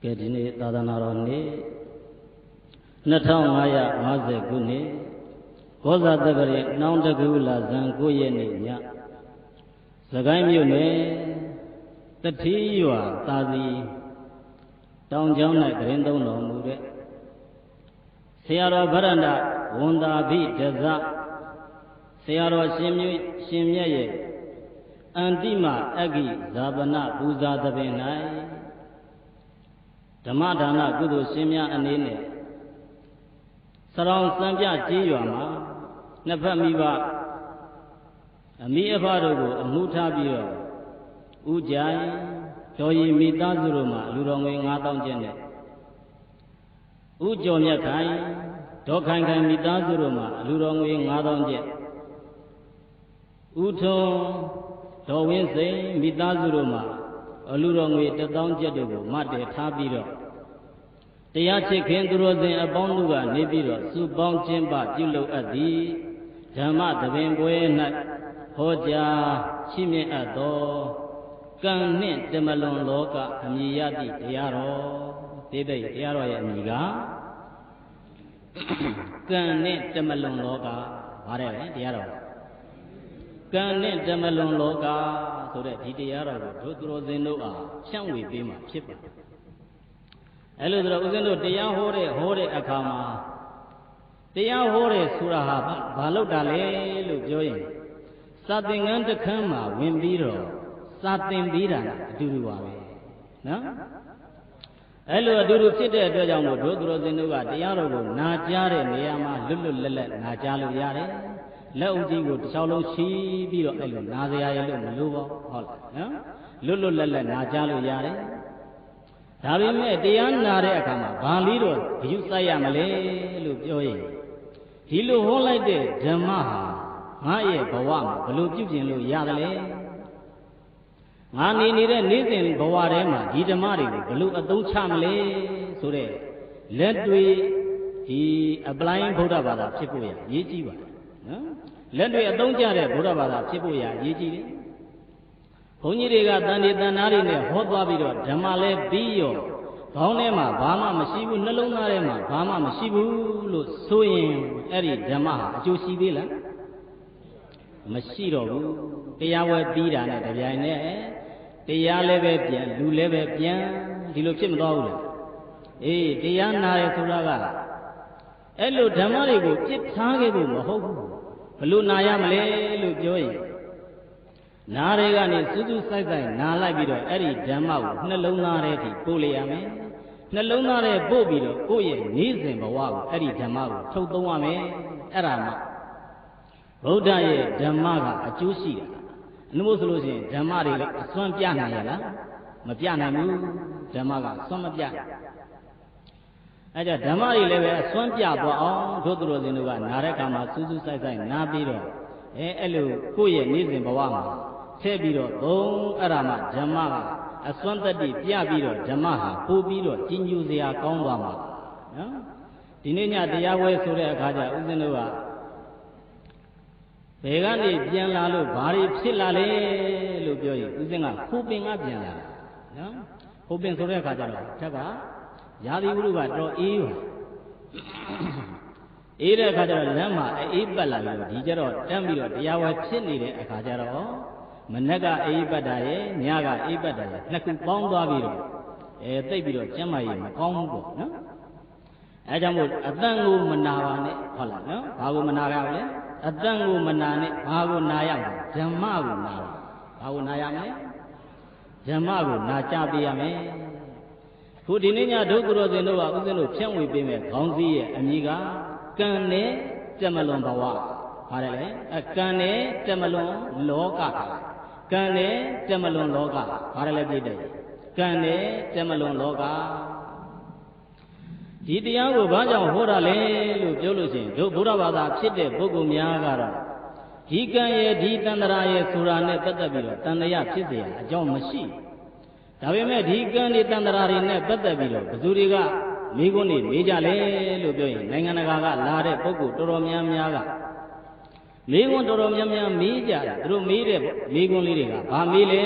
ကဲဒီနေ့သာသနာတော်နေ့2550ခုနှစ်ဘောဇာတက္ကရာနှောင်းတကူလာဇန်9ရက်နေ့ညစကိုင်းမြို့နယ်တတိရွာသာစီတောင်ကျောင်း၌တရင်သုံးတော်မူတဲ့ဆရာတော်ဗရဏဝန်သာဘိဒဇဆရာတော်ရှင်မြတ်ရဲ့အန္တိမအဂိဇာပနပူဇာသဘင်၌ဓမ္မဒါနကုသိုလ်ရှင်များအနေနဲ့စရောင်စံပြကြေးရွာမှာနှစ်ဖက်မိဘအမိအဖတို့ကိုအမှုထားပြီးတော့ဥကြိုင်တော်ရီမိသားစုတို့မှာလူတော်ငွေ9000ကျပ်နဲ့ဥကျော်မြတ်ခိုင်ဒေါခိုင်ခိုင်မိသားစုတို့မှာလူတော်ငွေ9000ကျပ်ဥထုံဒေါ်ဝင်းစိန်မိသားစုတို့မှာအလူတော်ငွေ1000ကျပ်တို့ကိုမတည်ထားပြီးတော့တရားချစ်ခင်သူတော်စင်အပေါင်းတို့ကနေပြီးတော့စုပေါင်းကျင်းပပြုလုပ်အပ်သည်ဓမ္မသဘင်ပွဲ၌ဟောကြားရှိမြင့်အပ်သောကံနှင့်တမလွန်လောကအမည်ရသည့်တရားတော်သိတဲ့တရားတော်ရဲ့အမည်ကကံနှင့်တမလွန်လောကပါတယ်လေတရားတော်ကံနဲ့ဓမ္မလွန်လောကဆိုတဲ့ဒီတရားတော်ကိုတို့သူတော်စင်တို့အားဖြန့်ဝေပေးမှာဖြစ်ပါတယ်။အဲလိုဆိုတော့ဦးဇင်းတို့တရားဟောတဲ့အခါမှာတရားဟောတဲ့ဆိုတာဟာဘာလို့တာလဲလို့ပြောရင်စာသင်ခန်းတစ်ခန်းမှာဝင်ပြီးတော့စာသင်ပေးတာအတူတူပါပဲနော်။အဲလိုအတူတူဖြစ်တဲ့အတွက်ကြောင့်မို့တို့သူတော်စင်တို့ကတရားတော်ကိုနာကြားတဲ့နေရာမှာလွတ်လွတ်လပ်လပ်နာကြားလို့ရတယ်။လက်ဦးကြီးကိုတစ်ချောင်းလုံးချီးပြီးတော့အဲ့လိုနာစရာရလို့မလိုပါဘူးဟုတ်လားနော်လွတ်လွတ်လပ်လပ်နာကြားလို့ရတယ်ဒါပေမဲ့တရားနာတဲ့အခါမှာဘာလို့တော့ဂရုစိုက်ရမလဲလို့ပြောရင်ဒီလိုဟောလိုက်တဲ့ဓမ္မဟာငါရဲ့ဘဝမှာဘလို့ပြုပြင်လို့ရတယ်လဲငါနေတဲ့နေ့စဉ်ဘဝထဲမှာဒီဓမ္မတွေကိုဘလို့အသုံးချမလဲဆိုတဲ့လက်တွေဒီအပလိုင်းဗုဒ္ဓဘာသာဖြစ်ဖို့ရရေးကြည့်ပါနော်လက်တွေအသုံးကျတဲ့ဘုရားဘာသာဖြစ်ဖို့ရအရေးကြီးတယ်။ဘုန်းကြီးတွေကတန်ဒီတန်သားတွေနဲ့ဟောသွားပြီးတော့ဓမ္မလဲပြီးရောခေါင်းထဲမှာဘာမှမရှိဘူးနှလုံးသားထဲမှာဘာမှမရှိဘူးလို့ဆိုရင်အဲ့ဒီဓမ္မဟာအကျိုးရှိသေးလားမရှိတော့ဘူးတရားဝဲပြီးတာနဲ့တပြိုင်နက်တရားလည်းပဲပြန်လူလည်းပဲပြန်ဒီလိုဖြစ်မသွားဘူးလားအေးတရားနာရဆိုတာကအဲ့လိုဓမ္မတွေကိုပြစ်ထားခဲ့ဖို့မဟုတ်ဘူးဘလို့နာရမလဲလို့ပြောရင်နားတွေကနေစူးစူးဆိုင်ဆိုင်နာလိုက်ပြီးတော့အဲ့ဒီဓမ္မကိုနှလုံးသားထဲထိပို့လိုက်ရမယ်နှလုံးသားထဲပို့ပြီးတော့ကိုယ့်ရဲ့နေ့စဉ်ဘဝကိုအဲ့ဒီဓမ္မကိုထုတ်သုံးရမယ်အဲ့ဒါမှဗုဒ္ဓရဲ့ဓမ္မကအကျိုးရှိတာအလို့ဆိုလို့ရှိရင်ဓမ္မတွေလည်းအစွမ်းပြနိုင်ရလားမပြနိုင်ဘူးဓမ္မကစွမ်းမပြအဲ့ကြဓမ္မတွေလည်းပဲအစွမ်းပြသွားအောင်တို့သူတော်စင်တို့ကနားတဲ့အခါမှာစူးစူးဆိုင်ဆိုင်နားပြီးတော့အဲ့လိုကိုယ့်ရဲ့နေ့စဉ်ဘဝမှာထည့်ပြီးတော့အဲ့ဒါမှဓမ္မကအစွမ်းတတ္တိပြပြီးတော့ဓမ္မဟာပို့ပြီးတော့ကြီးညိုစရာကောင်းသွားမှာနော်ဒီနေ့ညတရားဝဲဆိုတဲ့အခါကျဦးဇင်းတို့ကဘယ်ကနေပြန်လာလို့ဘာတွေဖြစ်လာလဲလို့ပြောရင်ဦးဇင်းကဟိုပင်ကပြန်လာတာနော်ဟိုပင်ဆိုတဲ့အခါကျတော့ထက်ကရာသီဥတုကတော့အေးပါအေးတဲ့အခါကျတော့လမ်းမှာအေးပတ်လာပြီးတော့ဒီကျတော့တန်းပြီးတော့တရားဝဲဖြစ်နေတဲ့အခါကျတော့မနက်ကအေးပတ်တာရဲ့ညကအေးပတ်တာရဲ့နှစ်ခုပေါင်းသွားပြီးတော့သိပ်ပြီးတော့ကျမ်းမာရေးမကောင်းဘူးပေါ့နော်အဲကြောင့်မို့အတန်ကိုမနာပါနဲ့ဟုတ်လားနော်ဘာကိုမနာရလဲအတန်ကိုမနာနဲ့ဘာကိုနာရမလဲဓမ္မကိုနာပါဘာကိုနာရမလဲဓမ္မကိုနာကြပေးရမယ်ခုဒီနေ့ညဒုက္ခရောစင်တို့ကဥစဉ်တို့ဖြန့်ဝေပေးမယ်ခေါင်းစည်းရဲ့အမည်ကကံနဲ့တမလွန်ဘဝပါတယ်လေကံနဲ့တမလွန်လောကကံနဲ့တမလွန်လောကပါတယ်လေပြည့်တယ်ကံနဲ့တမလွန်လောကဒီတရားကိုဘာကြောင့်ဟောတာလဲလို့ပြောလို့ရှိရင်တို့ဘုရားဘာသာဖြစ်တဲ့ပုဂ္ဂိုလ်များကတော့ဒီကံရဲ့ဒီတန္တရာရဲ့ဆိုတာနဲ့ပတ်သက်ပြီးတော့တန်တရားဖြစ်เสียအကြောင်းမရှိဒါပေမဲ့ဒီကံဒီတန္တရာတွေနဲ့ပတ်သက်ပြီးတော့ဘယ်သူတွေကမိခွန်းတွေမေးကြလဲလို့ပြောရင်နိုင်ငံတကာကလာတဲ့ပုဂ္ဂိုလ်တော်တော်များများကမိခွန်းတော်တော်များများမေးကြတယ်သူတို့မေးတဲ့မိခွန်းလေးတွေကဘာမေးလဲ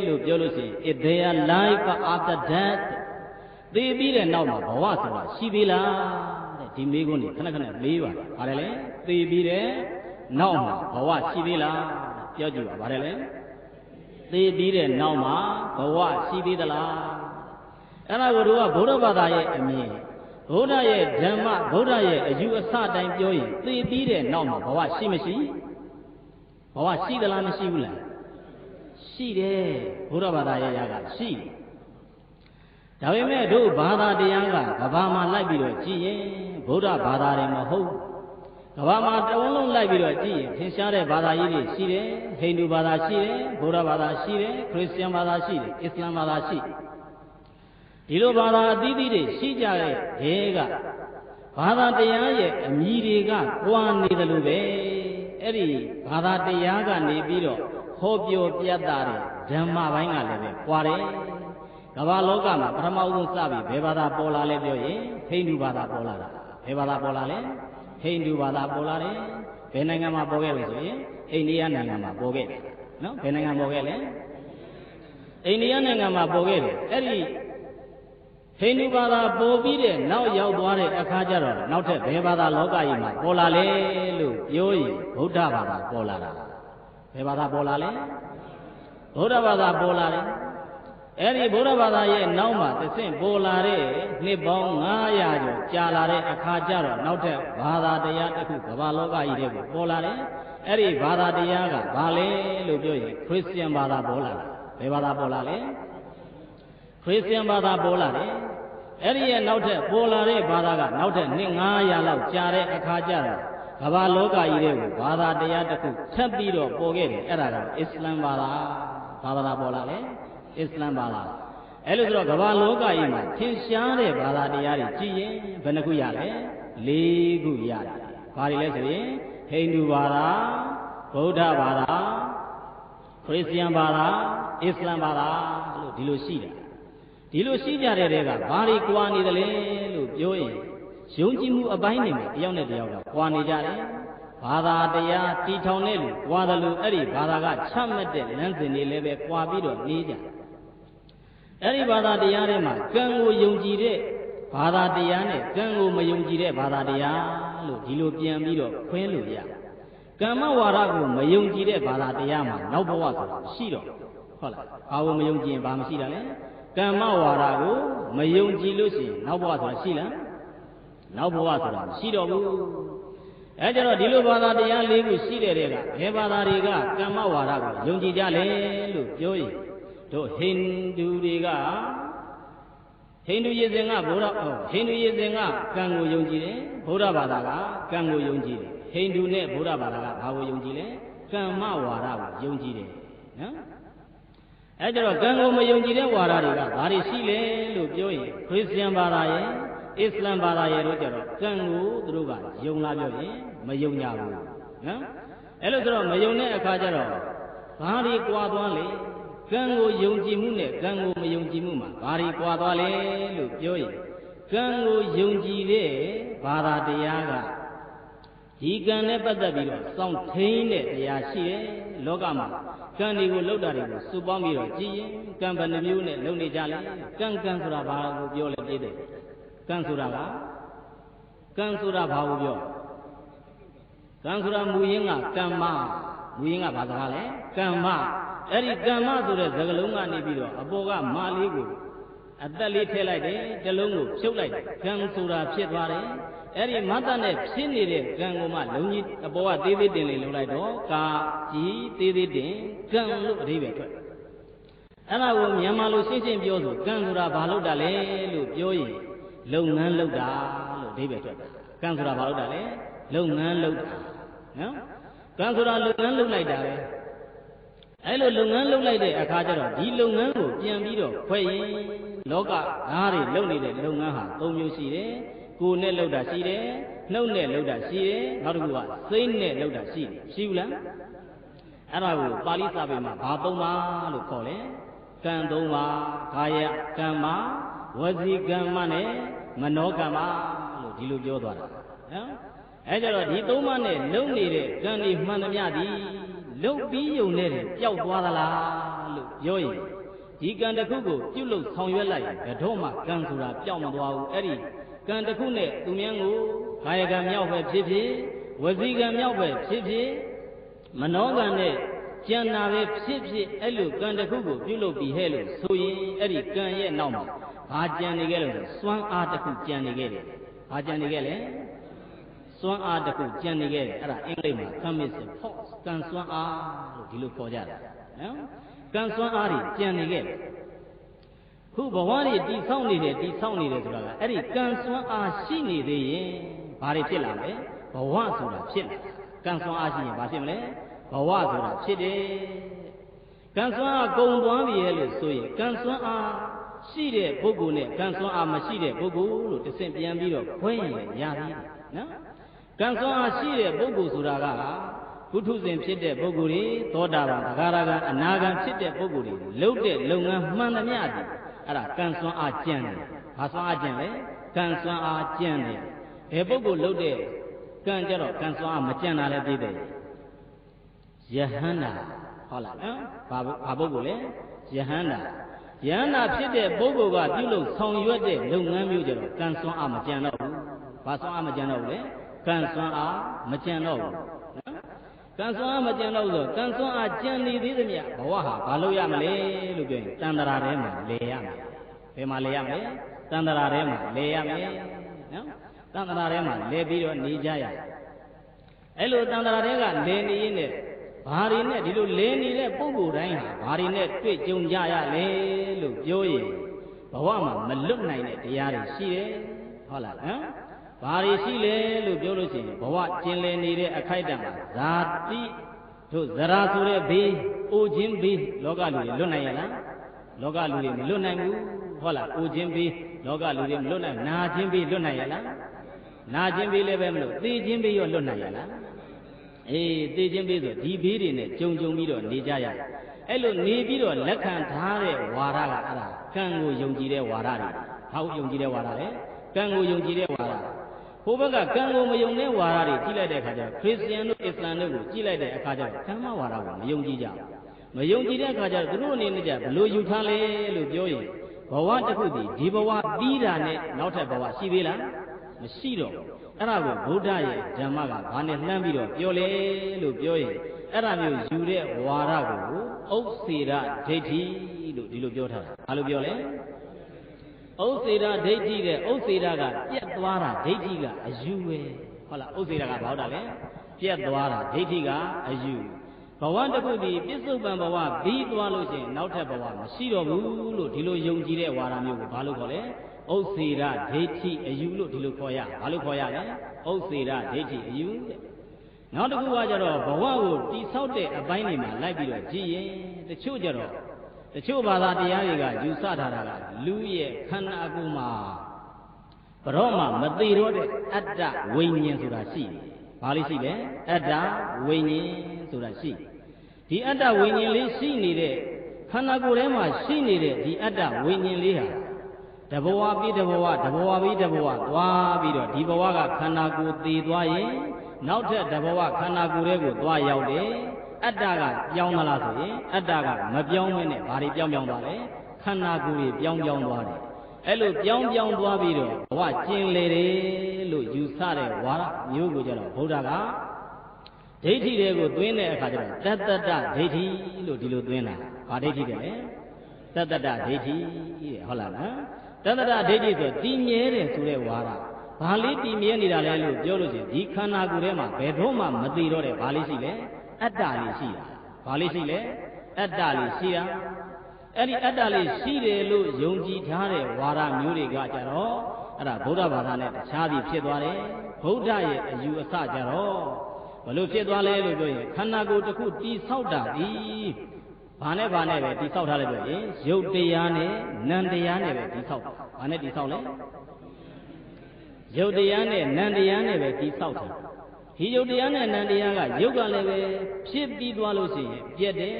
လို့ပြောလို့ရှိရင် if their life after death သေပြီးတဲ့နောက်မှာဘဝဆိုတာရှိသေးလားတဲ့ဒီမိကုန်းကြီးခဏခဏမေးပါဗါတယ်လေသေပြီးတဲ့နောက်မှာဘဝရှိသေးလားပြောကြည့်ပါဗါတယ်လေသေပြီးတဲ့နောက်မှာဘဝရှိသေးသလားအဲ့ဒါကိုတို့ကဗုဒ္ဓဘာသာရဲ့အမြင်ဗုဒ္ဓရဲ့ဓမ္မဗုဒ္ဓရဲ့အယူအဆအတိုင်းပြောရင်သေပြီးတဲ့နောက်မှာဘဝရှိမရှိဘဝရှိသလားမရှိဘူးလားရှိတယ်ဗုဒ္ဓဘာသာရဲ့ရာကရှိတယ်ဒါပေမဲ့တို့ဘာသာတရားကကဘာမှာလိုက်ပြီးတော့ကြည့်ရင်ဗုဒ္ဓဘာသာတွေမဟုတ်ကဘာမှာတဝန်းလုံးလိုက်ပြီးတော့ကြည့်ရင်ထင်ရှားတဲ့ဘာသာကြီးတွေရှိတယ်ဟိန္ဒူဘာသာရှိတယ်ဗုဒ္ဓဘာသာရှိတယ်ခရစ်ယာန်ဘာသာရှိတယ်အစ္စလာမ်ဘာသာရှိတယ်ဒီလိုဘာသာအသီးသီးတွေရှိကြတဲ့ဘေးကဘာသာတရားရဲ့အမည်တွေကကွာနေတယ်လို့ပဲအဲ့ဒီဘာသာတရားကနေပြီးတော့ဟောပြောပြတ်တာတဲ့ဓမ္မပိုင်းကလည်းပဲကွာတယ်ကမ္ဘာလောကမှာပထမဆုံးစပြီးဘယ်ဘာသာပေါ်လာလဲပြောရင်ဟိန္ဒူဘာသာပေါ်လာတာဘယ်ဘာသာပေါ်လာလဲဟိန္ဒူဘာသာပေါ်လာတယ်ဘယ်နိုင်ငံမှာပေါ်ခဲ့လဲဆိုရင်အိန္ဒိယနိုင်ငံမှာပေါ်ခဲ့တယ်နော်ဘယ်နိုင်ငံပေါ်ခဲ့လဲအိန္ဒိယနိုင်ငံမှာပေါ်ခဲ့တယ်အဲ့ဒီဟိန္ဒူဘာသာပေါ်ပြီးတဲ့နောက်ရောက်သွားတဲ့အခါကျတော့နောက်ထပ်ဘယ်ဘာသာလောကကြီးမှာပေါ်လာလဲလို့ပြောရင်ဗုဒ္ဓဘာသာပေါ်လာတာဘယ်ဘာသာပေါ်လာလဲဗုဒ္ဓဘာသာပေါ်လာတယ်အဲ့ဒီဗုဒ္ဓဘာသာရဲ့နောက်မှာသစ်ပေါ်လာတဲ့နှစ်ပေါင်း900ကျော်ကြာလာတဲ့အခါကျတော့နောက်ထပ်ဘာသာတရားတစ်ခုကမ္ဘာလောကကြီးတဲ့ကိုပေါ်လာတယ်အဲ့ဒီဘာသာတရားကဘာလဲလို့ပြောရင်ခရစ်ယာန်ဘာသာပေါ်လာတယ်ဘယ်ဘာသာပေါ်လာလဲခရစ်ယာန်ဘာသာပေါ်လာတယ်အဲ့ဒီရဲ့နောက်ထပ်ပေါ်လာတဲ့ဘာသာကနောက်ထပ်နှစ်900လောက်ကြာတဲ့အခါကျတော့ကမ္ဘာလောကကြီးတဲ့ကိုဘာသာတရားတစ်ခုထပ်ပြီးတော့ပေါ်ခဲ့တယ်အဲ့ဒါကအစ္စလာမ်ဘာသာဘာသာပေါ်လာလဲအစ္စလာမ်ဘာသာအဲ့လိုဆိုတော့ကမ္ဘာလောကကြီးမှာထင်ရှားတဲ့ဘာသာတရားတွေကြည့်ရင်ဘယ်နှခုရလဲ4ခုရတယ်ဘာတွေလဲဆိုရင်ဟိန္ဒူဘာသာဗုဒ္ဓဘာသာခရစ်ယာန်ဘာသာအစ္စလာမ်ဘာသာလို့ဒီလိုရှိတယ်ဒီလိုရှိကြတဲ့တွေကဘာတွေကွာနေတယ်လဲလို့ပြောရင်ယုံကြည်မှုအပိုင်းတွေမှာတယောက်နဲ့တယောက်ကကွာနေကြတယ်ဘာသာတရားတီထောင်တဲ့လူကွာတယ်လို့အဲ့ဒီဘာသာကချမှတ်တဲ့လမ်းစဉ်တွေလည်းပဲကွာပြီးတော့နေကြအဲ့ဒီဘာသာတရားတွေမှာကံကိုယုံကြည်တဲ့ဘာသာတရားနဲ့ကံကိုမယုံကြည်တဲ့ဘာသာတရားလို့ဒီလိုပြန်ပြီးတော့ခွင်းလို့ရကမ္မဝါဒကိုမယုံကြည်တဲ့ဘာသာတရားမှာနောက်ဘဝဆိုတာရှိတော့ဟုတ်လားဘာကိုမယုံကြည်ရင်ဘာမရှိတာလဲကမ္မဝါဒကိုမယုံကြည်လို့ရှိရင်နောက်ဘဝဆိုတာရှိလားနောက်ဘဝဆိုတာမရှိတော့ဘူးအဲကြတော့ဒီလိုဘာသာတရား၄ခုရှိတဲ့တဲ့ကဘယ်ဘာသာတွေကကမ္မဝါဒကိုယုံကြည်ကြလဲလို့ပြောရင်တို့ဟိန္ဒူတွေကဟိန္ဒူယေဇင်ကဗုဒ္ဓဟိန္ဒူယေဇင်ကကံကိုယုံကြည်တယ်ဗုဒ္ဓဘာသာကကံကိုယုံကြည်တယ်ဟိန္ဒူနဲ့ဗုဒ္ဓဘာသာကဘာကိုယုံကြည်လဲကမ္မဝါဒကိုယုံကြည်တယ်နော်အဲကြတော့ကံကိုမယုံကြည်တဲ့ဝါဒတွေကဘာတွေရှိလဲလို့ပြောရင်ခရစ်ယာန်ဘာသာရဲ့အစ္စလာမ်ဘာသာရဲ့တို့ကြတော့ကံကိုသူတို့ကယုံလာပြောရင်မယုံကြဘူးနော်အဲ့လိုဆိုတော့မယုံတဲ့အခါကျတော့ဘာတွေကြွားသွားလဲကံကိုယုံကြည်မှုနဲ့ကံကိုမယုံကြည်မှုမှာဘာတွေကြွားသွားလဲလို့ပြောရင်ကံကိုယုံကြည်တဲ့ဘာသာတရားကဒီကံနဲ့ပတ်သက်ပြီးတော့စောင့်ထိန်တဲ့တရားရှိတယ်လောကမှာကံတွေကိုလှုပ်တာတွေကိုစုပေါင်းပြီးတော့ကြည်ရင်ကံဘယ်နှမျိုးနဲ့လှုပ်နေကြလဲကံဆိုတာဘာကိုပြောလဲပြည့်တယ်ကံဆိုတာဘာကိုပြောကံဆိုတာမူရင်းကကမ္မမူရင်းကဘာစကားလဲကမ္မအဲ့ဒီကမ္မဆိုတဲ့စကားလုံးကနေပြီးတော့အပေါ်ကမာလေးကိုအသက်လေးထည့်လိုက်တယ်တလုံးကိုဖြုတ်လိုက်တယ်ကံဆိုတာဖြစ်သွားတယ်အဲ့ဒီမတ္တနဲ့ဖြစ်နေတဲ့ကံကိုမှလုံးကြီးအပေါ်ကသေးသေးတင်လေးလုံးလိုက်တော့ကာကြီးသေးသေးတင်ကံလို့အဓိပ္ပာယ်ထွက်အဲ့ဒါကိုမြန်မာလိုရှင်းရှင်းပြောဆိုကံဆိုတာဘာလို့တာလဲလို့ပြောရင်လုပ်ငန်းလုပ်တာလို့အဓိပ္ပာယ်ထွက်တာကံဆိုတာဘာလို့တာလဲလုပ်ငန်းလုပ်တာနော်ကံဆိုတာလုပ်ငန်းလုပ်လိုက်တာပဲအဲ့လိုလုပ်ငန်းလုပ်လိုက်တဲ့အခါကျတော့ဒီလုပ်ငန်းကိုပြန်ပြီးတော့ဖွဲ့ရင်လောကသားတွေလုပ်နေတဲ့လုပ်ငန်းဟာ၃မျိုးရှိတယ်ကိုယ်နဲ့လုပ်တာရှိတယ်နှုတ်နဲ့လုပ်တာရှိတယ်နောက်တစ်ခုကစိတ်နဲ့လုပ်တာရှိတယ်ရှိဘူးလားအဲ့ဒါကိုပါဠိစာပေမှာဘာ၃ပါးလို့ခေါ်လဲကံ၃ပါးကာယကမ္မဝစီကမ္မနဲ့မနောကမ္မလို့ဒီလိုပြောသွားတာနော်အဲကြတော့ဒီ၃ပါးနဲ့လုံနေတဲ့ကံဒီမှန်သမျှသည်လုံပြီးယုံနဲ့ပျောက်သွားသလားလို့ပြောရင် ဒီကံတစ်ခုကိုပြုလုပ်ဆောင်ရွက်လိုက်ရင်ဘယ်တော့မှကံဆိုတာပြောင်းမသွားဘူးအဲ့ဒီကံတစ်ခုနဲ့သူမြန်းကိုကာယကံမြောက်ပဲဖြစ်ဖြစ်ဝစီကံမြောက်ပဲဖြစ်ဖြစ်မနောကံနဲ့ကျန်တာပဲဖြစ်ဖြစ်အဲ့လိုကံတစ်ခုကိုပြုလုပ်ပြီးဟဲ့လို့ဆိုရင်အဲ့ဒီကံရဲ့နောက်မှာဘာကြံနေခဲ့လို့ဆိုစွမ်းအားတစ်ခုကြံနေခဲ့တယ်ဘာကြံနေခဲ့လဲစွမ်းအားတစ်ခုကြံနေခဲ့တယ်အဲ့ဒါအင်္ဂလိပ်မှာ chemical force ကံစွမ်းအားလို့ဒီလိုခေါ်ကြတာနော်ကံစွမ်းအားတွေကြံနေခဲ့တယ်ခုဘဝတွေတည်ဆောက်နေတယ်ဆိုတာကအဲ့ဒီကံစွမ်းအားရှိနေသေးရင်ဘာတွေဖြစ်လာလဲဘဝဆိုတာဖြစ်လာကံစွမ်းအားရှိရင်ဘာဖြစ်မလဲဘဝဆိုတာဖြစ်တယ်ကံစွမ်းအားကုန်သွားပြီရဲ့လို့ဆိုရင်ကံစွမ်းအားရှိတဲ့ပုဂ္ဂိုလ်နဲ့ကံစွမ်းအားမရှိတဲ့ပုဂ္ဂိုလ်လို့တစ်ဆင့်ပြန်ပြီးတော့ခွဲရင်ရပြီနော်ကံစွမ်းအားရှိတဲ့ပုဂ္ဂိုလ်ဆိုတာကပုထုဇဉ်ဖြစ်တဲ့ပုဂ္ဂိုလ်တွေသောတာပန်သဂါရကံအနာဂံဖြစ်တဲ့ပုဂ္ဂိုလ်တွေလုပ်တဲ့လုပ်ငန်းမှန်သမျှတည်းအဲ့ဒါကံစွမ်းအားကျင့်တယ်ဘာစွမ်းအားကျင့်လဲကံစွမ်းအားကျင့်တယ်ဘယ်ပုဂ္ဂိုလ်လုပ်တဲ့ကံကြတော့ကံစွမ်းအားမကျင့်တာလည်းသိတယ်ယဟန္တာဟုတ်လားနော်ဘာပုဂ္ဂိုလ်လဲယဟန္တာဖြစ်တဲ့ပုဂ္ဂိုလ်ကပြုလုပ်ဆောင်ရွက်တဲ့လုပ်ငန်းမျိုးကြတော့ကံစွမ်းအားမကျင့်တော့ဘူးဘာစွမ်းအားမကျင့်တော့ဘူးလဲကံစွမ်းအားမကျင့်တော့ဘူးနော်ကံစွမ်းအားမကျင့်တော့ဘူးဆိုကံစွမ်းအားကျင့်နေသေးသမျှဘဝဟာဘာလို့ရမလဲလို့ပြောရင်တန်တရာထဲမှာလဲရမယ်ဘယ်မှာလဲရမလဲတန်တရာထဲမှာလဲရမယ်နော်တန်တရာထဲမှာလဲပြီးတော့နေကြရအဲ့လိုတန်တရာထဲကလဲနေရင်းနဲ့ဘာတွေနဲ့ဒီလိုလဲနေတဲ့ပုဂ္ဂိုလ်တိုင်းဟာဘာတွေနဲ့တွေ့ကြုံကြရလဲလို့ပြောရင်ဘဝမှာမလွတ်နိုင်တဲ့တရားတွေရှိတယ်ဟုတ်လားနော်ဘာတွေရှိလဲလို့ပြောလို့ရှိရင်ဘဝကျင်လည်နေတဲ့အခိုက်အတန့်မှာဇာတိတို့ဇရာဆိုတဲ့ဘေးအိုခြင်းဘေးလောကလူတွေလွတ်နိုင်ရလားလောကလူတွေမလွတ်နိုင်ဘူးဟုတ်လားအိုခြင်းဘေးလောကလူတွေမလွတ်နိုင်နာခြင်းဘေးလွတ်နိုင်ရလားနာခြင်းဘေးလည်းပဲမလွတ်သေခြင်းဘေးရောလွတ်နိုင်ရလားအေးသေခြင်းဘေးဆိုဒီဘေးတွေနဲ့ကြုံပြီးတော့နေကြရအဲ့လိုနေပြီးတော့လက်ခံထားတဲ့ဝါဒကအဲ့ဒါကံကိုယုံကြည်တဲ့ဝါဒတွေဘာကိုယုံကြည်တဲ့ဝါဒလဲကံကိုယုံကြည်တဲ့ဝါဒဟိုဘက်ကကံကိုမယုံတဲ့ဝါဒတွေကြည့်လိုက်တဲ့အခါကျတော့ခရစ်ယာန်တို့အစ္စလာမ်တို့ကိုကြည့်လိုက်တဲ့အခါကျတော့ကမ္မဝါဒကိုမယုံကြည်ကြဘူးမယုံကြည်တဲ့အခါကျတော့သူတို့အနေနဲ့ကြဘလို့ယူထားလဲလို့ပြောရင်ဘဝတစ်ခုတည်းဒီဘဝပြီးတာနဲ့နောက်ထပ်ဘဝရှိသေးလားမရှိတော့အဲ့ဒါကိုဗုဒ္ဓရဲ့ဓမ္မကဘာနဲ့လှမ်းပြီးတော့ပြောလဲလို့ပြောရင်အဲ့ဒါမျိုးယူတဲ့ဝါဒကိုဥစ္စေရဒိဋ္ဌိလို့ဒီလိုပြောထားတာဘာလို့ပြောလဲဥစ္စေရဒိဋ္ဌိတဲ့ဥစ္စေရကပြက်သွားတာဒိဋ္ဌိကအယူပဲဟုတ်လားဥစ္စေရကဘာဟုတ်တာလဲပြက်သွားတာဒိဋ္ဌိကအယူဘဝတစ်ခုတည်းပြစ္ဆုတ်ပံဘဝပြီးသွားလို့ရှိရင်နောက်ထပ်ဘဝမရှိတော့ဘူးလို့ဒီလိုယုံကြည်တဲ့ဝါဒမျိုးကိုဘာလို့ခေါ်လဲဥစ္စေရဒိဋ္ဌိအယူလို့ဒီလိုခေါ်ရဘာလို့ခေါ်ရလဲဥစ္စေရဒိဋ္ဌိအယူတဲ့နောက်တစ်ခုကကြတော့ဘဝကိုတိဆောက်တဲ့အပိုင်းတွေမှာလိုက်ပြီးတော့ကြည့်ရင်တချို့ကြတော့တချို့ဘာသာတရားတွေကယူဆထားတာကလူရဲ့ခန္ဓာကိုယ်မှာဘရောမှမသေးတော့တဲ့အတ္တဝိညာဉ်ဆိုတာရှိတယ်ဘာလို့ရှိလဲအတ္တဝိညာဉ်ဆိုတာရှိဒီအတ္တဝိညာဉ်လေးရှိနေတဲ့ခန္ဓာကိုယ်ထဲမှာရှိနေတဲ့ဒီအတ္တဝိညာဉ်လေးဟာတဘဝပြီးတဘဝတဘဝပြီးတဘဝသွားပြီးတော့ဒီဘဝကခန္ဓာကိုယ်တည်သွားရင်နောက်ထပ်တဘဝခန္ဓာကိုယ်ထဲကိုသွားရောက်တယ်အတ္တကပြောင်းမလားဆိုရင်အတ္တကမပြောင်းမနဲ့ဘာတွေပြောင်းသွားလဲခန္ဓာကိုယ်ကြီးပြောင်းသွားတယ်အဲ့လိုပြောင်းသွားပြီးတော့ဘဝကျင်လေတယ်လို့ယူဆတဲ့ဝါဒမျိုးကိုကြတော့ဘုရားကဒိဋ္ဌိတွေကိုသွင်းတဲ့အခါကျတော့တတ္တတဒိဋ္ဌိလို့ဒီလိုသွင်းတာဘာဒိဋ္ဌိတဲ့လဲတတ္တတဒိဋ္ဌိတဲ့ဟုတ်လားနော်တတ္တတဒိဋ္ဌိဆိုတည်မြဲတယ်ဆိုတဲ့ဝါဒဘာလေးတည်မြဲနေတာလဲလို့ပြောလို့ရှိရင်ဒီခန္ဓာကိုယ်ထဲမှာဘယ်တော့မှမတည်တော့တဲ့ဘာလေးရှိလဲအတ္တလေးရှိတာဘာလေးရှိလဲအတ္တလေးရှိတာအဲ့ဒီအတ္တလေးရှိတယ်လို့ယုံကြည်ထားတဲ့ဝါဒမျိုးတွေကကြတော့အဲ့ဒါဗုဒ္ဓဘာသာနဲ့တခြားပြီးဖြစ်သွားတယ်ဗုဒ္ဓရဲ့အယူအဆကြတော့ဘလို့ဖြစ်သွားလဲလို့ပြောရင်ခန္ဓာကိုယ်တစ်ခုတိဆောက်တာဒီဘာနဲ့ပဲတိဆောက်ထားလဲပြောရင်ရုပ်တရားနဲ့နံတရားနဲ့ပဲတိဆောက်တာဘာနဲ့တိဆောက်လဲရုပ်တရားနဲ့နံတရားနဲ့ပဲတိဆောက်တာဒီရုပ်တရားနဲ့နံတရားကရုပ်ကလည်းပဲဖြစ်ပြီးသွားလို့ရှိရင်ပြက်တယ်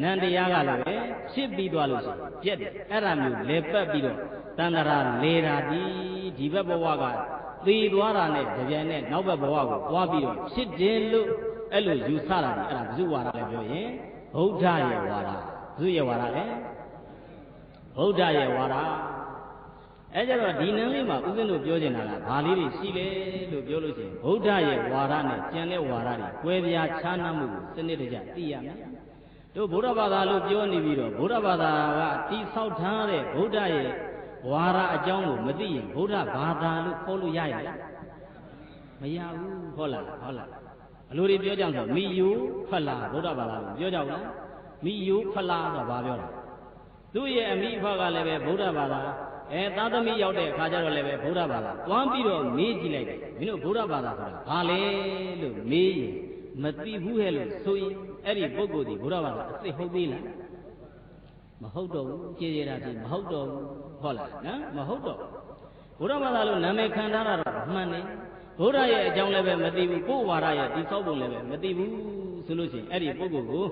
နံတရားကလည်းပဲဖြစ်ပြီးသွားလို့ရှိရင်ပြက်တယ်အဲ့ဒါမျိုးလဲပတ်ပြီးတော့တဏ္ဍရာလေတာဒီဘက်ဘဝကသေသွားတာနဲ့ကြပြိုင်နဲ့နောက်ဘက်ဘဝကိုသွားပြီးတော့ဖြစ်တယ်လို့အဲ့လိုယူဆတာဒီအဲ့ဒါဘုဇုဝါဒလည်းပြောရင်ဗုဒ္ဓရဲ့ဝါဒဘုဇုရဲ့ဝါဒလည်းဗ ဗုဒ္ဓရဲ့ဝါဒအဲကြတော့ဒီနန်းလေးမှာဦးဇင်းတို့ပြောချင်တာကဘာလေးတွေရှိလဲလို့ပြောလို့ရှိရင်ဗုဒ္ဓရဲ့ဝါဒနဲ့ကျန်တဲ့ဝါဒတွေကွဲပြားခြားနားမှုကိုစနစ်တကျသိရမယ်တို့ဗုဒ္ဓဘာသာလို့ပြောနေပြီးတော့ဗုဒ္ဓဘာသာကတိဆောက်ထားတဲ့ဗုဒ္ဓရဲ့ဝါဒအကြောင်းကိုမသိရင်ဗုဒ္ဓဘာသာလို့ခေါ်လို့ရရဲ့လားမရဘူးဟုတ်လားဟုတ်လားဘလို့တွေပြောကြအောင်ဆိုမိယိုဖလာဗုဒ္ဓဘာသာလို့ပြောကြအောင်လားမိယိုဖလာဆိုဘာပြောတာသူ့ရဲ့အမိအဖကလည်းပဲဗုဒ္ဓဘာသာသားသမီးရောက်တဲ့အခါကျတော့လည်းပဲဗုဒ္ဓဘာသာသွားပြီးတော့မေးကြည့်လိုက်တယ်မင်းတို့ဗုဒ္ဓဘာသာဆိုတာဘာလဲလို့မေးရင်မသိဘူးဟဲ့လို့ဆိုရင်အဲ့ဒီပုဂ္ဂိုလ်ဒီဗုဒ္ဓဘာသာအစ်စ်ဟုတ်သေးလားမဟုတ်တော့ဘူးကြည်ရတာဖြစ်မဟုတ်တော့ဘူးဟုတ်လားနော်မဟုတ်တော့ဗုဒ္ဓဘာသာလို့နာမည်ခံထားတာတော့မှန်တယ်ဗုဒ္ဓရဲ့အကြောင်းလည်းပဲမသိဘူးကိုယ်ဝါဒရဲ့ဒီသောက်ပုံလည်းပဲမသိဘူးဆိုလို့ရှိရင်အဲ့ဒီပုဂ္ဂိုလ်ကို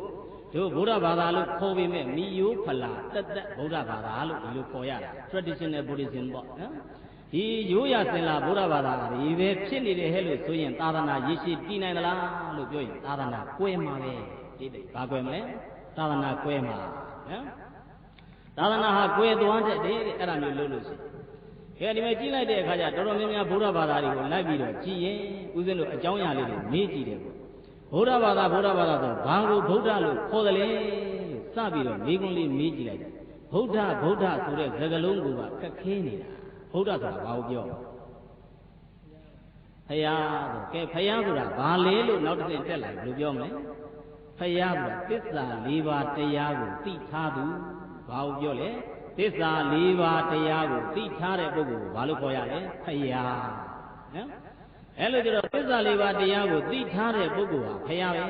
တို့ဗုဒ္ဓဘာသာလို့ခေါ်ပေမဲ့မိယိုဖလာတက်ဗုဒ္ဓဘာသာလို့ဒီလိုခေါ်ရတာ traditional Buddhism ပေါ့နော်ဒီရိုးရစင်လာဗုဒ္ဓဘာသာဒီပဲဖြစ်နေတယ်ဟဲ့လို့ဆိုရင်သာသနာရည်ရှိတည်နိုင်သလားလို့ပြောရင်သာသနာကွဲမှာပဲဒီတိဘာကွဲမလဲသာသနာကွဲမှာနော်သာသနာဟာကွဲသွားတဲ့အဲ့ဒါမျိုးလုပ်လို့ရှိရင်ဒီမှာကြည့်လိုက်တဲ့အခါကျတော်တော်များများဗုဒ္ဓဘာသာတွေကိုလိုက်ပြီးတော့ကြည်ရင်ဦးဇင်းတို့အကြောင်းအရာလေးတွေမေးကြည့်တယ်ဗုဒ္ဓဘာသာဆိုဘာကိုဗုဒ္ဓလို့ခေါ်တယ်လဲလို့စပြီးတော့မိကွန်းလေးမေးကြည့်လိုက်တယ်ဗုဒ္ဓဆိုတဲ့စကားလုံးကခက်ခဲနေတာဗုဒ္ဓဆိုတာဘာကိုပြောဖယားဆိုကဲဖယားဆိုတာဘာလဲလို့နောက်တစ်ဆင့်တက်လာဘယ်လိုပြောမလဲဖယားဆိုတာသစ္စာ၄ပါးတရားကိုသိထားသူဘာကိုပြောလဲသစ္စာ၄ပါးတရားကိုသိထားတဲ့ပုဂ္ဂိုလ်ကိုဘာလို့ခေါ်ရလဲဖယားနော်အဲ့လိုကြတော့သစ္စာ၄ပါးတရားကိုသိထားတဲ့ပုဂ္ဂိုလ်ဟာဖယားပဲ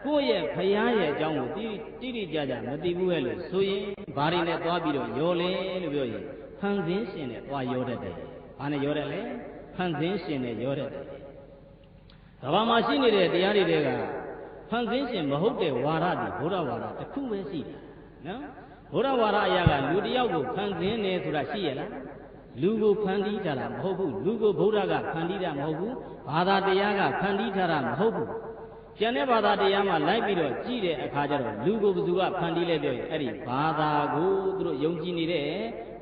ကိုယ့်ရဲ့ဖယားရဲ့အကြောင်းကိုတိတိကျကျမသိဘူးရဲ့လို့ဆိုရင်ဘာတွေနဲ့သွားပြီးတော့ရောလဲလို့ပြောရင်ဖန်ဆင်းရှင်နဲ့သွားရောတတ်တယ်ဘာနဲ့ရောတတ်လဲဖန်ဆင်းရှင်နဲ့ရောတတ်တယ်ကမ္ဘာမှာရှိနေတဲ့တရားတွေကဖန်ဆင်းရှင်မဟုတ်တဲ့ဝါဒတွေဗုဒ္ဓဝါဒတစ်ခုပဲရှိတယ်နော်ဗုဒ္ဓဝါဒအရာကလူတစ်ယောက်ကိုဖန်ဆင်းနေဆိုတာရှိရလားလူကိုဖန်တီးထားတာမဟုတ်ဘူးလူကိုဗုဒ္ဓကဖန်တီးတာမဟုတ်ဘူးဘာသာတရားကဖန်တီးထားတာမဟုတ်ဘူးကျန်တဲ့ဘာသာတရားမှာလိုက်ပြီးတော့ကြည့်တဲ့အခါကျတော့လူကိုဘယ်သူကဖန်တီးလဲပြောရင်အဲ့ဒီဘာသာကိုသူတို့ယုံကြည်နေတဲ့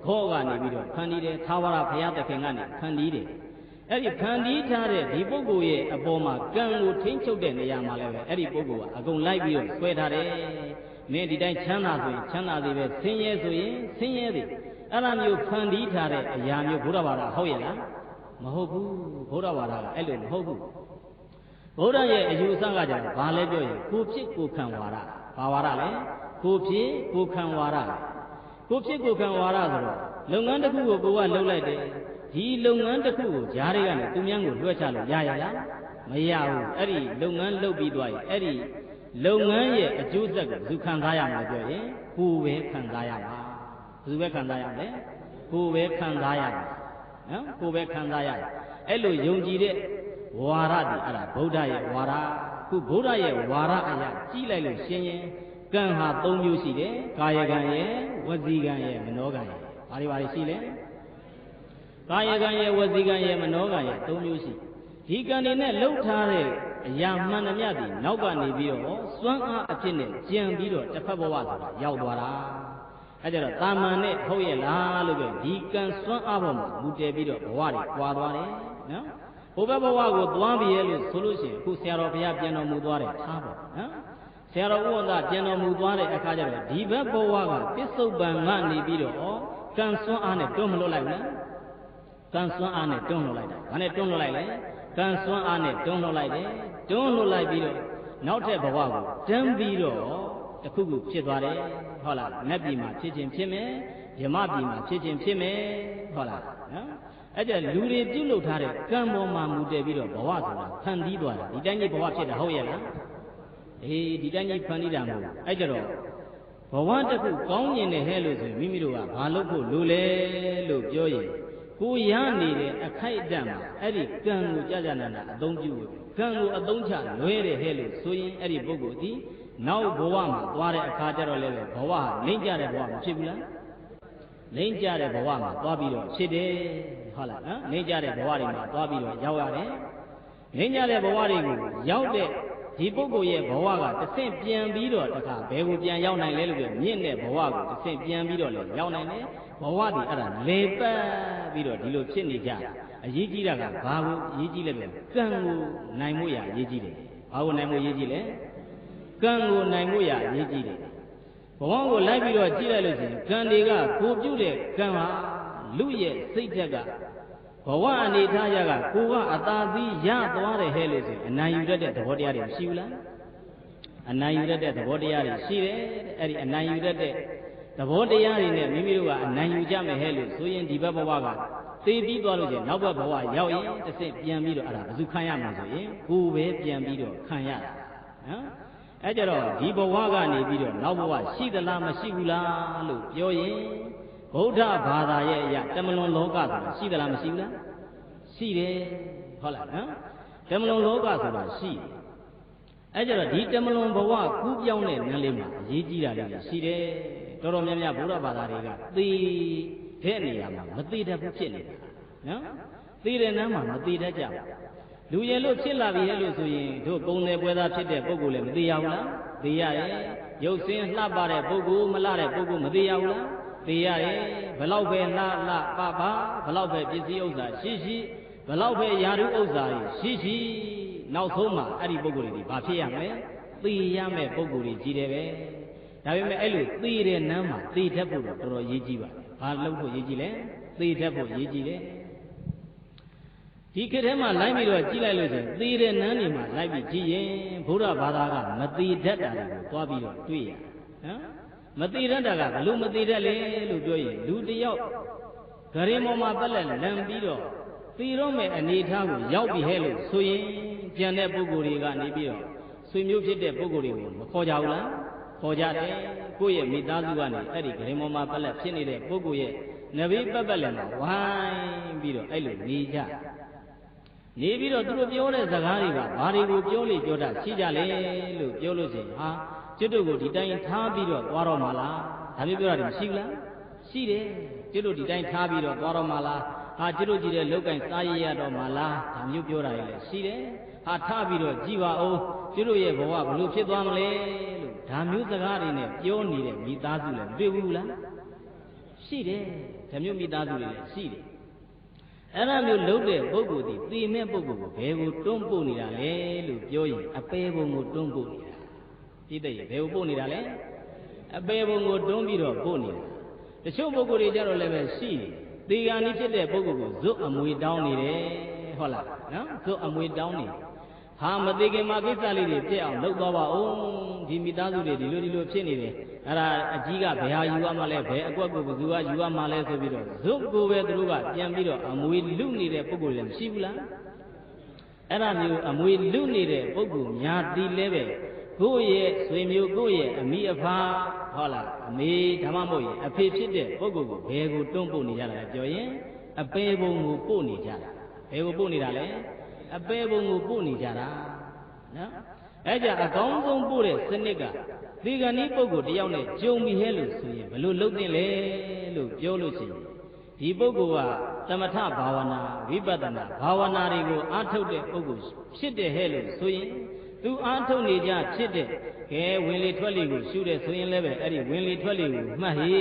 ခေါ်ကနေပြီးတော့ဖန်တီးတယ်သာဝရဘုရားသခင်ကနေဖန်တီးတယ်အဲ့ဒီဖန်တီးထားတဲ့ဒီပုဂ္ဂိုလ်ရဲ့အပေါ်မှာကံကိုထိမ့်ချုပ်တဲ့နေရာမှာလည်းပဲအဲ့ဒီပုဂ္ဂိုလ်ကအကုန်လိုက်ပြီးတော့ဆွဲထားတယ်မင်းဒီတိုင်းချမ်းသာဆိုရင်ချမ်းသာသေးပဲဆင်းရဲဆိုရင်ဆင်းရဲသေးအဲ့လိုမျိုးဖန်တီးထားတဲ့အရာမျိုးဘုရားဘာသာဟုတ်ရဲ့လားမဟုတ်ဘူးဘုရားဘာသာကအဲ့လိုမဟုတ်ဘူးဗုဒ္ဓရဲ့အယူအဆကကြတော့ဘာလဲပြောရင်ကိုဖြစ်ကိုခံဝါဒဘာဝါဒလဲကိုဖြစ်ကိုခံဝါဒကိုဖြစ်ကိုခံဝါဒဆိုတော့လုပ်ငန်းတစ်ခုကိုကိုကလုပ်လိုက်တယ်ဒီလုပ်ငန်းတစ်ခုကိုဂျားတွေကနေသူများကိုလွှဲချလို့ရရလားမရဘူးအဲ့ဒီလုပ်ငန်းလုပ်ပြီးသွားရင်အဲ့ဒီလုပ်ငန်းရဲ့အကျိုးဆက်ကိုသူခံစားရမှာပြောရင်ကိုပဲခံစားရမှာဘယ်သူပဲခံစားရမလဲကိုပဲခံစားရမှာနော်ကိုပဲခံစားရတယ်အဲ့လိုယုံကြည်တဲ့ဝါရတည်အဲ့ဒါဗုဒ္ဓရဲ့ဝါရခုဗုဒ္ဓရဲ့ဝါရအရာကြီးလိုက်လို့ရှင်းရင်ကံဟာ၃မျိုးရှိတယ်ကာယကံရဲ့ဝစီကံရဲ့မနောကံရဲ့ဘာတွေရှိလဲကာယကံရဲ့ဝစီကံရဲ့မနောကံရဲ့၃မျိုးရှိဒီကံတွေနဲ့လှုပ်ထားတဲ့အရာမှန်သမျှဒီနောက်ကနေပြီးတော့စွမ်းအားအဖြစ်နဲ့ကြံပြီးတော့တစ်ဖက်ဘဝဆိုတာရောက်သွားတာအဲကြတော့တာမန်နဲ့ဟုတ်ရဲ့လားလို့ပြောဒီကံစွမ်းအားပေါ်မှာမူတည်ပြီးတော့ဘဝတွေပွားသွားတယ်နော်ဟိုဘက်ဘဝကိုသွားပြီရဲ့လို့ဆိုလို့ရှိရင်အခုဆရာတော်ဘုရားပြန်တော်မူသွားတယ်ထားပါနော်ဆရာတော်ဥဝန္ဒပြန်တော်မူသွားတဲ့အခါကျတော့ဒီဘက်ဘဝကပစ္စုပန်ကနေပြီးတော့ကံစွမ်းအားနဲ့တွန်းမလွတ်လိုက်ဘူးကံစွမ်းအားနဲ့တွန်းလွတ်လိုက်တာဘာနဲ့တွန်းလွတ်လိုက်လဲကံစွမ်းအားနဲ့တွန်းလွတ်လိုက်တယ်တွန်းလွတ်လိုက်ပြီးတော့နောက်ထပ်ဘဝကိုတန်းပြီးတော့တခုခုဖြစ်သွားတယ်ဟုတ်လားနတ်ပြည်မှာဖြစ်ခြင်းဖြစ်မယ်ယမပြည်မှာဖြစ်ခြင်းဖြစ်မယ်ဟုတ်လားနော်အဲ့ကျလူတွေပြုလုပ်ထားတဲ့ကံပေါ်မှာမူတည်ပြီးတော့ဘဝဆိုတာဖန်တီးသွားတာဒီတိုင်းကြီးဘဝဖြစ်တာဟုတ်ရဲ့လားအေးဒီတိုင်းကြီးဖန်တီးတာမဟုတ်အဲ့ကြတော့ဘဝတစ်ခုကောင်းကျင်တဲ့ဟဲ့လို့ဆိုရင်မိမိတို့ကဘာလုပ်ဖို့လိုလဲလို့ပြောရင်ကိုရနေတဲ့အခိုက်အတန့်မှာအဲ့ဒီကံကိုကြာကြာနာနာအသုံးပြုကံကိုအသုံးချလွဲတယ်ဟဲ့လို့ဆိုရင်အဲ့ဒီပုဂ္ဂိုလ်ဒီနောက်ဘဝမှာသွားတဲ့အခါကျတော့လည်းဘဝလိမ့်ကြတဲ့ဘဝမဖြစ်ဘူးလားလိမ့်ကြတဲ့ဘဝမှာသွားပြီးတော့ဖြစ်တယ်ဟုတ်လားနော်လိမ့်ကြတဲ့ဘဝတွေမှာသွားပြီးတော့ရောက်ရတယ်လိမ့်ကြတဲ့ဘဝတွေကိုရောက်တဲ့ ဒီပုဂ္ဂိုလ်ရဲ့ဘဝကတစ်ဆင့်ပြန်ပြီးတော့တခါဘယ်ကိုပြန်ရောက်နိုင်လဲလို့ပြောမြင့်တဲ့ဘဝကိုတစ်ဆင့်ပြန်ပြီးတော့လည်းရောက်နိုင်တယ်ဘဝဒီအဲ့ဒါလေပတ်ပြီးတော့ဒီလိုဖြစ်နေကြအရေးကြီးတာကဘာကိုအရေးကြီးလဲပြောကံကိုနိုင်မှုရအရေးကြီးတယ်ဘာကိုနိုင်မှုအရေးကြီးလဲကံကိုနိုင်မှုရအရေးကြီးတယ်ဘဝကိုလိုက်ပြီးတော့ကြည့်လိုက်လို့ရှိရင်ကံတွေကကိုပြုတဲ့ကံဟာလူရဲ့စိတ်ဓာတ်ကဘဝအနေထားရကကိုကအသာသီးရသွားတယ်ဟဲ့လို့ဆိုအနိုင်ယူတတ်တဲ့သဘောတရားတွေမရှိဘူးလားအနိုင်ယူတတ်တဲ့သဘောတရားတွေရှိတယ်အဲ့ဒီအနိုင်ယူတတ်တဲ့သဘောတရားတွေနဲ့မိမိတို့ကအနိုင်ယူကြမယ်ဟဲ့လို့ဆိုရင်ဒီဘက်ဘဝကသိပြီးသွားလို့ရှိရင်နောက်ဘက်ဘဝရောက်ရင်တစ်ဆင့်ပြန်ပြီးတော့အဲ့ဒါဘယ်သူခံရမှာဆိုရင်ကိုယ်ပဲပြန်ပြီးတော့ခံရတာနော်အဲ့ကြတော့ဒီဘဝကနေပြီးတော့နောက်ဘဝရှိသလားမရှိဘူးလားလို့ပြောရင်ဗုဒ္ဓဘာသာရဲ့အရာတမလွန်လောကဆိုတာရှိသလားမရှိဘူးလားရှိတယ်ဟုတ်လားနော်တမလွန်လောကဆိုတာရှိတယ်အဲ့ကြတော့ဒီတမလွန်ဘဝကူးပြောင်းတဲ့နန်းလေးမှာအရေးကြီးတာလေးရှိတယ်တော်တော်များများဗုဒ္ဓဘာသာတွေကသိတဲ့နေရာမှာမသိတတ်ဘူးဖြစ်နေတာနော်သိတဲ့နန်းမှာမသိတတ်ကြဘူးလူရည်လို့ဖြစ်လာပြီလို့ဆိုရင်တို့ပုံနယ်ပွဲသားဖြစ်တဲ့ပုဂ္ဂိုလ်လည်းမသိရဘူးလားသိရတယ်ရုပ်စင်းလှပတဲ့ပုဂ္ဂိုလ်မလှတဲ့ပုဂ္ဂိုလ်မသိရဘူးလားသိရတယ်ဘလောက်ပဲလှပဘလောက်ပဲပစ္စည်းဥစ္စာရှိဘလောက်ပဲယာရုဥစ္စာရှိနောက်ဆုံးမှာအဲ့ဒီပုဂ္ဂိုလ်တွေဘာဖြစ်ရမလဲသိရမယ့်ပုဂ္ဂိုလ်တွေကြီးတယ်ပဲဒါပေမဲ့အဲ့လိုသိတဲ့နန်းမှာသိတတ်ဖို့တော့တော်တော်ရေးကြီးပါတယ်ဘာလုပ်ဖို့ရေးကြီးလဲသိတတ်ဖို့ရေးကြီးတယ်ဒီခေတ်ထဲမှာလိုက်ပြီးတော့ကြည့်လိုက်လို့ဆိုရင်သိတဲ့နန်းတွေမှာလိုက်ပြီးကြည့်ရင်ဘုရားဘာသာကမသိတတ်တာတွေကိုသွားပြီးတော့တွေ့ရနော်မသိတတ်တာကဘလို့မသိတတ်လဲလို့ပြောရင်လူတယောက်ဂရင်ပေါ်မှာပက်လက်လန်ပြီးတော့သိတော့မဲ့အနေထားကိုရောက်ပြီဟဲ့လို့ဆိုရင်ကျန်တဲ့ပုဂ္ဂိုလ်တွေကနေပြီးတော့ဆွေမျိုးဖြစ်တဲ့ပုဂ္ဂိုလ်တွေကိုမခေါ်ကြဘူးလားခေါ်ကြတယ်ကိုယ့်ရဲ့မိသားစုကနေအဲ့ဒီဂရင်ပေါ်မှာပက်လက်ဖြစ်နေတဲ့ပုဂ္ဂိုလ်ရဲ့နဘေးပတ်လက်မှာဝိုင်းပြီးတော့အဲ့လိုနေကြနေပြီးတော့သူတို့ပြောတဲ့စကားတွေကဘာတွေကိုပြောလေပြောတာရှိကြလေလို့ပြောလို့ရှိရင်ဟာကျွတ်တို့ကိုဒီတိုင်းထားပြီးတော့သွားတော့မှာလားဒါမျိုးပြောတာတွေမရှိဘူးလားရှိတယ်ကျွတ်တို့ဒီတိုင်းထားပြီးတော့သွားတော့မှာလားဟာကျွတ်တို့ကြည့်တဲ့လောက်ကင်စားရရတော့မှာလားဒါမျိုးပြောတာတွေလည်းရှိတယ်ဟာထားပြီးတော့ကြည်ပါအောင်ကျွတ်တို့ရဲ့ဘဝဘလို့ဖြစ်သွားမလဲလို့ဒါမျိုးစကားတွေနဲ့ပြောနေတဲ့မိသားစုလည်းမတွေ့ဘူးလားရှိတယ်ဒါမျိုးမိသားစုတွေလည်းရှိတယ်အဲ့ဒါမျိုးလုပ်တဲ့ပုဂ္ဂိုလ်ဒီသိမဲ့ပုဂ္ဂိုလ်ကိုဘယ်ကိုတွန်းပို့နေတာလဲလို့ပြောရင်အပေဘုံကိုတွန်းပို့နေတာသိတဲ့ရေဘယ်ကိုပို့နေတာလဲအပေဘုံကိုတွန်းပြီးတော့ပို့နေတာတချို့ပုဂ္ဂိုလ်တွေကြတော့လည်းပဲရှိသေဂာနိဖြစ်တဲ့ပုဂ္ဂိုလ်ကိုဇွတ်အမွေတောင်းနေတယ်ဟုတ်လားနော်ဇွတ်အမွေတောင်းနေဟာမသေးခင်မှာကိစ္စလေးတွေပြည့်အောင်လုပ်သွားပါဦးဒီမိသားစုတွေဒီလိုဖြစ်နေတယ်အဲ့ဒါအကြီးကဘယ်ဟာယူရမှလဲဘယ်အကွက်ကိုဘယ်သူကယူရမှလဲဆိုပြီးတော့ဇုတ်ကိုပဲသူတို့ကပြန်ပြီးတော့အမွေလူနေတဲ့ပုဂ္ဂိုလ်လည်းမရှိဘူးလားအဲ့ဒါမျိုးအမွေလူနေတဲ့ပုဂ္ဂိုလ်များဒီလဲပဲကိုယ့်ရဲ့ဆွေမျိုးကိုယ့်ရဲ့အမိအဖာဟုတ်လားအမေဓမ္မမို့ရင်အဖေဖြစ်တဲ့ပုဂ္ဂိုလ်ကိုဘယ်ကိုတွန်းပို့နေကြတာလဲပြောရင်အပေဘုံကိုပို့နေကြတာဘယ်ကိုပို့နေတာလဲအပေဘုံကိုပို့နေကြတာနော်အဲ့ကြအကောင်းဆုံးပို့တဲ့စနစ်ကဒီကနေ့ပုဂ္ဂိုလ်တယောက်နဲ့ကြုံပြီဟဲ့လို့ဆိုရင်ဘလို့လုပ်တင်လဲလို့ပြောလို့ရှိရင်ဒီပုဂ္ဂိုလ်ကသမထဘာဝနာဝိပဿနာဘာဝနာတွေကိုအားထုတ်တဲ့ပုဂ္ဂိုလ်ဖြစ်တယ်ဟဲ့လို့ဆိုရင်သူအားထုတ်နေကြဖြစ်တဲ့ကဲဝင်လေထွက်လေကိုရှုတဲ့ဆိုရင်လည်းပဲအဲ့ဒီဝင်လေထွက်လေကိုမှတ်ဟေ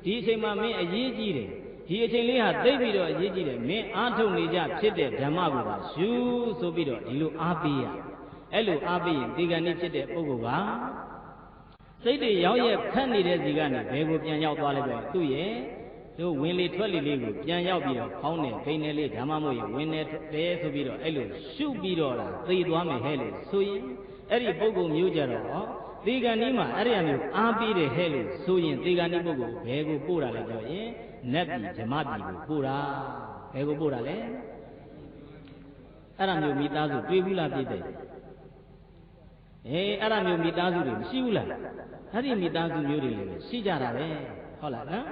ဒီအချိန်မှာမင်းအရေးကြီးတယ်ဒီအချိန်လေးဟာသိပြီးတော့အရေးကြီးတယ်မင်းအားထုတ်နေကြဖြစ်တဲ့ဓမ္မကိုပါရှုဆိုပြီးတော့ဒီလိုအားပေးရအဲ့လိုအားပေးရင်ဒီကနေ့ဖြစ်တဲ့ပုဂ္ဂိုလ်ကစိတ်တွေရောက်ရဲ့ဖက်နေတဲ့စီကနေဘယ်ကိုပြန်ရောက်သွားလဲဆိုရင်သူ့ရဲ့တို့ဝင်လေထွက်လေလေးကိုပြန်ရောက်ပြီးတော့ဖောင်းနေဖိနေလေးဓမ္မမို့ရဝင်နေတယ်ဆိုပြီးတော့အဲ့လိုရှုပြီးတော့လာသိသွားမယ်ဟဲ့လို့ဆိုရင်အဲ့ဒီပုဂ္ဂိုလ်မျိုးကြတော့ဒီကနေ့မှာအဲ့ဒီအမျိုးအားပေးတယ်ဟဲ့လို့ဆိုရင်ဒီကနေ့ပုဂ္ဂိုလ်ဘယ်ကိုပို့တာလဲပြောရင်နတ်ပြည်ဓမ္မပြည်ကိုပို့တာဘယ်ကိုပို့တာလဲအဲ့ဒါမျိုးမိသားစုတွေ့ဘူးလားပြည့်တယ်အဲ့ဒါမျိုးမိသားစုတွေမရှိဘူးလားအဲ့ဒီမိသားစုမျိုးတွေလည်းရှိကြတာပဲဟုတ်လားနော်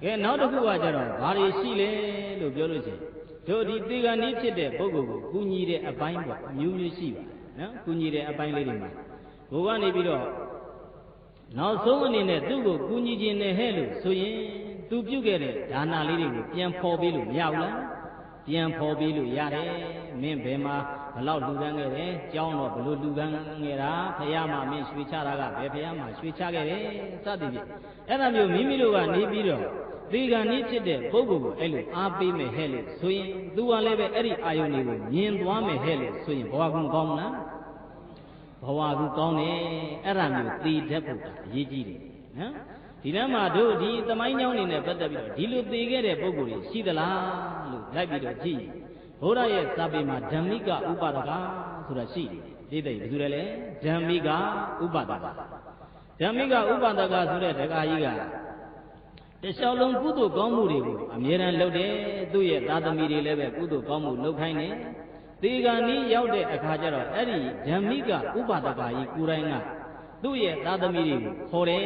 ကဲနောက်တစ်ခုကကြတော့ဘာတွေရှိလဲလို့ပြောလို့ရှိရင်တို့ဒီသေဂာနီးဖြစ်တဲ့ပုဂ္ဂိုလ်ကိုကူညီတဲ့အပိုင်းပေါ့အမျိုးမျိုးရှိပါတယ်နော်ကူညီတဲ့အပိုင်းလေးတွေမှာဘိုးကနေပြီးတော့နောက်ဆုံးအနေနဲ့သူ့ကိုကူညီခြင်းနဲ့ဟဲ့လို့ဆိုရင်သူပြုခဲ့တဲ့ဒါနလေးတွေကိုပြန်ဖော်ပေးလို့မရဘူးလားပြန်ဖော်ပေးလို့ရတယ်မင်းဘယ်မှာ ဘလောက်လူကန်းခဲ့တယ်ကြောင်းတော့ဘလို့လူကန်းခဲ့တာဖះမှာမင်းရွှေချတာကဘယ်ဖះမှာရွှေချခဲ့တယ်စသည်ဖြင့်အဲ့ဒါမျိုးမိမိတို့ကနေပြီးတော့သေကံနည်းဖြစ်တဲ့ပုဂ္ဂိုလ်ကိုအဲ့လိုအားပေးမယ်ဟဲ့လို့ဆိုရင်သူကလည်းပဲအဲ့ဒီအာယုန်တွေကိုမြင်သွားမယ်ဟဲ့လို့ဆိုရင်ဘဝကူကောင်းမလားဘဝကူကောင်းတယ်အဲ့ဒါမျိုးသိတတ်ဖို့အရေးကြီးတယ်နော်ဒီထဲမှာတို့ဒီသမိုင်းကြောင်းနေနဲ့ပတ်သက်ပြီးတော့ဒီလိုသိခဲ့တဲ့ပုဂ္ဂိုလ်တွေရှိသလားလို့လိုက်ပြီးတော့ကြည့်ဘုရားရဲ့စာပေမှာဓမ္မိကဥပဒကဆိုတာရှိတယ်သိတယ်ဘယ်သူလဲဓမ္မိကဥပဒကဓမ္မိကဥပဒကဆိုတဲ့တရားကြီးကတလျှောက်လုံးကုသိုလ်ကောင်းမှုတွေကိုအမြဲတမ်းလုပ်တယ်သူ့ရဲ့သားသမီးတွေလည်းပဲကုသိုလ်ကောင်းမှုလုပ်ခိုင်းတယ်သေကံဤရောက်တဲ့အခါကျတော့အဲ့ဒီဓမ္မိကဥပဒကကြီးကိုယ်တိုင်ကသူ့ရဲ့သားသမီးတွေကိုခေါ်တယ်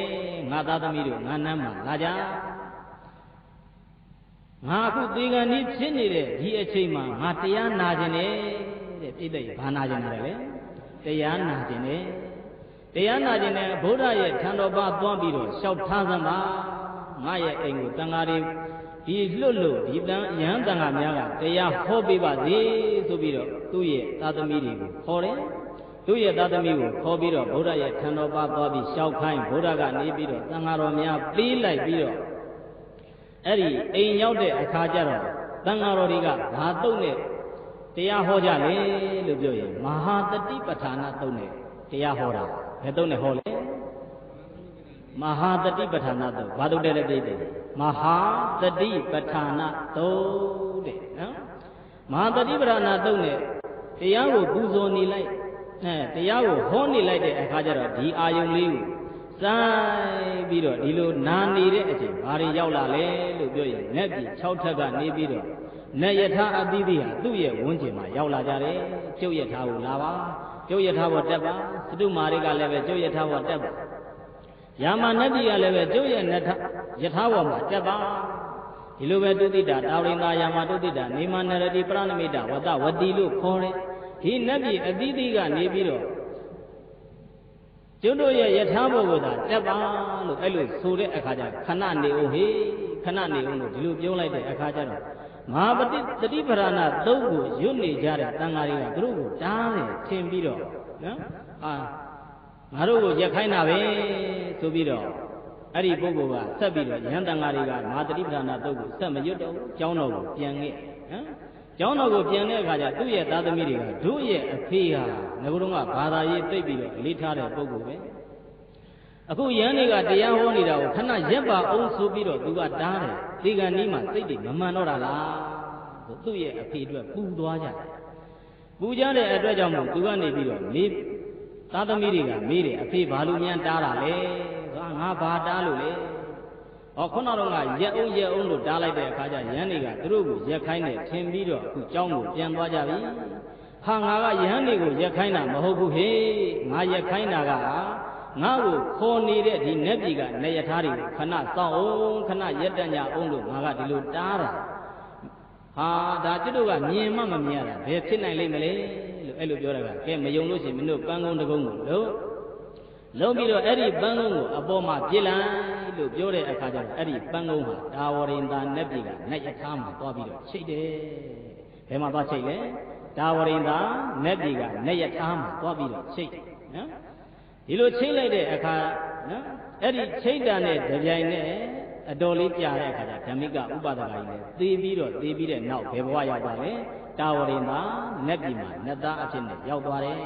ငါသားသမီးတို့ငါနမ်းမှာလာကြငါအခုသေကံဤဖြစ်နေတဲ့ဒီအချိန်မှာငါတရားနာခြင်းနဲ့တဲ့ပြိတ္တိဘာနာခြင်းလဲတရားနာခြင်းနဲ့တရားနာခြင်းနဲ့ဘုရားရဲ့ထံတော်ပါသွားပြီးတော့လျှောက်ထားစမ်းပါငါရဲ့အိမ်ကိုတန်ဃာတွေဒီလွတ်လို့ဒီတန်ရဟန်းတန်ဃာများကတရားဟောပေးပါစေဆိုပြီးတော့သူ့ရဲ့သားသမီးတွေကိုခေါ်တယ်သူ့ရဲ့သားသမီးကိုခေါ်ပြီးတော့ဘုရားရဲ့ထံတော်ပါသွားပြီးလျှောက်ခိုင်းဘုရားကနေပြီးတော့တန်ဃာတော်များပေးလိုက်ပြီးတော့အဲ့ဒီအိမ်ရောက်တဲ့အခါကျတော့တန်ဃာတော်တွေကဘာတုံးနဲ့တရားဟောကြလေလို့ပြောရင်မဟာတတိပဋ္ဌာနာတုံးနဲ့တရားဟောတာဘယ်တုံးနဲ့ဟောလဲမဟာတတိပဋ္ဌာနာတုံးဘာတုံးတဲ့လဲပြည့်တယ်မဟာတတိပဋ္ဌာနာတုံးတဲ့နော်မဟာတတိပဋ္ဌာနာတုံးနဲ့တရားကိုပူဇော်နေလိုက်တရားကိုဟောနေလိုက်တဲ့အခါကျတော့ဒီအာယုံလေးကိုစိုက်ပြီးတော့ဒီလိုနာနေတဲ့အချိန်ဘာတွေရောက်လာလဲလို့ပြောရင်နတ်ပြည်6ထပ်ကနေပြီးတော့နတ်ယထာအသီးသီးဟာသူ့ရဲ့ဝန်းကျင်မှာရောက်လာကြတယ်ကျုပ်ယထာကိုလာပါကျုပ်ယထာဘောတက်ပါစတုမာရိကလည်းပဲကျုပ်ယထာဘောတက်ပါယာမနတ်ပြည်ကလည်းပဲကျုပ်ရဲ့ယထာဘောမှာတက်ပါဒီလိုပဲတုတိတာတာဝရိန္ဒာယာမတုတိတာနေမနရတိပရဏမိတဝတဝတိလို့ခေါ်တယ်ဒီနတ်ပြည်အသီးသီးကနေပြီးတော့ကျုပ်တို့ရဲ့ယထာဘောကိုသာတက်ပါလို့အဲ့လိုဆိုတဲ့အခါကျခဏနေအောင်ဟေးခဏနေအောင်လို့ဒီလိုပြောလိုက်တဲ့အခါကျတော့မဟာပတိတတိပရဏသုံးကိုရွတ်နေကြတဲ့တန်ဃာတွေကသူတို့ကိုတားတယ်ထင်ပြီးတော့နော်ငါတို့ကိုရက်ခိုင်းတာပဲဆိုပြီးတော့အဲ့ဒီပုဂ္ဂိုလ်ကဆက်ပြီးတော့ယဟန်တန်ဃာတွေကမဟာတတိပရဏသုံးကိုဆက်မရွတ်တော့ဘူးကျောင်းတော်ကိုပြန်ခဲ့နော်ကျောင်းတော်ကိုပြန်တဲ့အခါကျသူ့ရဲ့သားသမီးတွေကတို့ရဲ့အဖေဟာငါတို့ကဘာသာရေးသိပြီးတော့လေးထားတဲ့ပုဂ္ဂိုလ်ပဲအခုယဟန်တွေကတရားဟောနေတာကိုခဏရက်ပါအောင်ဆိုပြီးတော့သူကတားတယ်ဒီကနေ့မှစိတ်တွေမမှန်တော့တာလားဆိုသူ့ရဲ့အဖေအတွက်ပူသွားကြတယ်ပူကြတဲ့အတွက်ကြောင့်မို့သူကနေပြီးတော့မေးသားသမီးတွေကမေးတယ်အဖေဘာလို့များတားတာလဲဆိုငါဘာတားလို့လဲဟောခုနတော့ကရက်အောင်လို့တားလိုက်တဲ့အခါကျယဟန်တွေကသူတို့ကိုရက်ခိုင်းတယ်ထင်ပြီးတော့အခုကျောင်းကိုပြန်သွားကြပြီဟာငါကယဟန်တွေကိုရက်ခိုင်းတာမဟုတ်ဘူးဟေးငါရက်ခိုင်းတာကငါ့ကိုခေါ်နေတဲ့ဒီနတ်ပြည်ကနေယထာတွေကိုခဏစောင့်အောင်ခဏရက်တန့်ကြအောင်လို့ငါကဒီလိုတားတာဟာဒါကျွတ်တို့ကမြင်မှမမြင်ရတာဘယ်ဖြစ်နိုင်လိမ့်မလဲလို့အဲ့လိုပြောတာကကဲမယုံလို့ရှိရင်မင်းတို့ပန်းကုန်းတကုန်းကိုလုံးပြီးတော့အဲ့ဒီပန်းကုန်းကိုအပေါ်မှာပြစ်လိုက်လို့ပြောတဲ့အခါကျတော့အဲ့ဒီပန်းကုန်းဟာတာဝရိန္ဒာနတ်ပြည်ကနေယထာမှာသွားပြီးတော့ချိတ်တယ်ဘယ်မှာသွားချိတ်လဲတာဝရိန္ဒာနတ်ပြည်ကနေယထာမှာသွားပြီးတော့ချိတ်နော်ဒီလိုချိတ်လိုက်တဲ့အခါနော်အဲ့ဒီချိတ်တန်တဲ့ကြပြိုင်နဲ့အတော်လေးပြတဲ့အခါကျဓမ္မိကဥပဒကကြီးလည်းသေပြီးတဲ့နောက်ဘယ်ဘဝရောက်သွားလဲတာဝရိန္ဒာနတ်ပြည်မှာနတ်သားအဖြစ်နဲ့ရောက်သွားတယ်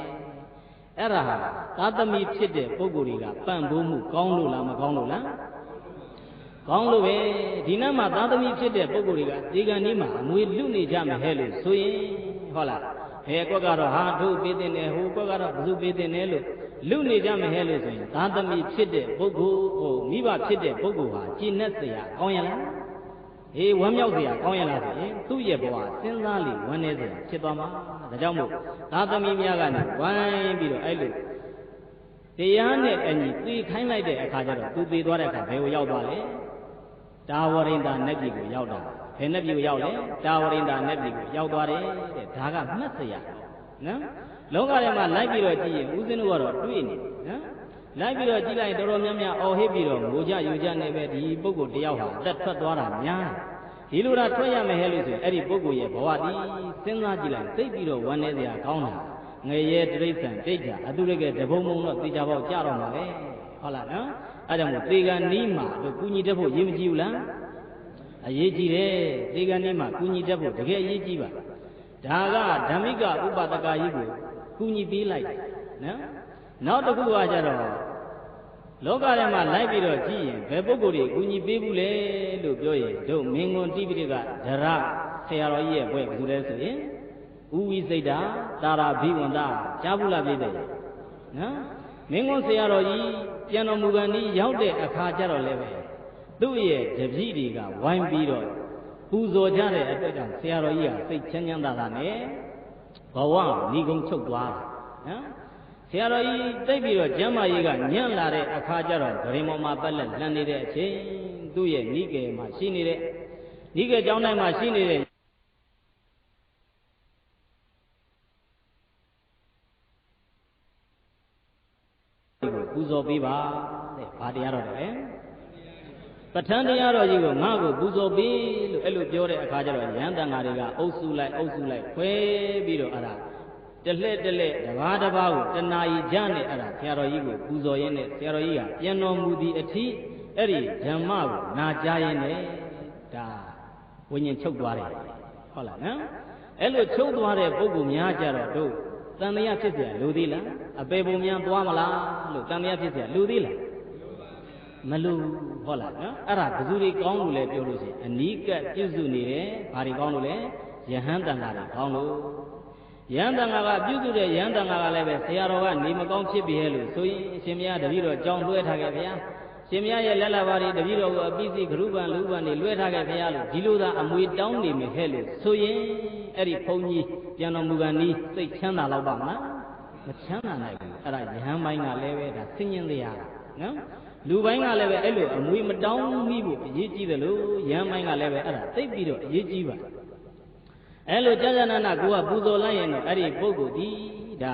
အဲ့ဒါဟာသာသမီဖြစ်တဲ့ပုဂ္ဂိုလ်တွေကပံ့ပိုးမှုကောင်းလို့လားမကောင်းလို့လားကောင်းလို့ပဲဒီနေ့မှာသာသမီဖြစ်တဲ့ပုဂ္ဂိုလ်တွေကဒီကနေ့မှာအမွေလွတ်နေကြမယ်ဟဲ့လို့ဆိုရင်ဟုတ်လားဘယ်ကွက်ကတော့ဟာတို့ပေးတဲ့နဲ့ဟိုကွက်ကတော့ဘုသူပေးတဲ့နဲ့လို့လူနေကြမယ်ဟဲ့လို့ဆိုရင်သာသမီဖြစ်တဲ့ပုဂ္ဂိုလ်ဟိုမိဘဖြစ်တဲ့ပုဂ္ဂိုလ်ဟာကျင့်내เสียကောင်းရလားဟေးဝမ်းမြောက်เสียကောင်းရလားဆိုရင်သူ့ရဲ့ဘဝစဉ်းစားလိဝမ်းနေเสียဖြစ်သွားမှာဒါကြောင့်မို့သာသမီများကနေဝိုင်းပြီးတော့အဲ့လိုတရားနဲ့အညီသိခိုင်းလိုက်တဲ့အခါကျတော့သူသိသွားတဲ့အခါဘယ်ကိုရောက်သွားလဲတာဝရိန္ဒာနတ်ပြည်ကိုရောက်တာဘယ်နတ်ပြည်ကိုရောက်လဲတာဝရိန္ဒာနတ်ပြည်ကိုရောက်သွားတယ်တဲ့ဒါကမှတ်เสียနော်လောကထဲမှာလိုက်ပြီးတော့ကြည့်ရင်ဦးဇင်းတို့ကတော့တွေ့နေနော်လိုက်ပြီးတော့ကြည့်လိုက်တော်တော်များများအော်ဟစ်ပြီးတော့ငိုကြယူကြနေပဲဒီပုဂ္ဂိုလ်တယောက်ဟာတက်ထွက်သွားတာများတယ် ဒီလိုတာထွက်ရမယ်ဟဲ့လို့ဆိုရင်အဲ့ဒီပုဂ္ဂိုလ်ရဲ့ဘဝတည်စဉ်းစားကြည့်လိုက်သိပြီးတော့ဝမ်းနေစရာကောင်းတာငရဲတိရစ္ဆာန်တိတ်ကြအတုရကတဘုံဘုံတော့သေချာပေါက်ကြတော့မှာပဲဟုတ်လားနော်အဲ့ဒါမို့သေကံနီးမှာတို့ကုညီတတ်ဖို့ရေးမကြည့်ဘူးလားအရေးကြီးတယ်သေကံနီးမှာကုညီတတ်ဖို့တကယ်အရေးကြီးပါဒါကဓမ္မိကဥပဒကကြီးကိုကုညီပေးလိုက်နော်နောက်တစ်ခုကကြတော့လောကထဲမှာလိုက်ပြီးတော့ကြည့်ရင်ဘယ်ပုဂ္ဂိုလ်တွေကုညီပေးဘူးလဲလို့ပြောရင်တို့မင်းကွန်တိပိဋကဒရဆရာတော်ကြီးရဲ့ဘွဲ့ဘယ်သူလဲဆိုရင်ဥဝိစိတ်တာတာရာဘိဝန္တာကြားဘူးလားပြည့်တယ်နော်မင်းကွန်ဆရာတော်ကြီးပြန်တော်မူကန်ဒီရောက်တဲ့အခါကျတော့လည်းပဲသူ့ရဲ့တပည့်တွေကဝိုင်းပြီးတော့ပူဇော်ကြတဲ့အတွက်ကြောင့်ဆရာတော်ကြီးကစိတ်ချမ်းချမ်းသာသာနဲ့ဘဝဏီကုံချုပ်သွားတယ်နော်ဆရာတော်ကြီးတိတ်ပြီးတော့ကျမ်းမာရေးကညံ့လာတဲ့အခါကျတော့ဂရင်ပေါ်မှာပက်လက်လန့်နေတဲ့အချိန်သူ့ရဲ့နိကေမှာရှိနေတဲ့နိကေကျောင်းတိုင်းမှာရှိနေတဲ့ပူဇော်ပေးပါတဲ့ဘာတရားတော်လဲပဋ္ဌာန်းတရားတော်ကြီးကိုငါ့ကိုပူဇော်ပေးလို့အဲ့လိုပြောတဲ့အခါကျတော့ရဟန်းတန်ဃာတွေကအုပ်စုလိုက်ခွဲပြီးတော့အဲ့ဒါတလှဲ့တပါးတပါးကိုတဏှာကြီးကြနဲ့အဲ့ဒါဆရာတော်ကြီးကိုပူဇော်ရင်းနဲ့ဆရာတော်ကြီးကပြန်တော်မူသည့်အထိအဲ့ဒီဓမ္မကိုနာကြားရင်းနဲ့ဒါဝိညာဉ်ချုပ်သွားတယ်ဟုတ်လားနော်အဲ့လိုချုပ်သွားတဲ့ပုဂ္ဂိုလ်များကြတော့တို့တန်တရားဖြစ်เสียလိုသေးလားအပေပုံများသွားမလားလို့တန်တရားဖြစ်เสียလိုသေးလားမလိုဟုတ်လားနော်အဲ့ဒါဘယ်သူတွေကောင်းလို့လဲပြောလို့ရှိရင်အနီးကပ်ပြုစုနေတယ်ဘာတွေကောင်းလို့လဲယဟန်တန်ဃာတွေကောင်းလို့ယဟန်တန်ဃာကပြုစုတဲ့ယဟန်တန်ဃာကလည်းပဲဆရာတော်ကနေမကောင်းဖြစ်ပြီဟဲ့လို့ဆိုရင်အရှင်မရတပည့်တော်ကြောင်းလွှဲထားခဲ့ဗျာရှင်မရရဲ့လက်လာပါတွေတပည့်တော်ကိုအပိစိဂရုပံလူပံတွေလွှဲထားခဲ့ဗျာလို့ဒီလိုသာအမွေတောင်းနေမယ်ဟဲ့လို့ဆိုရင်အဲ့ဒီဘုန်းကြီးပြန်တော်မူကန်ဤစိတ်ချမ်းသာတော့ပါမလားမချမ်းသာနိုင်ဘူးအဲ့ဒါယဟန်ပိုင်းကလည်းပဲဒါဆင်းရဲတရားနော်လူပိုင်းကလည်းပဲအဲ့လိုအမွေမတောင်းမိဖို့အရေးကြီးတယ်လို့ယဟန်ပိုင်းကလည်းပဲအဲ့ဒါသိပြီးတော့အရေးကြီးပါအဲ့လိုကြာကြာနာနာကိုကပူဇော်လိုက်ရင်တော့အဲ့ဒီပုဂ္ဂိုလ်ဒီဒါ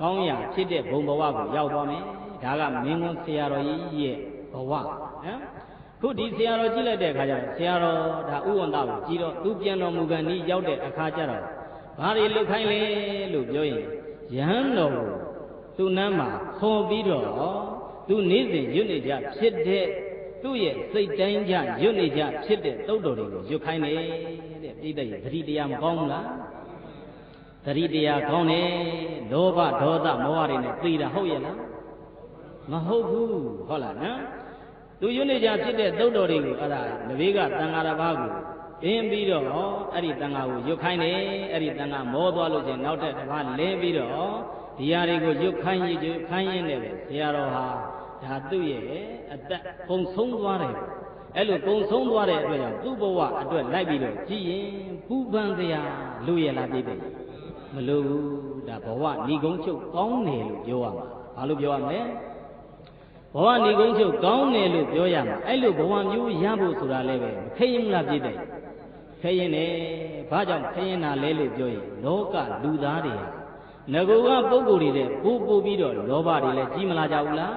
ကောင်းရာဖြစ်တဲ့ဘုံဘဝကိုရောက်သွားမယ်ဒါကမင်းကွန်းဆရာတော်ကြီးရဲ့ဘဝနော်ခုဒီဆရာတော်ကြည့်လိုက်တဲ့အခါကျတော့ဆရာတော်ဒါဥဝန္တကိုကြည့်တော့သူပြန်တော်မူကန်ဒီရောက်တဲ့အခါကျတော့ဘာတွေလုပ်ခိုင်းလဲလို့ပြောရင်ယဟန်တော်ကိုသူ့နမ်းမှာခေါ်ပြီးတော့သူနေ့စဉ်ရွတ်နေကြဖြစ်တဲ့သူ့ရဲ့စိတ်တိုင်းကြရွတ်နေကြဖြစ်တဲ့သုတ်တော်တွေကိုရွတ်ခိုင်းတယ်တဲ့ပြိတ္တရဲ့သတိတရားမကောင်းဘူးလားသတိတရားကောင်းတယ်လောဘဒေါသမောဟတွေနဲ့သိတာဟုတ်ရဲ့လားမဟုတ်ဘူးဟုတ်လားနော်သူရွတ်နေကြဖြစ်တဲ့သုတ်တော်တွေကိုအဲ့ဒါနဘေးကတန်ဃာတစ်ပါးကိုအင်းပြီးတော့အဲ့ဒီတန်ဃာကိုရွတ်ခိုင်းတယ်အဲ့ဒီတန်ဃာမောသွားလို့ချင်းနောက်တဲ့တစ်ပါးလဲပြီးတော့ဒီဟာတွေကိုရွတ်ခိုင်းရင်လည်းပဲဆရာတော်ဟာဒါသူ့ရဲ့အသက်ကုံဆုံးသွားတယ်အဲ့လိုကုံဆုံးသွားတဲ့အတွက်ကြောင့်သူ့ဘဝအတွက်လိုက်ပြီးတော့ကြည်ရင်ပူပန်စရာလိုရလားပြည့်တယ်မလိုဘူးဒါဘဝဏီကုံချုပ်ကောင်းတယ်လို့ပြောရမှာဘာလို့ပြောရမလဲဘဝဏီကုံချုပ်ကောင်းတယ်လို့ပြောရမှာအဲ့လိုဘဝမျိုးရဖို့ဆိုတာလည်းပဲမခရင်လားပြည့်တယ်ခရင်တယ်ဘာကြောင့်ခရင်တာလဲလို့ပြောရင်လောကလူသားတွေဟာငကူကပုဂ္ဂိုလ်တွေတဲ့ပို့ပြီးတော့လောဘတွေလည်းကြီးမလာကြဘူးလား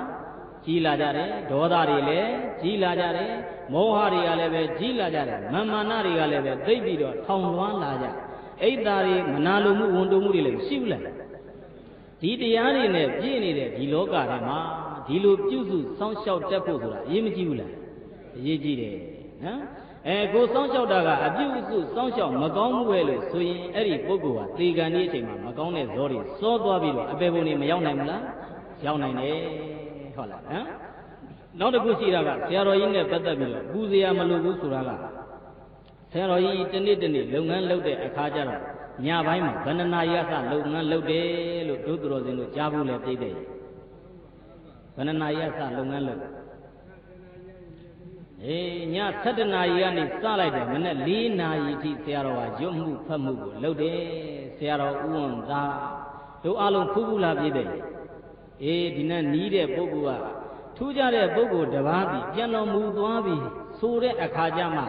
ကြီးလာကြတယ်ဒေါသတွေလည်းကြီးလာကြတယ်မောဟတွေကလည်းပဲကြီးလာကြတယ်မာနတွေကလည်းပဲသိပ်ပြီးတော့ထောင်လွှမ်းလာကြအိတ်သားတွေမနာလိုမှုဝန်တုံမှုတွေလည်းမရှိဘူးလားဒီတရားတွေနဲ့ပြည့်နေတဲ့ဒီလောကထဲမှာဒီလိုပြုစုစောင့်ရှောက်တတ်ဖို့ဆိုတာအရေးမကြီးဘူးလားအရေးကြီးတယ်နော်ကိုစောင့်ရှောက်တာကအပြုစုစောင့်ရှောက်မကောင်းဘူးပဲလို့ဆိုရင်အဲ့ဒီပုဂ္ဂိုလ်ဟာသေကံဒီအချိန်မှာမကောင်းတဲ့ဇောတွေစောသွားပြီးတော့အပေပုံတွေမရောက်နိုင်ဘူးလားရောက်နိုင်တယ်ဟုတ်လားနော်နောက်တစ်ခုရှိတာကဆရာတော်ကြီးနဲ့ပတ်သက်ပြီးတော့ပူဇော်မလို့ဘူးဆိုတာကဆရာတော်ကြီးတနေ့လုပ်ငန်းလုပ်တဲ့အခါကျတော့ညပိုင်းမှာဗန္ဒနာရသလုပ်ငန်းလုပ်တယ်လို့ဒုသူတော်စင်တို့ကြားဘူးလေပြိတဲ့ဗန္ဒနာရသလုပ်ငန်းလုပ်ည7 နာရီကနေစလိုက်တယ်မနေ့4 နာရီထိဆရာတော်ကရွတ်မှုဖတ်မှုကိုလုပ်တယ်ဆရာတော်ဥဝန္တာတို့အလုံးဖူးဖူးလာပြည့်တယ်ဒီနေ့နီးတဲ့ပုဂ္ဂိုလ်ကထူးခြားတဲ့ပုဂ္ဂိုလ်တစ်ပါးစီပြန်တော်မူသွားပြီဆိုတဲ့အခါကျမှ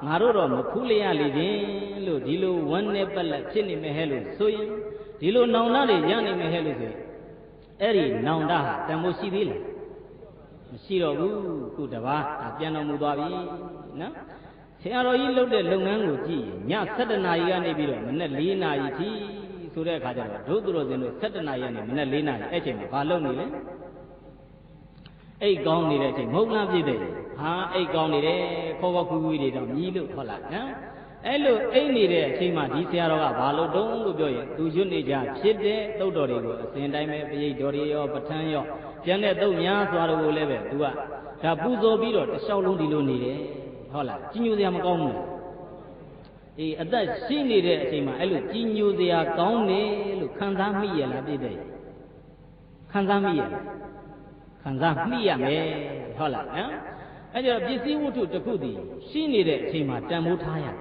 ငါတို့တော့မဖူးလျက်လေခြင်းလို့ဒီလိုဝမ်းနဲ့ပက်လက်ဖြစ်နေမယ်ဟဲ့လို့ဆိုရင်ဒီလိုနောင်တတွေရနိုင်မယ်ဟဲ့လို့ဆိုရင်အဲ့ဒီနောင်တဟာတန်ဖို့ရှိသေးလားမရှိတော့ဘူးခုတပါးပြန်တော်မူသွားပြီနော်ဆ ဆရာတော်ကြီးလုပ်တဲ့လုပ်ငန်းကိုကြည့်ရင်ည7 နာရီကနေပြီးတော့မနေ့4 နာရီထိဆိုတဲ့အခါကျတော့ဒုသူတော်စင်တို့7 နာရီကနေမနေ့4 နာရီအဲ့ချိန်မှာဘာလုပ်နေလဲအိတ်ကောင်းနေတဲ့အချိန်မဟုတ်လားပြည့်တယ်ဟာအိတ်ကောင်းနေတယ်ခေါ်ခူးခူးတွေတော့မြည်လို့ဟုတ်လားနော်အဲ့လိုအိတ်နေတဲ့အချိန်မှာဒီဆရာတော်ကဘာလို့တုံးလို့ပြောရင်သူရွတ်နေကြဖြစ်တဲ့သုတ်တော်တွေကိုအစဉ်တိုင်းပဲပရိတ်တော်တွေရောပဋ္ဌာန်းရောကျန်တဲ့သုတ်များစွာတို့ကိုလည်းပဲသူကဒါပူဇော်ပြီးတော့တစ်လျှောက်လုံးဒီလိုနေတယ်ဟုတ်လားကြီးညိုစရာမကောင်းဘူးလားအေးအသက်ရှိနေတဲ့အချိန်မှာအဲ့လိုကြီးညိုစရာကောင်းတယ်လို့ခံစားမိရလားပြည့်တဲ့ခံစားမိရလားခံစားမိရမယ်ဟုတ်လားနော်အဲ့ကြောင့်ပစ္စည်းဝတ္ထုတစ်ခုတည်းရှိနေတဲ့အချိန်မှာတန်ဖိုးထားရတယ်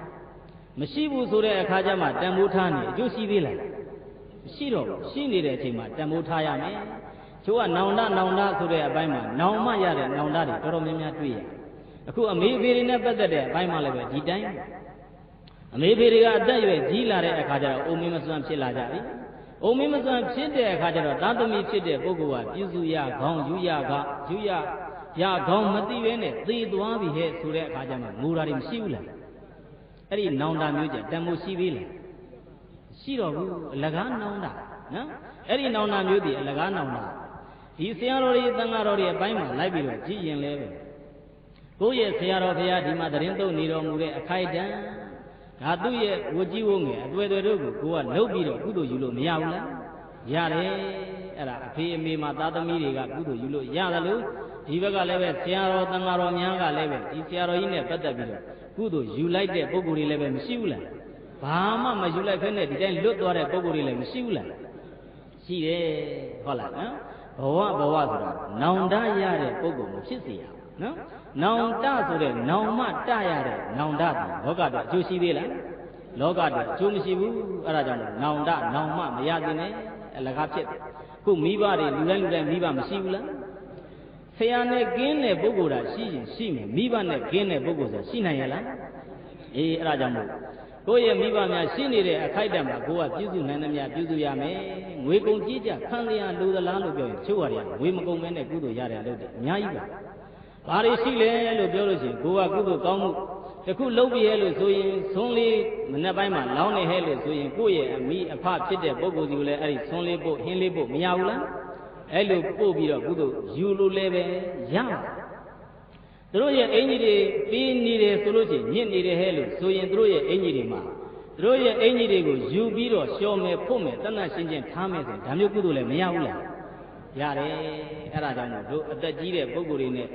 မရှိဘူးဆိုတဲ့အခါကျမှတန်ဖိုးထားနေအကျိုးရှိသေးလားမရှိတော့ဘူးရှိနေတဲ့အချိန်မှာတန်ဖိုးထားရမယ်ချို့ကနောင်တဆိုတဲ့အပိုင်းမှာနောင်မရတဲ့နောင်တတွေတော်တော်များများတွေ့ရအခုအမေဖေတွေနဲ့ပတ်သက်တဲ့အပိုင်းမှာလည်းပဲဒီတိုင်းအမေဖေတွေကအသက်အရွယ်ကြီးလာတဲ့အခါကျတော့အိုမင်းမစွမ်းဖြစ်လာကြပြီအိုမင်းမစွမ်းဖြစ်တဲ့အခါကျတော့သားသမီးဖြစ်တဲ့ပုဂ္ဂိုလ်ကပြုစုရခေါင်းယူရခေါင်းမသိပဲနဲ့သေသွားပြီဟဲ့ဆိုတဲ့အခါကျမှငိုတာတွေမရှိဘူးလားအဲ့ဒီနောင်တမျိုးကြတန်မိုးရှိသေးလားရှိတော့ဘူးအလကားနောင်တနော်အဲ့ဒီနောင်တမျိုးတည်အလကားနောင်တဒီဆရာတော်တွေသံဃာတော်တွေအပိုင်းမှာလိုက်ပြီးတော့ကြည်ရင်လဲပဲကိုယ့်ရဲ့ဆရာတော်ဘုရားဒီမှာသတင်းသုံးနေတော်မူတဲ့အခိုက်အတန့်ဒါသူ့ရဲ့ဝကြီးဝငယ်အတွေ့အကြုံတို့ကိုကလှုပ်ပြီးတော့ကုသိုလ်ယူလို့မရဘူးလားရတယ်အဲ့ဒါအဖေအမေမှာသားသမီးတွေကကုသိုလ်ယူလို့ရတယ်လို့ဒီဘက်ကလည်းပဲဆရာတော်သံဃာတော်များကလည်းပဲဒီဆရာတော်ကြီးနဲ့ပတ်သက်ပြီးတော့ကုသိုလ်ယူလိုက်တဲ့ပုဂ္ဂိုလ်တွေလည်းပဲမရှိဘူးလားဘာမှမယူလိုက်ဖ ೇನೆ ဒီတိုင်းလွတ်သွားတဲ့ပုဂ္ဂိုလ်တွေလည်းမရှိဘူးလားရှိတယ်ဟုတ်လားနော်ဘဝဆိုတာနောင်တရတဲ့ပုဂ္ဂိုလ်မဖြစ်စေရဘူးနော်နောင်တဆိုတဲ့နောင်မတရတဲ့နောင်တဒီလောကတော့အကျိုးရှိသေးလားလောကတော့အကျိုးမရှိဘူးအဲ့ဒါကြောင့်နောင်တနောင်မမရသေးနဲ့အလကားဖြစ်တယ်ခုမိဘတွေလူတိုင်းမိဘမရှိဘူးလားဆရာနဲ့ကင်းတဲ့ပုဂ္ဂိုလ်တာရှိရင်ရှိမယ်မိဘနဲ့ကင်းတဲ့ပုဂ္ဂိုလ်ဆိုရှိနိုင်ရလားအေးအဲ့ဒါကြောင့်မို့ကိုယ့်ရဲ့မိဘများရှိနေတဲ့အခိုက်အတန့်မှာကိုကပြုစုနိုင်သမျှပြုစုရမယ်ငွေကုန်ကြီးကြခံရလိုသလားလို့ပြောရင်ချို့ရတယ်ငွေမကုန်မဲနဲ့ကုသိုလ်ရတယ်လို့အများကြီးပါဘာတွေရှိလဲလို့ပြောလို့ရှိရင်ကိုကကုသိုလ်ကောင်းမှုတခုလုပ်ပြရဲလို့ဆိုရင်သွန်းလေးမနေ့ပိုင်းမှာလောင်းနေဟဲ့လို့ဆိုရင်ကိုယ့်ရဲ့အမိအဖဖြစ်တဲ့ပုဂ္ဂိုလ်စီကိုလည်းအဲ့ဒီသွန်းလေးပို့ဟင်းလေးပို့မရဘူးလားအဲ့လိုပို့ပြီးတော့ကုသိုလ်ယူလို့လည်းပဲရမှာသူတို့ရဲ့အင်ကြီးတွေပြီးနေတယ်ဆိုလို့ရှိရင်ညစ်နေတယ်ဟဲ့လို့ဆိုရင်သူတို့ရဲ့အင်ကြီးတွေမှာသူတို့ရဲ့အင်ကြီးတွေကိုယူပြီးတော့လျှော်မယ်ဖို့မယ်တဏှရှင်းချင်းထားမယ်ဆိုရင်ဒါမျိုးကုသိုလ်လည်းမရဘူးလားရတယ်အဲ့ဒါကြောင့်မို့တို့အသက်ကြီးတဲ့ပုဂ္ဂိုလ်တွေနဲ့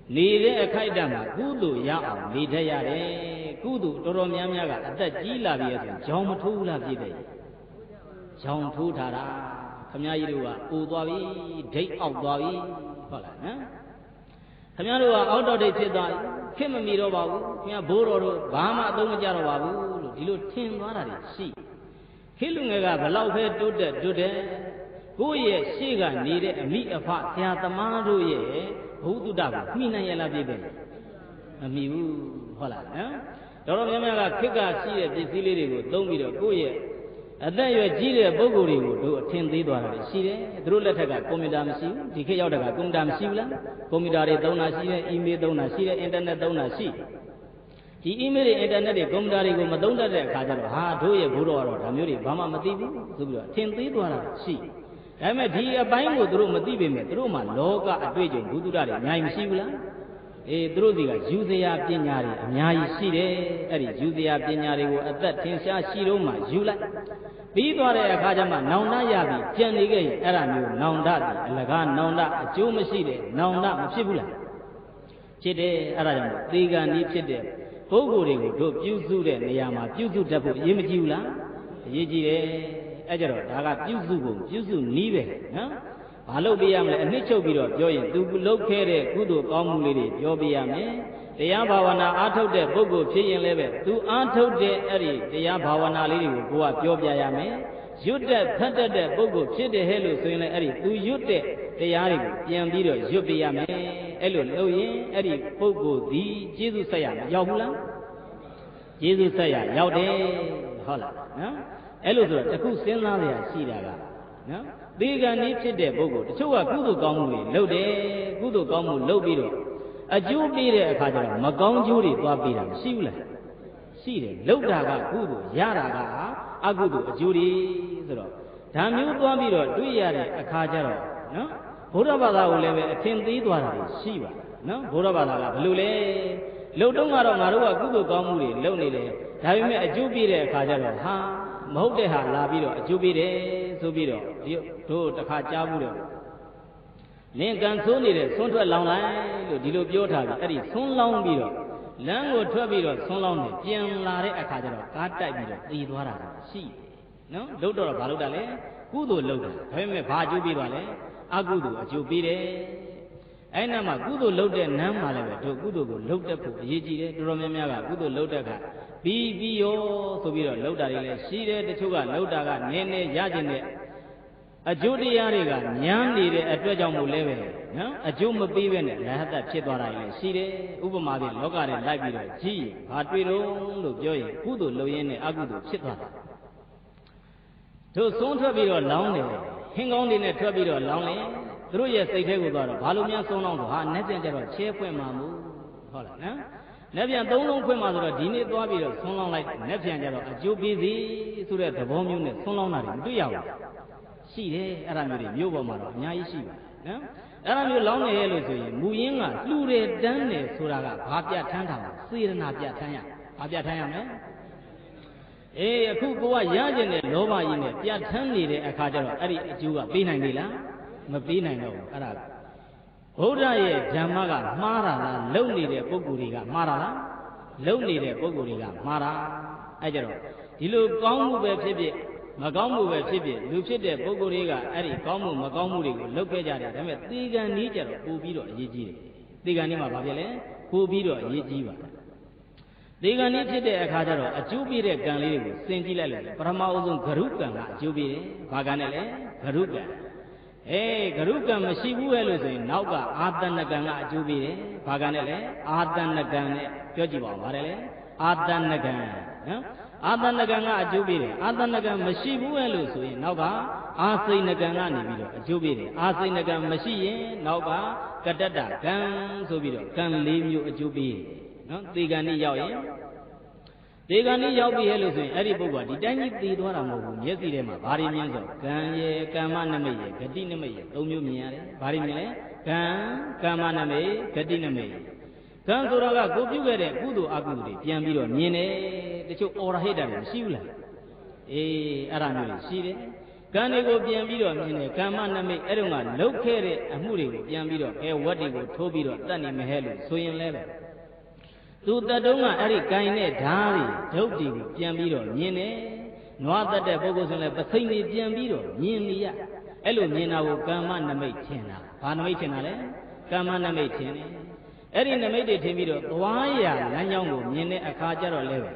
နေတဲ့အခိုက်အတန့်မှာကုသိုလ်ရအောင်နေတတ်ရတယ်ကုသိုလ်တော်တော်များများကအသက်ကြီးလာပြီဆိုရင်ကြောင်မထိုးလားပြည့်တယ်ကြောင်ထိုးထားတာခမည်းကြီးတို့ကအိုသွားပြီဒိတ်အောက်သွားပြီဟုတ်လားနော်ခမည်းတို့ကအောက်တော့ဒိတ်ဖြစ်သွားပြီခင်မမီတော့ပါဘူးခင်ဗျာဘိုးတော်တို့ဘာမှအသုံးမကျတော့ပါဘူးလို့ဒီလိုထင်သွားတာတွေရှိခေလူငယ်ကဘလောက်ပဲတိုးတက်ကိုယ့်ရဲ့ရှေ့ကနေတဲ့အမိအဖဆရာသမားတို့ရဲ့ဘုဒ္ဓတာကိုမှီနိုင်ရလားပြည့်တယ်မမှီဘူးဟုတ်လားနော်တော်တော်များများကခေတ်ကရှိတဲ့ပစ္စည်းလေးတွေကိုသုံးပြီးတော့ကိုယ့်ရဲ့အသက်အရွယ်ကြီးတဲ့ပုဂ္ဂိုလ်တွေကိုတို့အထင်သေးသွားတာရှိတယ်သူတို့လက်ထက်ကကွန်ပျူတာမရှိဘူးဒီခေတ်ရောက်တဲ့ကကွန်ပျူတာမရှိဘူးလားကွန်ပျူတာတွေသုံးတာရှိတယ်အီးမေးလ်သုံးတာရှိတယ်အင်တာနက်သုံးတာရှိဒီအီးမေးလ်တွေအင်တာနက်တွေကွန်ပျူတာတွေကိုမသုံးတတ်တဲ့အခါကျတော့ဟာတို့ရဲ့ဘိုးတော်ကတော့ဒါမျိုးတွေဘာမှမသိဘူးဆိုပြီးတော့အထင်သေးသွားတာရှိဒါပေမဲ့ဒီအပိုင်းကိုသူတို့မသိပေမဲ့သူတို့မှလောကအတွေ့အကြုံဘုဒ္ဓတွေအများကြီးမရှိဘူးလားအေးသူတို့စီကယူစရာပညာတွေအများကြီးရှိတယ်အဲ့ဒီယူစရာပညာတွေကိုအသက်ထင်ရှားရှိတော့မှယူလိုက်ပြီးသွားတဲ့အခါကျမှနောင်တရပြီကြံနေခဲ့ရင်အဲ့ဒါမျိုးနောင်တသည်အလကားနောင်တအကျိုးမရှိတဲ့နောင်တမဖြစ်ဘူးလားဖြစ်တယ်အဲ့ဒါကြောင့်သေကံဤဖြစ်တဲ့ပုဂ္ဂိုလ်တွေကိုတို့ပြုစုတဲ့နေရာမှာပြုစုတတ်ဖို့အရေးမကြီးဘူးလားအရေးကြီးတယ်အဲ့ကြတော့ဒါကပြုစုဖို့ပြုစုနည်းပဲနော်ဘာလို့ပြရမလဲအနှစ်ချုပ်ပြီးတော့ပြောရင်သူလုပ်ခဲ့တဲ့ကုသိုလ်ကောင်းမှုလေးတွေပြောပြရမယ်တရားဘာဝနာအားထုတ်တဲ့ပုဂ္ဂိုလ်ဖြစ်ရင်လည်းပဲသူအားထုတ်တဲ့အဲ့ဒီတရားဘာဝနာလေးတွေကိုကိုကပြောပြရမယ်ရွတ်တဲ့ဖတ်တတ်တဲ့ပုဂ္ဂိုလ်ဖြစ်တယ်ဟဲ့လို့ဆိုရင်လည်းအဲ့ဒီသူရွတ်တဲ့တရားတွေကိုပြန်ပြီးတော့ရွတ်ပြရမယ်အဲ့လိုလုပ်ရင်အဲ့ဒီပုဂ္ဂိုလ်ဒီကျေးဇူးဆက်ရမရောက်ဘူးလားကျေးဇူးဆက်ရရောက်တယ်ဟုတ်လားနော်အဲ့လိုဆိုတော့တခုစဉ်းစားရရှိတာကနော်သေကံဤဖြစ်တဲ့ပုဂ္ဂိုလ်တချို့ကကုသိုလ်ကောင်းမှုတွေလုပ်တယ်ကုသိုလ်ကောင်းမှုလုပ်ပြီးတော့ အကျိုးပေးတဲ့အခါကျတော့မကောင်းကျိုးတွေသွားပေးတာမရှိဘူးလားရှိတယ်လှုပ်တာကကုသိုလ်ရတာကအကုသိုလ်အကျိုးတွေဆိုတော့ဒါမျိုးသွားပြီးတော့တွေ့ရတဲ့အခါကျတော့နော်ဘုရားဘာသာကိုလည်းပဲအထင်သေးသွားတာရှိပါနော်ဘုရားဘာသာကဘယ်လိုလဲလှုပ်တော့ကတော့ငါတို့ကကုသိုလ်ကောင်းမှုတွေလုပ်နေတယ်ဒါပေမဲ့အကျိုးပေးတဲ့အခါကျတော့ဟာမဟုတ်တဲ့ဟာလာပြီးတော့အကျိုးပေးတယ်ဆိုပြီးတော့တို့တစ်ခါကြားဘူးတော့လင်ကန်ဆိုးနေတဲ့ဆွန်းထွက်လောင်လိုက်လို့ဒီလိုပြောထားပြီးအဲ့ဒီဆွန်းလောင်ပြီးတော့လမ်းကိုထွက်ပြီးတော့ဆွန်းလောင်နေပြန်လာတဲ့အခါကျတော့ကားတိုက်ပြီးတော့တည်သွားတာရှိတယ်နော်လှုပ်တော့ဘာလုပ်တာလဲကုသိုလ်လုပ်တာဒါပေမဲ့ဘာအကျိုးပေးသွားလဲအကုသိုလ်အကျိုးပေးတယ်အဲ့နာမှာကုသိုလ်လုပ်တဲ့နမ်းမှာလည်းပဲတို့ကုသိုလ်ကိုလုပ်တတ်ဖို့အရေးကြီးတယ်တော်တော်များများကကုသိုလ်လုပ်တတ်ကပြီးရောဆိုပြီးတော့လုပ်တာတွေလည်းရှိတယ်တချို့ကလုပ်တာကနည်းနည်းရကျင်တဲ့အကျိုးတရားတွေကညမ်းနေတဲ့အတွက်ကြောင့်မို့လဲပဲနော်အကျိုးမပေးဘဲနဲ့ရဟတဖြစ်သွားတာလည်းရှိတယ်ဥပမာဖြင့်လောကထဲလိုက်ပြီးတော့ကြည့်ဘာတွေ့တော့လို့ပြောရင်ကုသိုလ်လုပ်ရင်းနဲ့အကုသိုလ်ဖြစ်သွားတာတို့သုံးထွက်ပြီးတော့လောင်းတယ်ဟင်းကောင်းတွေနဲ့ထွက်ပြီးတော့လောင်းတယ်သူတို့ရဲ့စိတ်ထဲကိုသွားတော့ဘာလို့များဆုံးလောင်းဆိုဟာနဲ့ပြန်ကြတော့ချဲဖွင့်မှာမို့ဟုတ်လားနော်နဲ့ပြန်သုံးလုံးဖွင့်မှာဆိုတော့ဒီနေ့သွားပြီးတော့ဆုံးလောင်းလိုက်နဲ့ပြန်ကြတော့အကျိုးပေးစီဆိုတဲ့သဘောမျိုးနဲ့ဆုံးလောင်းတာတွေမတွေ့ရဘူးရှိတယ်အဲ့ဒါမျိုးတွေမြို့ပေါ်မှာတော့အများကြီးရှိပါတယ်နော်အဲ့ဒါမျိုးလောင်းနေရလို့ဆိုရင်မူရင်းကလှူတယ်တန်းတယ်ဆိုတာကဘာပြဋ္ဌာန်းတာလဲစေရနာပြဋ္ဌာန်းရဘာပြဋ္ဌာန်းရမလဲအေးအခုကိုကရကျင်တဲ့လောဘကြီးနဲ့ပြဋ္ဌာန်းနေတဲ့အခါကျတော့အဲ့ဒီအကျိုးကပေးနိုင်ပြီလားမပေးနိုင်တော့ဘူးအဲ့ဒါဘုရားရဲ့ဓမ္မကမှားတာလားလုံနေတဲ့ပုဂ္ဂိုလ်တွေကမှားတာလားလုံနေတဲ့ပုဂ္ဂိုလ်တွေကမှားတာအဲ့ကြတော့ဒီလိုကောင်းမှုပဲဖြစ်ဖြစ်မကောင်းမှုပဲဖြစ်ဖြစ်လူဖြစ်တဲ့ပုဂ္ဂိုလ်တွေကအဲ့ဒီကောင်းမှုမကောင်းမှုတွေကိုလုပ်ခဲ့ကြတယ်ဒါပေမဲ့သေကံနည်းကြတော့ပို့ပြီးတော့အရေးကြီးတယ်သေကံနည်းမှာဘာဖြစ်လဲပို့ပြီးတော့အရေးကြီးပါတယ်သေကံနည်းဖြစ်တဲ့အခါကျတော့အကျိုးပေးတဲ့ကံလေးတွေကိုစင်ကြည့်လိုက်လို့ပထမအဆုံးဂရုကံကအကျိုးပေးတယ်ဘာကံနဲ့လဲဂရုကံဂရုကံမရှိဘူးပဲလို့ဆိုရင်နောက်ကအာတဏကံကအကျိုးပေးတယ်ဘာကံနဲ့လဲအာတဏကံနဲ့ပြောကြည့်ပါဦးပါတယ်လေအာတဏကံနော်အာတဏကံကအကျိုးပေးတယ်အာတဏကံမရှိဘူးပဲလို့ဆိုရင်နောက်ကအာစိဏကံကနေပြီးတော့အကျိုးပေးတယ်အာစိဏကံမရှိရင်နောက်ကကတ္တတကံဆိုပြီးတော့ကံ၄မျိုးအကျိုးပေးတယ်နော်သေကံนี่ရောက်ရင်သေကံนี่ရောက်ပြီရဲ့လို့ဆိုရင်အဲ့ဒီပုဂ္ဂိုလ်ကဒီတိုင်းကြီးသေသွားတာမဟုတ်ဘူးမျက်စိထဲမှာဘာတွေမြင်ဆိုကံရဲ့ကမ္မနမိတ်ရဲ့ဂတိနမိတ်ရဲ့၃မျိုးမြင်ရတယ်ဘာတွေမြင်လဲကံကမ္မနမိတ်ဂတိနမိတ်ကံဆိုတော့ကကိုပြုခဲ့တဲ့ကုသိုလ်အကုသိုလ်တွေပြန်ပြီးတော့မြင်တယ်တချို့အော်ရဟိတတွေမရှိဘူးလားအေးအဲ့ဒါမျိုးတွေရှိတယ်ကံတွေကိုပြန်ပြီးတော့မြင်တယ်ကမ္မနမိတ်အဲ့တော့ကလှုပ်ခဲ့တဲ့အမှုတွေကိုပြန်ပြီးတော့ဝတ်တွေကိုထိုးပြီးတော့တတ်နေမဟဲလို့ဆိုရင်လည်းပဲသူတတုံးကအဲ့ဒီဂိုင်နဲ့ဓားတွေဒုတ်တွေကိုပြန်ပြီးတော့မြင်တယ်နွားတတ်တဲ့ပုဂ္ဂိုလ်ဆိုလည်းပစိမ့်တွေပြန်ပြီးတော့မြင်နေရအဲ့လိုမြင်တာကိုကမ္မနမိတ်ထင်တာဘာနမိတ်ထင်တာလဲကမ္မနမိတ်ထင်တယ်အဲ့ဒီနမိတ်တွေထင်ပြီးတော့သွားရလမ်းကြောင်းကိုမြင်တဲ့အခါကျတော့လည်းပဲ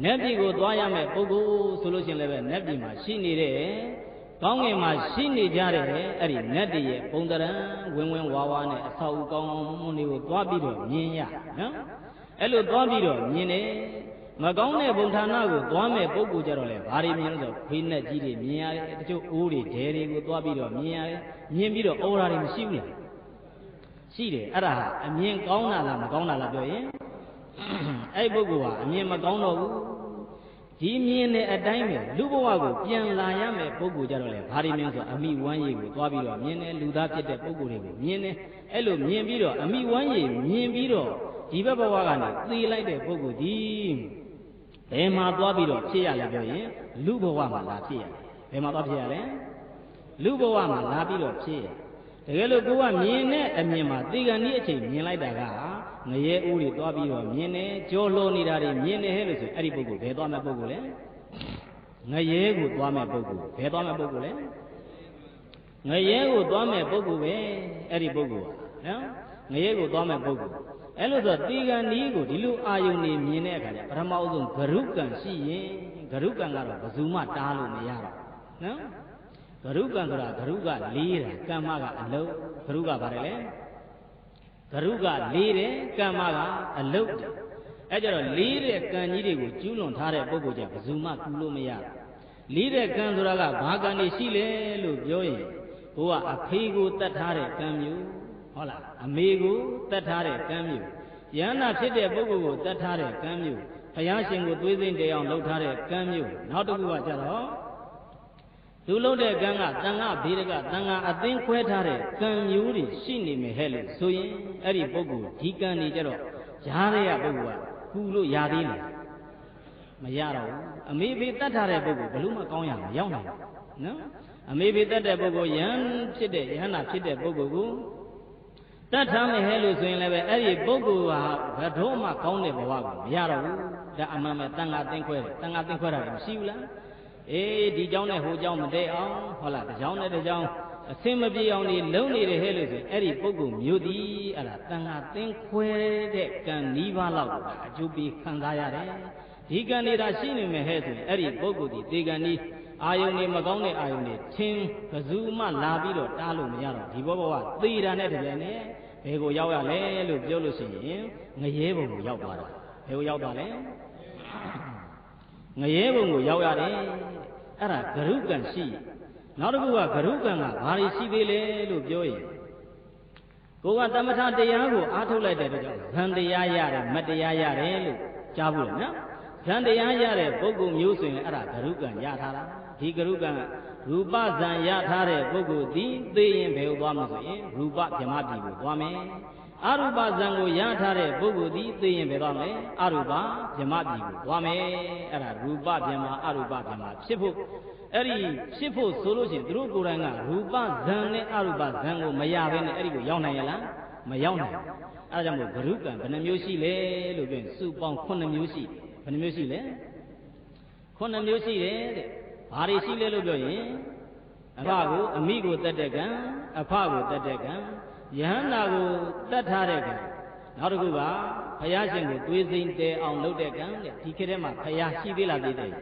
နတ်ပြည်ကိုသွားရမယ့်ပုဂ္ဂိုလ်ဆိုလို့ရှိရင်လည်းပဲနတ်ပြည်မှာရှိနေတဲ့ကောင်းငင်မှာရှိနေကြတဲ့အဲ့ဒီနတ်တွေရဲ့ပုံတရံဝင်ဝင်ဝါဝါနဲ့အဆောက်အကောင်းမွန်တွေကိုသွားပြီးတော့မြင်ရနော်အဲ့လိုသွားပြီးတော့မြင်တယ်မကောင်းတဲ့ဘုံဌာနကိုသွားမဲ့ပုဂ္ဂိုလ်ကြတော့လေဘာတွေမြင်လို့ဆိုဖိနဲ့ကြီးတွေမြင်ရတယ်တချို့အိုးတွေဒဲတွေကိုသွားပြီးတော့မြင်ရတယ်မြင်ပြီးတော့အော်တာတွေမရှိဘူးလားရှိတယ်အဲ့ဒါအမြင်ကောင်းတာလားမကောင်းတာလားပြောရင်အဲ့ပုဂ္ဂိုလ်ဟာအမြင်မကောင်းတော့ဘူးဒီမြင်တဲ့အတိုင်းပဲလူဘဝကိုပြန်လာရမယ်ပုဂ္ဂိုလ်ကြတော့လေဘာတွေမြင်ဆိုအမိဝမ်းရည်ကိုသွားပြီးတော့မြင်တယ်လူသားဖြစ်တဲ့ပုဂ္ဂိုလ်တွေကိုမြင်တယ်အဲ့လိုမြင်ပြီးတော့အမိဝမ်းရည်မြင်ပြီးတော့ဒီဘက်ဘဝကနေသိလိုက်တဲ့ပုဂ္ဂိုလ်ဒီဘယ်မှာသွားပြီးတော့ဖြစ်ရလဲပြောရင်လူဘဝမှာလာဖြစ်ရတယ်ဘယ်မှာသွားဖြစ်ရလဲလူဘဝမှာလာပြီးတော့ဖြစ်ရတကယ်လို့ကိုကမြင်တဲ့အမြင်မှာသေကံဤအချိန်မြင်လိုက်တာကငရဲဦးတွေသွားပြီးတော့မြင်တယ်ကြောလှောနေတာတွေမြင်တယ်ဟဲ့လို့ဆိုအဲ့ဒီပုဂ္ဂိုလ်ဘယ်သွားမဲ့ပုဂ္ဂိုလ်လဲငရဲကိုသွားမဲ့ပုဂ္ဂိုလ်ဘယ်သွားမဲ့ပုဂ္ဂိုလ်လဲငရဲကိုသွားမဲ့ပုဂ္ဂိုလ်ပဲအဲ့ဒီပုဂ္ဂိုလ်ကနော်ငရဲကိုသွားမဲ့ပုဂ္ဂိုလ်အဲ့လိုဆိုသေကံဤကိုဒီလိုအာယုန်နေမြင်တဲ့အခါကျပထမအဆုံးဂရုကံရှိရင်ဂရုကံကတော့ဘယ်သူမှတားလို့မရတော့နော်ဂရုကံဆိုတာဂရုကလေးတာကမ္မကအလုံးဂရုကပါတယ်လေဂရုကလေးတယ်ကမ္မကအလုံးအဲ့ကြတော့လေးတဲ့ကံကြီးတွေကိုကျူးလွန်ထားတဲ့ပုဂ္ဂိုလ်ကြဘယ်သူမှကူလို့မရလေးတဲ့ကံဆိုတာကဘာကံနေရှိလဲလို့ပြောရင်ဘိုးကအဖေကိုတတ်ထားတဲ့ကံမျိုး ဟုတ်လားအမေကိုတတ်ထားတဲ့ကံမျိုးယန္တာဖြစ်တဲ့ပုဂ္ဂိုလ်ကိုတတ်ထားတဲ့ကံမျိုးဘုရားရှင်ကိုသွေးစိမ့်တေအောင်လှုပ်ထားတဲ့ကံမျိုးနောက်တစ်ခုကကြတော့သူလှုပ်တဲ့ကံကတန်ခါဘေးကတန်ခါအသင်းခွဲထားတဲ့ကံမျိုးတွေရှိနေမယ်ဟဲ့လို့ဆိုရင်အဲ့ဒီပုဂ္ဂိုလ်ဒီကံတွေကြတော့ရားတဲ့ပုဂ္ဂိုလ်ကကူလို့ရသေးလားမရတော့ဘူးအမေဖေတတ်ထားတဲ့ပုဂ္ဂိုလ်ဘယ်လို့မှကောင်းရမရောက်နိုင်ဘူးနော်အမေဖေတတ်တဲ့ပုဂ္ဂိုလ်ယန္ဖြစ်တဲ့ယန္တာဖြစ်တဲ့ပုဂ္ဂိုလ်ကိုတတ်ထားမယ်ဟဲ့လို့ဆိုရင်လည်းပဲအဲ့ဒီပုဂ္ဂိုလ်ဟာဘယ်တော့မှကောင်းတဲ့ဘဝကိုမရတော့ဘူးဒါအမှန်ပဲတန်ခါသင်ခွဲတယ်တန်ခါသင်ခွဲတာမရှိဘူးလားအေးဒီเจ้าနဲ့ဟိုเจ้าမတည့်အောင်ဟုတ်လားတစ်เจ้าနဲ့တစ်เจ้าအစင်မပြေအောင်နေလုံးနေတယ်ဟဲ့လို့ဆိုရင်အဲ့ဒီပုဂ္ဂိုလ်မျိုးဒီအဲ့ဒါတန်ခါသင်ခွဲတဲ့ကံနီးပါးလောက်ကိုအကျိုးပေးခံစားရတယ်ဒီကံနေတာရှိနေမယ်ဟဲ့ဆိုရင်အဲ့ဒီပုဂ္ဂိုလ်ဒီတေကံနီးအာယုန်နေမကောင်းတဲ့အာယုန်နေချင်းဘယ်သူမှလာပြီးတော့တားလို့မရတော့ဒီဘဝသေတာနဲ့တကယ်နဲ့ဘယ်ကိုရောက်ရလဲလို့ပြောလို့ရှိရင်ငရဲဘုံကိုရောက်သွားတာဘယ်ကိုရောက်သွားလဲငရဲဘုံကိုရောက်ရတယ်အဲ့ဒါဂရုကံရှိနောက်တစ်ခုကဂရုကံကဘာတွေရှိသေးလဲလို့ပြောရင်ကိုကတမထတရားကိုအားထုတ်လိုက်တဲ့အတွက်ကြောင့်ဇန်တရားရတယ်မတရားရတယ်လို့ကြားဘူးလေနော်ဇန်တရားရတဲ့ပုဂ္ဂိုလ်မျိုးဆိုရင်အဲ့ဒါဂရုကံရထားတာဒီဂရုကံရူပဇံရထားတဲ့ပုဂ္ဂိုလ်ဒီသိရင်ဘယ်ကိုသွားမလို့ဆိုရင်ရူပဗြဟ္မပြည်ကိုသွားမယ်အရူပဇံကိုရထားတဲ့ပုဂ္ဂိုလ်ဒီသိရင်ဘယ်သွားမလဲအရူပဗြဟ္မပြည်ကိုသွားမယ်အဲ့ဒါရူပဗြဟ္မအရူပဗြဟ္မဖြစ်ဖို့အဲ့ဒီဖြစ်ဖို့ဆိုလို့ရှိရင်သူတို့ကိုယ်တိုင်ကရူပဇံနဲ့အရူပဇံကိုမရဘဲနဲ့အဲ့ဒီကိုရောက်နိုင်ရလားမရောက်နိုင်အဲ့ဒါကြောင့်မို့ဂရုကံဘယ်နှမျိုးရှိလဲလို့ပြောရင်စုပေါင်း9မျိုးရှိတယ်ဘယ်နှမျိုးရှိလဲ9မျိုးရှိတယ်တဲ့ဘာတွေရှိလဲလို့ပြောရင်အဖကိုအမိကိုတတ်တဲ့ကံအဖကိုတတ်တဲ့ကံယဟန္တာကိုတတ်ထားတဲ့ကံနောက်တစ်ခုကဘုရားရှင်ကိုသွေးစိမ့်တဲအောင်လုပ်တဲ့ကံတဲ့ဒီခေတ်ထဲမှာဘုရားရှိသေးလားသိသေး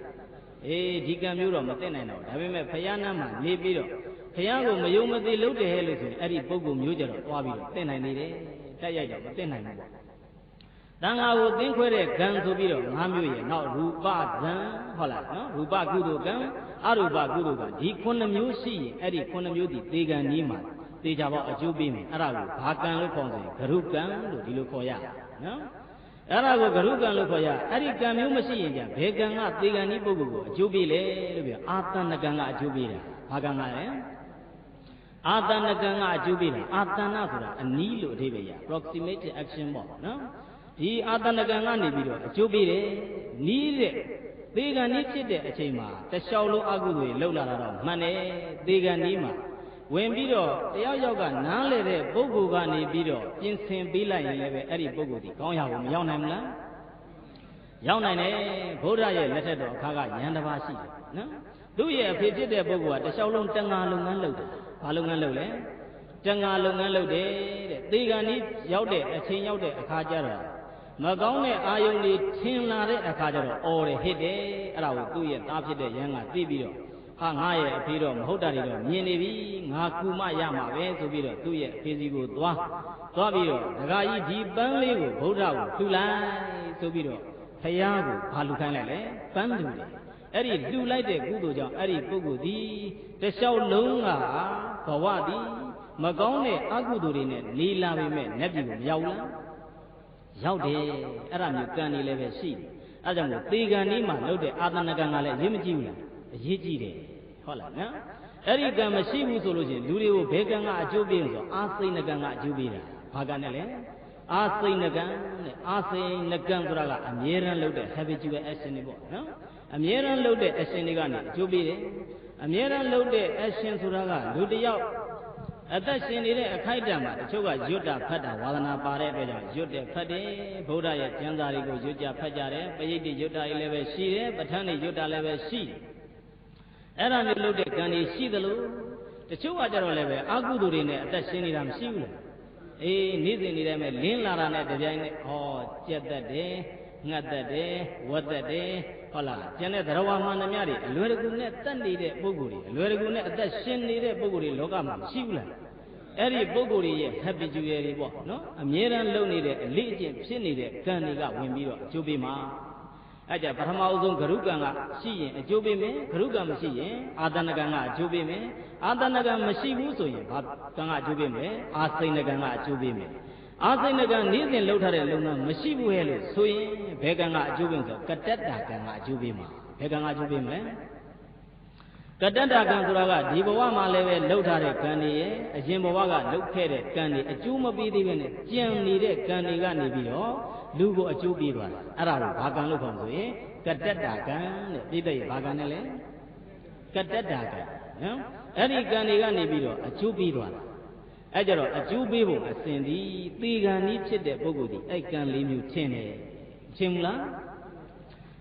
အေးဒီကံမျိုးတော့မသိနိုင်တော့ဒါပေမဲ့ဘုရားနာမှာနေပြီးတော့ဘုရားကိုမယုံမသိလုပ်တယ်ဟဲ့လို့ဆိုရင်အဲ့ဒီပုဂ္ဂိုလ်မျိုးကြတော့သွားပြီးတော့သိနိုင်နေတယ်တက်ရိုက်တော့မသိနိုင်ဘူးပေါ့တန်ခါကိုသင်ခွဲတဲ့ကံဆိုပြီးတော့၅မျိုးရဲ့နောက်ရူပဇံဟုတ်လားနော်ရူပကုသိုလ်ကံအရူပကုသိုလ်ကံဒီ9မျိုးရှိရင်အဲ့ဒီ9မျိုးဒီသေကံနီးမှာသေချာပေါအကျိုးပေးမယ်အဲ့ဒါကိုဘာကံလို့ခေါ်ဆိုရင်ဂရုကံလို့ဒီလိုခေါ်ရနော်အဲ့ဒါကိုဂရုကံလို့ခေါ်ရအဲ့ဒီကံမျိုးမရှိရင်ကြဘယ်ကံကသေကံနီးပုဂ္ဂိုလ်ကိုအကျိုးပေးလဲလို့ပြောအာတဏကံကအကျိုးပေးတာဘာကံကလဲအာတဏကံကအကျိုးပေးတာအာတဏဆိုတာအနီးလို့အဓိပ္ပာယ်ရ proximate action ပေါ့နော်ဒီအာတဏကံကနေပြီးတော့အကျိုးပေးတယ်နီးတဲ့သေကံနီးဖြစ်တဲ့အချိန်မှာတလျှောက်လုံးအကုသိုလ်တွေလှုပ်လာတော့မှန်တယ်သေကံနီးမှာဝင်ပြီးတော့တယောက်ယောက်ကနားလေတဲ့ပုဂ္ဂိုလ်ကနေပြီးတော့ပြင်ဆင်ပေးလိုက်ရင်လည်းပဲအဲ့ဒီပုဂ္ဂိုလ်ဒီကောင်းရဖို့မရောက်နိုင်ဘူးလားရောက်နိုင်တယ်ဘုရားရဲ့လက်ထက်တော်အခါကယန္တပါရှိတယ်နော်သူ့ရဲ့အဖေဖြစ်တဲ့ပုဂ္ဂိုလ်ကတလျှောက်လုံးတန်ဃာလုပ်ငန်းလုပ်တယ်ဘာလုပ်ငန်းလုပ်လဲတန်ဃာလုပ်ငန်းလုပ်တယ်တဲ့သေကံနီးရောက်တဲ့အချိန်ရောက်တဲ့အခါကျတော့မကောင်းတဲ့အာယုန်တွေထင်လာတဲ့အခါကျတော့အော်တယ်ဟစ်တယ်အဲ့ဒါကိုသူ့ရဲ့သားဖြစ်တဲ့ယန်းကသိပြီးတော့ဟာငါရဲ့အဖေတော့မဟုတ်တာတွေတော့မြင်နေပြီငါကူမရမှာပဲဆိုပြီးတော့သူ့ရဲ့အဖေစီကိုသွားပြီးတော့ဒကာကြီးဒီပန်းလေးကိုဗုဒ္ဓကိုလှူလိုက်ဆိုပြီးတော့ဖယားကိုဘာလှူခိုင်းလိုက်လဲပန်းလှူတယ်အဲ့ဒီလှူလိုက်တဲ့ကုသိုလ်ကြောင့်အဲ့ဒီပုဂ္ဂိုလ်ဒီတလျှောက်လုံးကဘဝဒီမကောင်းတဲ့အကုသိုလ်တွေနဲ့နေလာပေမဲ့မျက်ပြည်ကိုမရောက်လားရောက်တယ်အဲ့ဒါမျိုးကံနေလည်းပဲရှိတယ်အဲ့ကြောင့်မို့သေကံนี้မှာလုပ်တဲ့အာတဏကံကလည်းအရေးမကြီးဘူးလားအရေးကြီးတယ်ဟုတ်လားနော်အဲ့ဒီကံမရှိဘူးဆိုလို့ရှိရင်လူတွေကိုဘယ်ကံကအကျိုးပေးဆိုအာစိဏကံကအကျိုးပေးတာဘာကံနဲ့လဲအာစိဏကံနဲ့အာစိဏကံဆိုတာကအမြဲတမ်းလုပ်တဲ့ habitual action တွေပေါ့နော်အမြဲတမ်းလုပ်တဲ့ action တွေကနေအကျိုးပေးတယ်အမြဲတမ်းလုပ်တဲ့ action ဆိုတာကလူတစ်ယောက်အသက်ရှင်နေတဲ့အခိုက်အတန့်မှာတချို့ကရွတ်တာဖတ်တာဝါဒနာပါတဲ့အတွက်ကြောင့်ရွတ်တယ်ဖတ်တယ်ဗုဒ္ဓရဲ့ကျမ်းစာတွေကိုရွတ်ကြဖတ်ကြတယ်ပရိတ်တိရွတ်တာလည်းပဲရှိတယ်ပဋ္ဌာန်းတွေရွတ်တာလည်းပဲရှိတယ်အဲ့ဒါမျိုးလုပ်တဲ့ကံတွေရှိသလိုတချို့ကကြတော့လည်းပဲအကုသိုလ်တွေနဲ့အသက်ရှင်နေတာမရှိဘူးလားအေးနေ့စဉ်နေတိုင်းပဲလင်းလာတာနဲ့တပြိုင်နက်ဟောကြက်တတ်တယ်ငှက်တတ်တယ်ဝက်တတ်တယ်ဟုတ်လားကျန်တဲ့သရဝါမှန်သမျှတွေအလွယ်တကူနဲ့တတ်နေတဲ့ပုဂ္ဂိုလ်တွေအလွယ်တကူနဲ့အသက်ရှင်နေတဲ့ပုဂ္ဂိုလ်တွေလောကမှာမရှိဘူးလားအဲ့ဒီပုဂ္ဂိုလ်တွေရဲ့ habitual တွေပေါ့နော်အမြဲတမ်းလုပ်နေတဲ့အလေးအကျင့်ဖြစ်နေတဲ့ကံတွေကဝင်ပြီးတော့အကျိုးပေးမှာ အဲ့ကြပထမအဆုံးဂရုကံကရှိရင်အကျိုးပေးမယ်ဂရုကံမရှိရင်အာတဏကံကအကျိုးပေးမယ်အာတဏကံမရှိဘူးဆိုရင်ဘာကံကအကျိုးပေးမယ်အာစိဏကံကအကျိုးပေးမယ်အာစိဏကံနေ့စဉ်လှုပ်ထားတဲ့လုံတော့မရှိဘူးရဲ့လို့ဆိုရင်ဘယ်ကံကအကျိုးပေးဆိုကတ္တတကံကအကျိုးပေးမှာဘယ်ကံကအကျိုးပေးမလဲကတ္တတကံဆိုတာကဒီဘဝမှာလည်းပဲလှုပ်ထားတဲ့ကံတွေရဲ့အရင်ဘဝကလှုပ်ခဲ့တဲ့ကံတွေအကျိုးမပေးသေးဘဲနဲ့ကြံနေတဲ့ကံတွေကနေပြီးတော့လူကိုအကျိုးပေးသွားတာအဲ့ဒါကိုဘာကံလို့ခေါ်ဆိုရင်ကတ္တတကံတဲ့ပြိတ္တိဘာကံနဲ့လဲကတ္တတကံနော်အဲ့ဒီကံတွေကနေပြီးတော့အကျိုးပေးသွားတာအဲ့ကြတော့အကျိုးပေးဖို့အစဉ်ဒီသေကံဤဖြစ်တဲ့ပုဂ္ဂိုလ်ဒီအဲ့ကံ၄မျိုးထင်တယ်ထင်မလား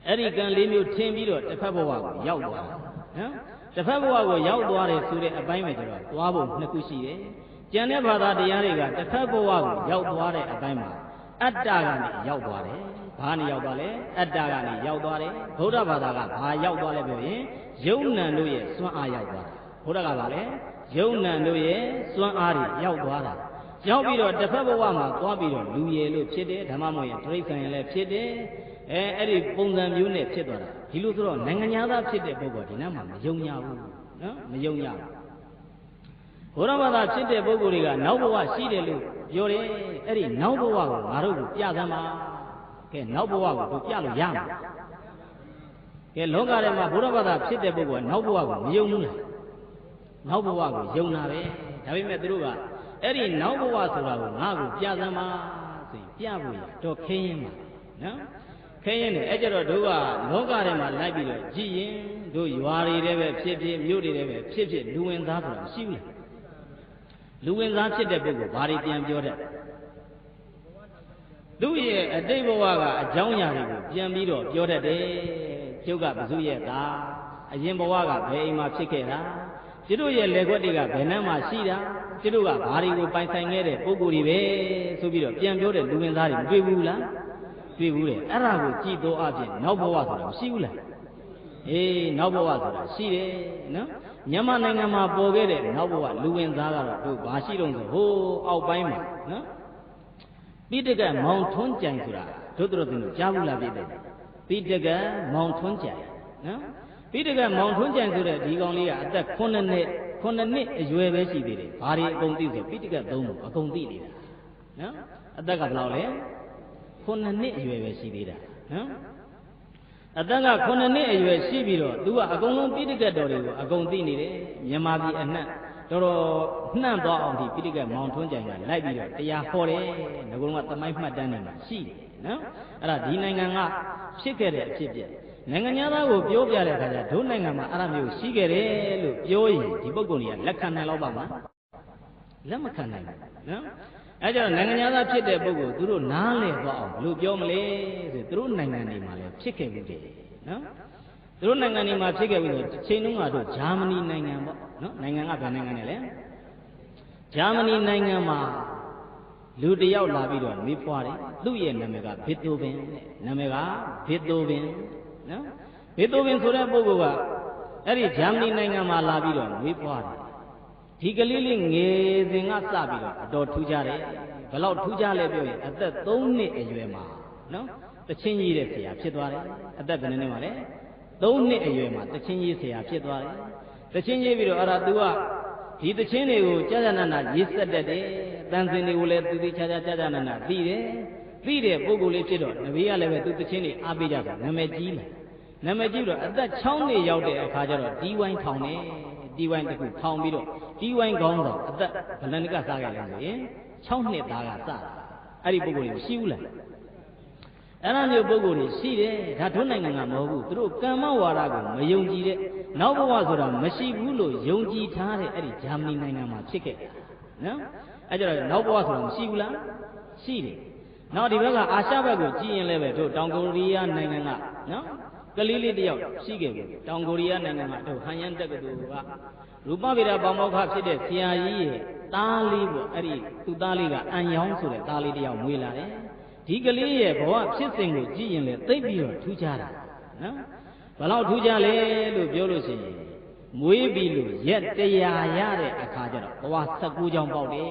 အဲ့ဒီကံ၄မျိုးထင်ပြီးတော့တစ်ဖက်ဘဝကိုရောက်သွားတာနော်တစ်ဖက်ဘဝကိုရောက်သွားတယ်ဆိုတဲ့အပိုင်းပဲကျတော့သွားဖို့နှစ်ခုရှိတယ်ကျန်တဲ့ဘာသာတရားတွေကတစ်ဖက်ဘဝကိုရောက်သွားတဲ့အပိုင်းမှာအတ္တကနေရောက်သွားတယ်ဘာနေရောက်သွားလဲအတ္တကနေရောက်သွားတယ်ဗုဒ္ဓဘာသာကဘာရောက်သွားလဲပြောရင်ယုံနံတို့ရဲ့စွမ်းအားရောက်သွားတာဘုရားကဘာလဲယုံနံတို့ရဲ့စွမ်းအားတွေရောက်သွားတာရောက်ပြီးတော့တစ်ဖက်ဘဝမှာသွားပြီးတော့လူရည်လို့ဖြစ်တယ်ဓမ္မမို့ရင်တိရစ္ဆာန်ရည်လည်းဖြစ်တယ်အဲ့ဒီပုံစံမျိုးနဲ့ဖြစ်သွားတာဒီလိုဆိုတော့နိုင်ငံသားဖြစ်တဲ့ပုဂ္ဂိုလ်ဒီနားမှာမယုံညာဘူးနော်မယုံညာဘူးဘုရားဘာသာဖြစ်တဲ့ပုဂ္ဂိုလ်တွေကနောက်ဘဝရှိတယ်လို့ပြောတယ်အဲ့ဒီနောက်ဘဝကိုငါတို့ကိုပြသမှာကဲနောက်ဘဝကိုတို့ပြလို့ရမှာကဲလောကထဲမှာဘုရားဘာသာဖြစ်တဲ့ပုဂ္ဂိုလ်ကနောက်ဘဝကိုမယုံဘူးလားနောက်ဘဝကိုယုံတာပဲဒါပေမဲ့သူတို့ကအဲ့ဒီနောက်ဘဝဆိုတာကိုငါ့ကိုပြသမှာဆိုရင်ပြဖို့ရတော့ခင်းရင်မှာနော်ခင်းရင်လည်းအဲ့ကြတော့တို့ကလောကထဲမှာလိုက်ပြီးတော့ကြည်ရင်တို့ရွာတွေထဲပဲဖြစ်ဖြစ်မြို့တွေထဲပဲဖြစ်ဖြစ်လူဝင်သားဆိုတာမရှိဘူးလားလူဝင်သားဖြစ်တဲ့ပုဂ္ဂိုလ်ဘာတွေပြန်ပြောတတ်သူ့ရဲ့အတိတ်ဘဝကအကြောင်းအရာတွေကိုပြန်ပြီးတော့ပြောတတ်တယ်ကျုပ်ကဘုဇုရဲ့သားအရင်ဘဝကဘယ်အိမ်မှာဖြစ်ခဲ့တာကျတို့ရဲ့လက်ခွက်တွေကဘယ်နှမ်းမှာရှိတာကျတို့ကဘာတွေကိုပိုင်ဆိုင်ခဲ့တဲ့ပုဂ္ဂိုလ်တွေပဲဆိုပြီးတော့ပြန်ပြောတဲ့လူဝင်သားတွေမတွေ့ဘူးလားတွေ့ဘူးလေအဲ့ဒါကိုကြည်တော်အပြင်နောက်ဘဝဆိုတာမရှိဘူးလားအေးနောက်ဘဝဆိုတာရှိတယ်နော်မြန်မာနိုင်ငံမှာပေါ်ခဲ့တဲ့နောက်ဘဝလူဝင်သားကတော့တို့ဘာရှိတော့ဆိုဟိုးအောက်ပိုင်းမှာနော်ပိဋကမောင်ထွန်းကြိုင်ဆိုတာတို့တို့တို့ကြားဘူးလားပိဋကမောင်ထွန်းကြိုင်နော်ပိဋကမောင်ထွန်းကြိုင်ဆိုတဲ့ဒီကောင်လေးကအသက်9နှစ်အရွယ်ပဲရှိသေးတယ်ဘာတွေအကုန်သိဆိုပိဋက3ကိုအကုန်သိနေတာနော်အသက်ကဘယ်လောက်လဲ9နှစ်အရွယ်ပဲရှိသေးတာနော်အသက်က9နှစ်အရွယ်ရှိပြီးတော့ तू ကအကုန်လုံးပိဋကတော်တွေကိုအကုန်သိနေတယ်မြန်မာပြည်အနှံ့တော်တော်နှံ့သွားအောင်ဒီပိဋကမောင်ထွန်းကြိုင်ကလိုက်ပြီးတော့တရားဟောတယ်ငကုံကသမိုင်းမှတ်တမ်းတွေမှာရှိတယ်နော်အဲ့ဒါဒီနိုင်ငံကဖြစ်ခဲ့တဲ့အဖြစ်ပြက်နိုင်ငံသားကိုပြောပြတဲ့အခါကျဒုနိုင်ငံမှာအဲ့ဒါမျိုးရှိခဲ့တယ်လို့ပြောရင်ဒီပုဂ္ဂိုလ်ကြီးကလက်ခံနိုင်တော့ပါမလားလက်မခံနိုင်ဘူးနော်အဲ့ကြတော့နိုင်ငံသားဖြစ်တဲ့ပုဂ္ဂိုလ်သူတို့နားလည်သွားအောင်ဘယ်လိုပြောမလဲဆိုသူတို့နိုင်ငံတွေမှာလည်းဖြစ်ခဲ့ဘူးတယ်နော်သူတို့နိုင်ငံတွေမှာဖြစ်ခဲ့ပြီးတော့ချိန်တုန်းကတော့ဂျာမနီနိုင်ငံပေါ့နော်နိုင်ငံကဘယ်နိုင်ငံနဲ့လဲဂျာမနီနိုင်ငံမှာလူတယောက်လာပြီးတော့မိဖွားတယ်သူ့ရဲ့နာမည်ကဘီတိုဗင်တဲ့နာမည်ကဘီတိုဗင်နော်ဘီတိုဗင်ဆိုတဲ့ပုဂ္ဂိုလ်ကအဲ့ဒီဂျာမနီနိုင်ငံမှာလာပြီးတော့မိဖွားတယ်ဒီကလေးလေးငယ်စဉ်ကစပြီးတော့အတော်ထူးခြားတယ်ဘယ်လောက်ထူးခြားလဲပြောရင်အသက်3နှစ်အရွယ်မှာနော်တချင်းကြီးတဲ့ဆရာဖြစ်သွားတယ်အသက်ဘယ်နှစ်မှာလဲ3နှစ်အရွယ်မှာတချင်းကြီးဆရာဖြစ်သွားတယ်တချင်းကြီးပြီးတော့အဲ့ဒါ तू ကဒီတချင်းတွေကိုကြာကြာနာနာရေးဆက်တတ်တယ်တန်စင်တွေကိုလည်းသူသိချာကြာကြာနာနာသိတယ်သိတဲ့ပုဂ္ဂိုလ်လေးဖြစ်တော့နဘေးကလည်းပဲသူတချင်းတွေအားပေးကြဆိုနာမည်ကြီးတယ်နာမည်ကြီးတော့အသက်6နှစ်ရောက်တဲ့အခါကျတော့ဒီဝိုင်းထောင်တယ်ဒီဝိုင်းတစ်ခုထောင်ပြီးတော့ဒီဝိုင်းကောင်းတော့အသက်ဘယ်နှစ်ကစားခဲ့လဲဆိုရင်6နှစ်သားကစတာအဲ့ဒီပုဂ္ဂိုလ်တွေရှိဘူးလားအဲ့လိုမျိုးပုဂ္ဂိုလ်တွေရှိတယ်ဒါတို့နိုင်ငံကမဟုတ်ဘူးသူတို့ကမ္မဝါဒကိုမယုံကြည်တဲ့နောက်ဘဝဆိုတာမရှိဘူးလို့ယုံကြည်ထားတဲ့အဲ့ဒီဂျာမနီနိုင်ငံမှာဖြစ်ခဲ့နော်အဲ့ကြတော့နောက်ဘဝဆိုတာမရှိဘူးလားရှိတယ်နောက်ဒီဘက်ကအာရှဘက်ကိုကြည့်ရင်လည်းပဲတို့တောင်ကိုရီးယားနိုင်ငံကနော်ကလေးလေးတယောက်ရှိခဲ့ပြီတောင်ကိုရီးယားနိုင်ငံကတို့ဟန်ယန်တက္ကသိုလ်ကရူပဗေဒပေါမောက္ခဖြစ်တဲ့ဆရာကြီးရဲ့သားလေးပေါ့အဲ့ဒီသူ့သားလေးကအန်ယောင်းဆိုတဲ့သားလေးတယောက်မွေးလာတယ်ဒီကလေးရဲ့ဘဝဖြစ်စဉ်ကိုကြည့်ရင်လည်းသိပြီးတော့ထူးခြားတာနော်ဘယ်လောက်ထူးခြားလဲလို့ပြောလို့ရှိရင်မွေးပြီးလို့ရက်100ရတဲ့အခါကျတော့ဘဝ19ကြောင်ပေါက်တယ်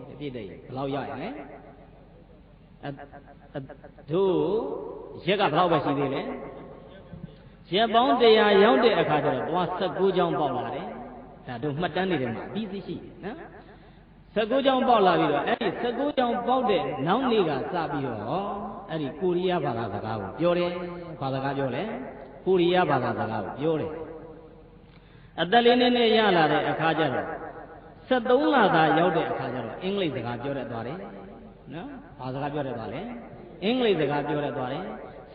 တဲ့ပြည့်တဲ့ဘယ်လောက်ရရင်လဲ တို့ရက်ကဘယ်လောက်ပဲရှိသေးလဲရက်ပေါင်း100ရောက်တဲ့အခါကျတော့သွား19ကြောင်းပေါက်လာတယ်ဒါတို့မှတ်တမ်းနေတယ်မှာအပြီးသိရှိနော်19ကြောင်းပေါက်လာပြီးတော့အဲ့ဒီ19ကြောင်းပေါက်တဲ့နောက်နေ့ကစပြီးတော့အဲ့ဒီကိုရီးယားဘာသာစကားကိုပြောတယ်ဘာစကားပြောလဲကိုရီးယားဘာသာစကားကိုပြောတယ်အသက်လေးနဲ့ရလာတဲ့အခါကျတော့73လသားရောက်တဲ့အခါကျတော့အင်္ဂလိပ်စကားပြောတတ်သွားတယ်နော်ဘာစကားပြောတတ်သွားလဲအင်္ဂလိပ်စကားပြောတတ်သွားတယ်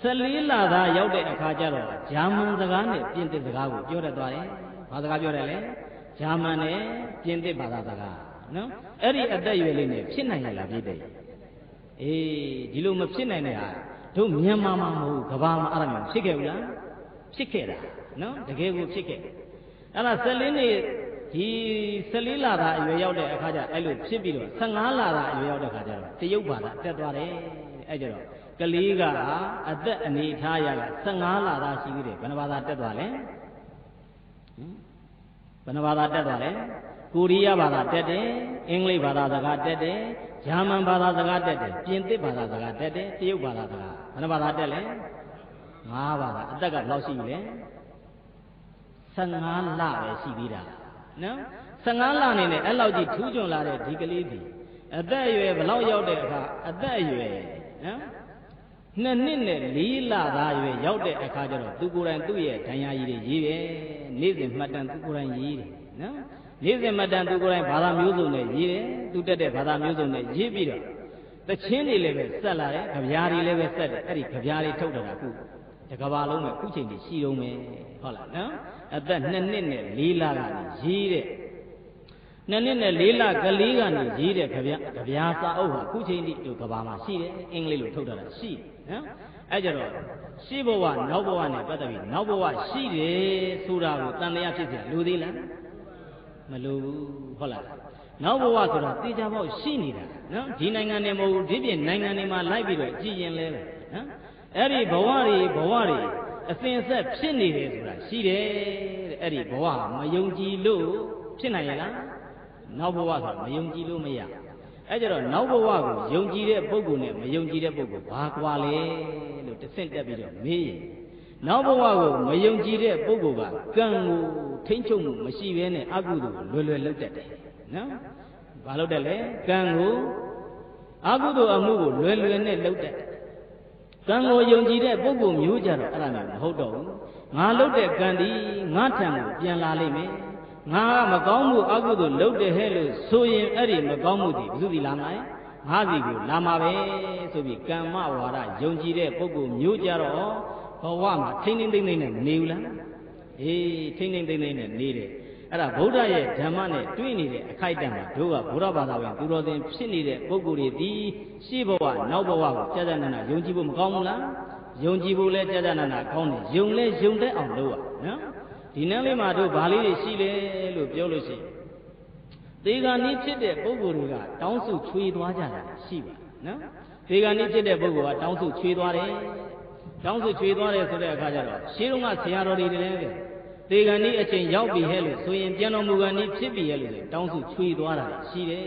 14လသားရောက်တဲ့အခါကျတော့ဂျာမန်စကားနဲ့ပြင်သစ်စကားကိုပြောတတ်သွားတယ်ဘာစကားပြောတယ်လဲဂျာမန်နဲ့ပြင်သစ်ဘာသာစကားနော်အဲ့ဒီအသက်အရွယ်လေးနဲ့ဖြစ်နိုင်ရလားပြည့်တယ်အေးဒီလိုမဖြစ်နိုင်တဲ့ဟာတို့မြန်မာမှာမဟုတ်ကဘာမှာအဲ့ဒါမျိုးဖြစ်ခဲ့ဘူးလားဖြစ်ခဲ့တာနော်တကယ်ကိုဖြစ်ခဲ့အဲ့ဒါ14နှစ်ဒီ14လသားအရွယ်ရောက်တဲ့အခါကျအဲ့လိုဖြစ်ပြီးတော့15လသားအရွယ်ရောက်တဲ့အခါကျတော့တရုတ်ဘာသာတက်သွားတယ်အဲ့ကြတော့ကလေးကအသက်အနေထားရက15လသားရှိသေးတယ်ဘယ်နှဘာသာတက်သွားလဲဘယ်နှဘာသာတက်သွားလဲကိုရီးယားဘာသာတက်တယ်အင်္ဂလိပ်ဘာသာစကားတက်တယ်ဂျာမန်ဘာသာစကားတက်တယ်ပြင်သစ်ဘာသာစကားတက်တယ်တရုတ်ဘာသာစကားဘယ်နှဘာသာတက်လဲ5ဘာသာအသက်ကဘယ်လောက်ရှိပြီလဲ15လပဲရှိသေးတာနော်15လနေနဲ့အဲ့လောက်ကြီးထူးချွန်လာတဲ့ဒီကလေးဒီအသက်အရွယ်ဘယ်လောက်ရောက်တဲ့အခါအသက်အရွယ်နော်2နှစ်နဲ့4လသားရွယ်ရောက်တဲ့အခါကျတော့သူကိုယ်တိုင်သူ့ရဲ့ဒဏ်ရာကြီးတွေရေးတယ်နေ့စဉ်မှတ်တမ်းသူကိုယ်တိုင်ရေးတယ်နော်နေ့စဉ်မှတ်တမ်းသူကိုယ်တိုင်ဘာသာမျိုးစုံနဲ့ရေးတယ်သူတက်တဲ့ဘာသာမျိုးစုံနဲ့ရေးပြီးတော့တချင်းတွေလည်းပဲဆက်လာတယ်ကြပြားတွေလည်းပဲဆက်တယ်အဲ့ဒီကြပြားတွေထုတ်တာကခုတကဘာလုံးပဲခုချိန်ကြီးရှိတော့မယ်ဟုတ်လားနော်အသက်2နှစ်နဲ့4လကနေရေးတဲ့2နှစ်နဲ့4လကလေးကနေရေးတဲ့ကြပြားစာအုပ်ဟာခုချိန်ကြီးတို့ကဘာမှာရှိတယ်အင်္ဂလိပ်လိုထုတ်တာရှိနော်အဲ့ကြတော့ရှိဘဝနောက်ဘဝနဲ့ပတ်သက်ပြီးနောက်ဘဝရှိတယ်ဆိုတာကိုတန်တရားဖြစ်เสียလူသေးလားမလိုဘူးဟုတ်လားနောက်ဘဝဆိုတာသေချာပေါက်ရှိနေတာနော်ဒီနိုင်ငံနဲ့မဟုတ်ဘူးဒီပြင်နိုင်ငံတွေမှာလိုက်ပြီးတော့ကြည်ရင်လဲပဲနော်အဲ့ဒီဘဝတွေအစဉ်အဆက်ဖြစ်နေတယ်ဆိုတာရှိတယ်တဲ့အဲ့ဒီဘဝမယုံကြည်လို့ဖြစ်နိုင်ရလားနောက်ဘဝဆိုတာမယုံကြည်လို့မရအဲ့ကြတော့နောက်ဘဝကိုယုံကြည်တဲ့ပုဂ္ဂိုလ်နဲ့မယုံကြည်တဲ့ပုဂ္ဂိုလ်ဘာကွာလဲလို့တစ်ဆင့်တက်ပြီးတော့မေးရင်နောက်ဘဝကိုမယုံကြည်တဲ့ပုဂ္ဂိုလ်ကကံကိုထိမ့်ချုပ်မှုမရှိဘဲနဲ့အကုသိုလ်ကိုလွယ်လွယ်လုပ်တတ်တယ်နော်ဘာလုပ်တတ်လဲကံကိုအကုသိုလ်အမှုကိုလွယ်လွယ်နဲ့လုပ်တတ်တယ်ကံကိုယုံကြည်တဲ့ပုဂ္ဂိုလ်မျိုးကြတော့အဲ့ဒါမျိုးမဟုတ်တော့ဘူးငါလုပ်တဲ့ကံဒီငါထံကိုပြန်လာလိမ့်မယ်ငါကမကောင်းမှုအကုသိုလ်လုပ်တယ်ဟဲ့လို့ဆိုရင်အဲ့ဒီမကောင်းမှုဒီဘယ်သူဒီလာမလဲငါစီကိုလာမှာပဲဆိုပြီးကမ္မဝါဒယုံကြည်တဲ့ပုဂ္ဂိုလ်မျိုးကြတော့ဘဝမှာထိမ့်ထိမ့်သိမ့်သိမ့်နဲ့မနေဘူးလားအေးထိမ့်ထိမ့်သိမ့်သိမ့်နဲ့နေတယ်အဲ့ဒါဗုဒ္ဓရဲ့ဓမ္မနဲ့တွေ့နေတဲ့အခိုက်အတန့်မှာတို့ကဘုရားဘာသာဝင်သူတော်စင်ဖြစ်နေတဲ့ပုဂ္ဂိုလ်တွေဒီရှေ့ဘဝနောက်ဘဝကိုကြာကြာနာနာယုံကြည်ဖို့မကောင်းဘူးလားယုံကြည်ဖို့လဲကြာကြာနာနာကောင်းတယ်ယုံလဲယုံတတ်အောင်လုပ်ရနော်ဒီနည်းလေးမှာတို့ဘာလေးတွေရှိလဲလို့ပြောလို့ရှိရင်သေဂာနိဖြစ်တဲ့ပုဂ္ဂိုလ်တွေကတောင်းစုချွေသွားကြတာရှိပါနော်သေဂာနိဖြစ်တဲ့ပုဂ္ဂိုလ်ကတောင်းစုချွေသွားတယ်တောင်းစုချွေသွားတယ်ဆိုတဲ့အခါကျတော့ရှင်းတော့ကဆရာတော်တွေလည်းပဲသေဂာနိအချိန်ရောက်ပြီဟဲ့လို့ဆိုရင်ပြန်တော်မူဂာနိဖြစ်ပြီဟဲ့လို့ဆိုတောင်းစုချွေသွားတာရှိတယ်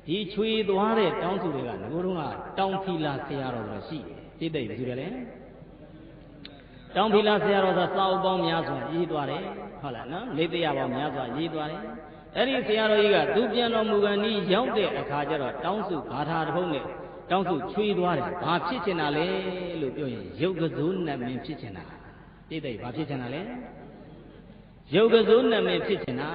ဒီချွေသွားတဲ့တောင်းစုတွေကငိုတော့ကတောင်းဖီလာဆရာတော်ဆိုရှိတယ်သိတဲ့ဘူးတယ်လေတောင်းဖီလာဆရာတော်ဆိုစာအုပ်ပေါင်းများစွာရေးသွားတယ်ဟုတ်လားနော်လေးတရားပေါင်းများစွာရေးသွားတယ်အဲ့ဒီဆရာတော်ကြီးကသူပြန်တော်မူကန်ဤရောက်တဲ့အခါကျတော့တောင်းစုဂါထာတစ်ပုဒ်နဲ့တောင်းစုချွေးသွားတယ်ဘာဖြစ်ချင်တာလဲလို့ပြောရင်ယုတ်ကစိုးနတ်မင်းဖြစ်ချင်တာသိတဲ့ဘာဖြစ်ချင်တာလဲယုတ်ကစိုးနတ်မင်းဖြစ်ချင်တာ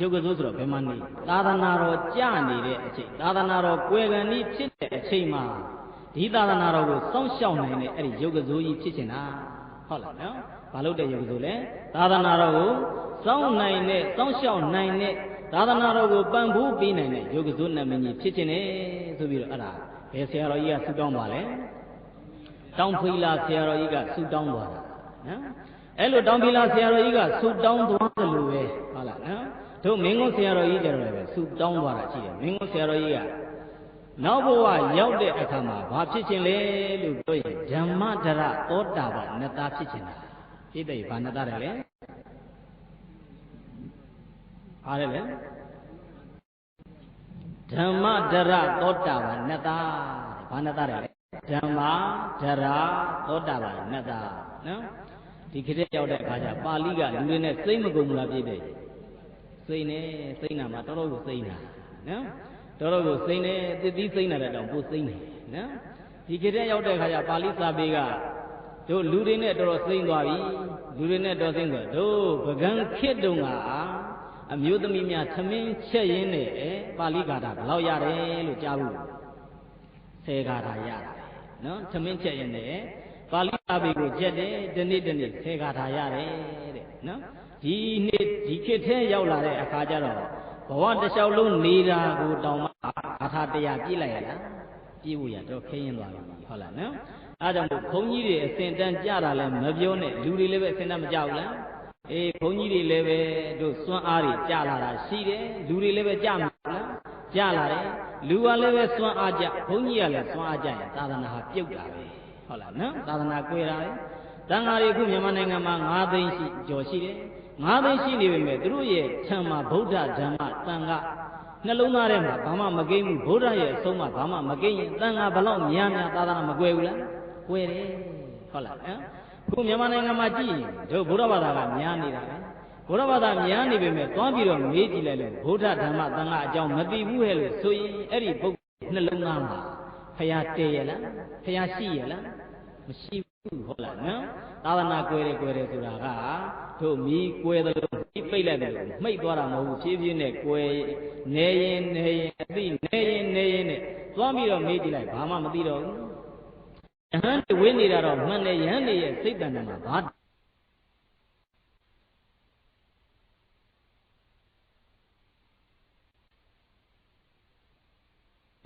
ယုတ်ကစိုးဆိုတော့ဘယ်မှာနေသာသနာတော်ကြာနေတဲ့အချိန်သာသနာတော်ကွယ်ကန်ဤဖြစ်တဲ့အချိန်မှာဒီသာသနာတော်ကိုစောင့်ရှောက်နိုင်တဲ့အဲ့ဒီယုတ်ကစိုးကြီးဖြစ်ချင်တာဟုတ်လားနော်ဘာလို့တဲ့ယုတ်ကစိုးလဲသာသနာတော်ကိုစောင့်နိုင်တဲ့စောင့်ရှောက်နိုင်တဲ့သာသနာတော်ကိုပံ့ပိုးပေးနိုင်တဲ့ယုတ်ကစိုးနတ်မင်းကြီးဖြစ်ခြင်းနဲ့ဆိုပြီးတော့အဲ့ဒါဘယ်ဆရာတော်ကြီးကဆူတောင်းပါလဲတောင်းဖီလာဆရာတော်ကြီးကဆူတောင်းသွားတာနော်အဲ့လိုတောင်းဖီလာဆရာတော်ကြီးကဆူတောင်းသွားတယ်လို့ပဲဟုတ်လားနော်တို့မင်းကုန်းဆရာတော်ကြီးကြတော့လည်းပဲဆူတောင်းသွားတာရှိတယ်မင်းကုန်းဆရာတော်ကြီးကနောက်ဘဝရောက်တဲ့အခါမှာဘာဖြစ်ခြင်းလဲလို့ပြောရင်ဓမ္မဒရသောတာပန်နတ္တဖြစ်ခြင်းတာပြည့်တဲ့ဘာနတ္တတယ်လဲအားရလေဓမ္မဒရသောတာပန်နတ္တ ဘာနတတယ်လဲဓမ္မဒရာသောတာပန်နတနော်ဒီခေတ်ရောက်တဲ့အခါကျပါဠိကလူတွေနဲ့စိတ်မကုန်ဘူးလားပြည့်တယ်စိတ်နဲ့စိတ်နာမှာတော်တော်ကိုစိတ်နာနော်တော်တော်ကိုစိတ်နဲ့တည်တည်စိတ်နာတဲ့တောင်ပိုစိတ်နေနော်ဒီခေတ်ရောက်တဲ့အခါကျပါဠိစာပေကတို့လူတွေနဲ့တော်တော်စိမ့်သွားပြီလူတွေနဲ့တော်စိမ့်သွားတို့ပကံခေတ်တုန်းကအမျိုးသမီးများသမင်းချက်ရင်းနဲ့ပါဠိကာထာဘယ်လောက်ရတယ်လို့ကြားဘူး10ကာထာရတယ်နော်သမင်းချက်ရင်းနဲ့ပါဠိစာပေကိုကြက်တယ်ဒီနေ့10ကာထာရတယ်တဲ့နော်ဒီနေ့ဒီခေတ်ထဲရောက်လာတဲ့အခါကျတော့ဘဝတစ်လျှောက်လုံးနေတာကိုတောင်မှကာထာ100ပြည့်လိုက်ရလားပြည့်ဖို့ရတော့ခင်းရင်သွားပြီဟုတ်လားနော်အဲကြောင့်ဘုန်းကြီးတွေအစဉ်တန်းကြတာလည်းမပြောနဲ့လူတွေလည်းပဲအစဉ်တန်းမကြဘူးလားအေးဘုန်းကြီးတွေလည်းပဲတို့စွမ်းအားတွေကြလာတာရှိတယ်လူတွေလည်းပဲကြမှာလားကြလာတယ်လူကလည်းပဲစွမ်းအားကြဘုန်းကြီးကလည်းစွမ်းအားကြရင်သာသနာဟာပြုတ်တာပဲဟုတ်လားနော်သာသနာကွယ်တာပဲတန်ဃာတွေအခုမြန်မာနိုင်ငံမှာ9သိန်းရှိကျော်ရှိတယ်9သိန်းရှိနေပေမဲ့သူတို့ရဲ့ခြံမှာဗုဒ္ဓဓမ္မသံဃာနှလုံးသားထဲမှာဘာမှမကိန်းဘူးဗုဒ္ဓရဲ့အဆုံးမှာဘာမှမကိန်းရင်တန်ဃာဘလောက်များသာသနာမကွယ်ဘူးလားကွယ်တယ်ဟုတ်လားနော်ခုမြန်မာနိုင်ငံမှာကြည့်ရင်တို့ဗုဒ္ဓဘာသာကများနေတာပဲဗုဒ္ဓဘာသာများနေပေမဲ့သွားပြီးတော့မေးကြည့်လိုက်လို့ဗုဒ္ဓဓမ္မသံဃာအကြောင်းမသိဘူးဟဲ့လို့ဆိုရင်အဲ့ဒီပုဂ္ဂိုလ်နှလုံးသားမှာဖျားတည်ရလားဖျားရှိရလားမရှိဘူးဟုတ်လားနော်သာသနာကွယ်တယ်ဆိုတာကတို့မီးကွယ်တယ်လို့မီးပိတ်လိုက်တယ်လို့မှိတ်သွားတာမဟုတ်ဘူးဖြည်းဖြည်းနဲ့ကွယ်နေရင်အသိနေရင်နဲ့သွားပြီးတော့မေးကြည့်လိုက်ဘာမှမသိတော့ဘူးယဟန်တွေဝင်းနေတာတော့မှန်တယ်ယဟန်တွေရဲ့စိတ်တဏ္ဍာမှာဘာ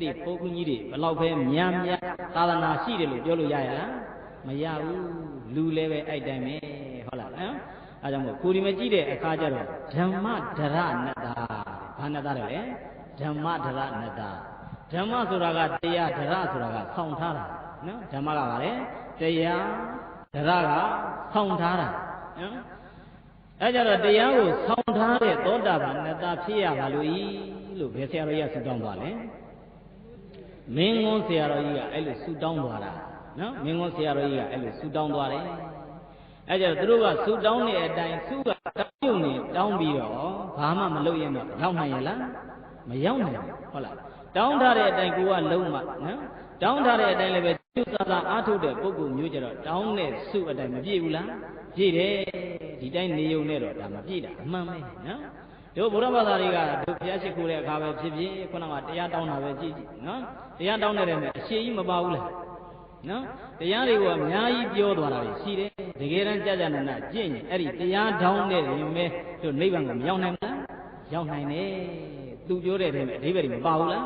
ဒီပုဂ္ဂိုလ်ကြီးတွေဘယ်လောက်ပဲများသာသနာရှိတယ်လို့ပြောလို့ရရလားမရဘူးလူလည်းပဲအဲ့တိုင်းပဲဟုတ်လားနော်အဲကြောင့်မို့ကိုဒီမကြည့်တဲ့အခါကျတော့ဓမ္မဒရနတ္တာဘာနတ္တာလဲဓမ္မဒရနတ္တာဓမ္မဆိုတာကတရားဒရဆိုတာကဆောင်းထားတာနော်ဓမ္မကပါလေတရားဒရကဆောင်းထားတာနော်အဲကြတော့တရားကိုဆောင်းထားတဲ့သောတာပန်နတ္တာဖြစ်ရပါလို့ဤလို့ဘယ်ဆရာတော်ကြီးကဆုတောင်းပါလဲမင်းကုန်းဆရာတော်ကြီးကအဲ့လိုဆုတောင်းသွားတာနော်မင်းကုန်းဆရာတော်ကြီးကအဲ့လိုဆုတောင်းသွားတယ်အဲကြတော့သူတို့ကဆုတောင်းတဲ့အတိုင်းဆုကတောင်းနေတောင်းပြီးတော့ဘာမှမလုပ်ရင်တော့ရောက်နိုင်ရလားမရောက်နိုင်ဘူးဟုတ်လားတောင်းထားတဲ့အတိုင်းကိုကလုံးမှနော်တောင်းထားတဲ့အတိုင်းလည်းပဲသူသာသာအားထုတ်တဲ့ပုဂ္ဂိုလ်မျိုးကြတော့တောင်းတဲ့ဆုအတိုင်းမပြည့်ဘူးလားပြည့်တယ်ဒီတိုင်းနေုံနဲ့တော့ဒါမပြည့်တာအမှန်ပဲနော်တို့ဘုရားဘာသာတွေကတို့ဘုရားရှိခိုးတဲ့အခါပဲဖြစ်ဖြစ်ခုနကတရားတောင်းတာပဲကြည့်နော်တရားတောင်းတဲ့နဲ့အရှိကြီးမပါဘူးလားနော်တရားတွေကအများကြီးပြောသွားတာရှိတယ်တကယ်တမ်းကြာကြာနာနာကြင့်ရင်အဲ့ဒီတရားတောင်းတဲ့ရင်ပဲတို့နိဗ္ဗာန်ကိုမရောက်နိုင်ဘူးလားရောက်နိုင်တယ်သူပြောတဲ့ထဲမှာအဓိပ္ပာယ်တွေမပါဘူးလား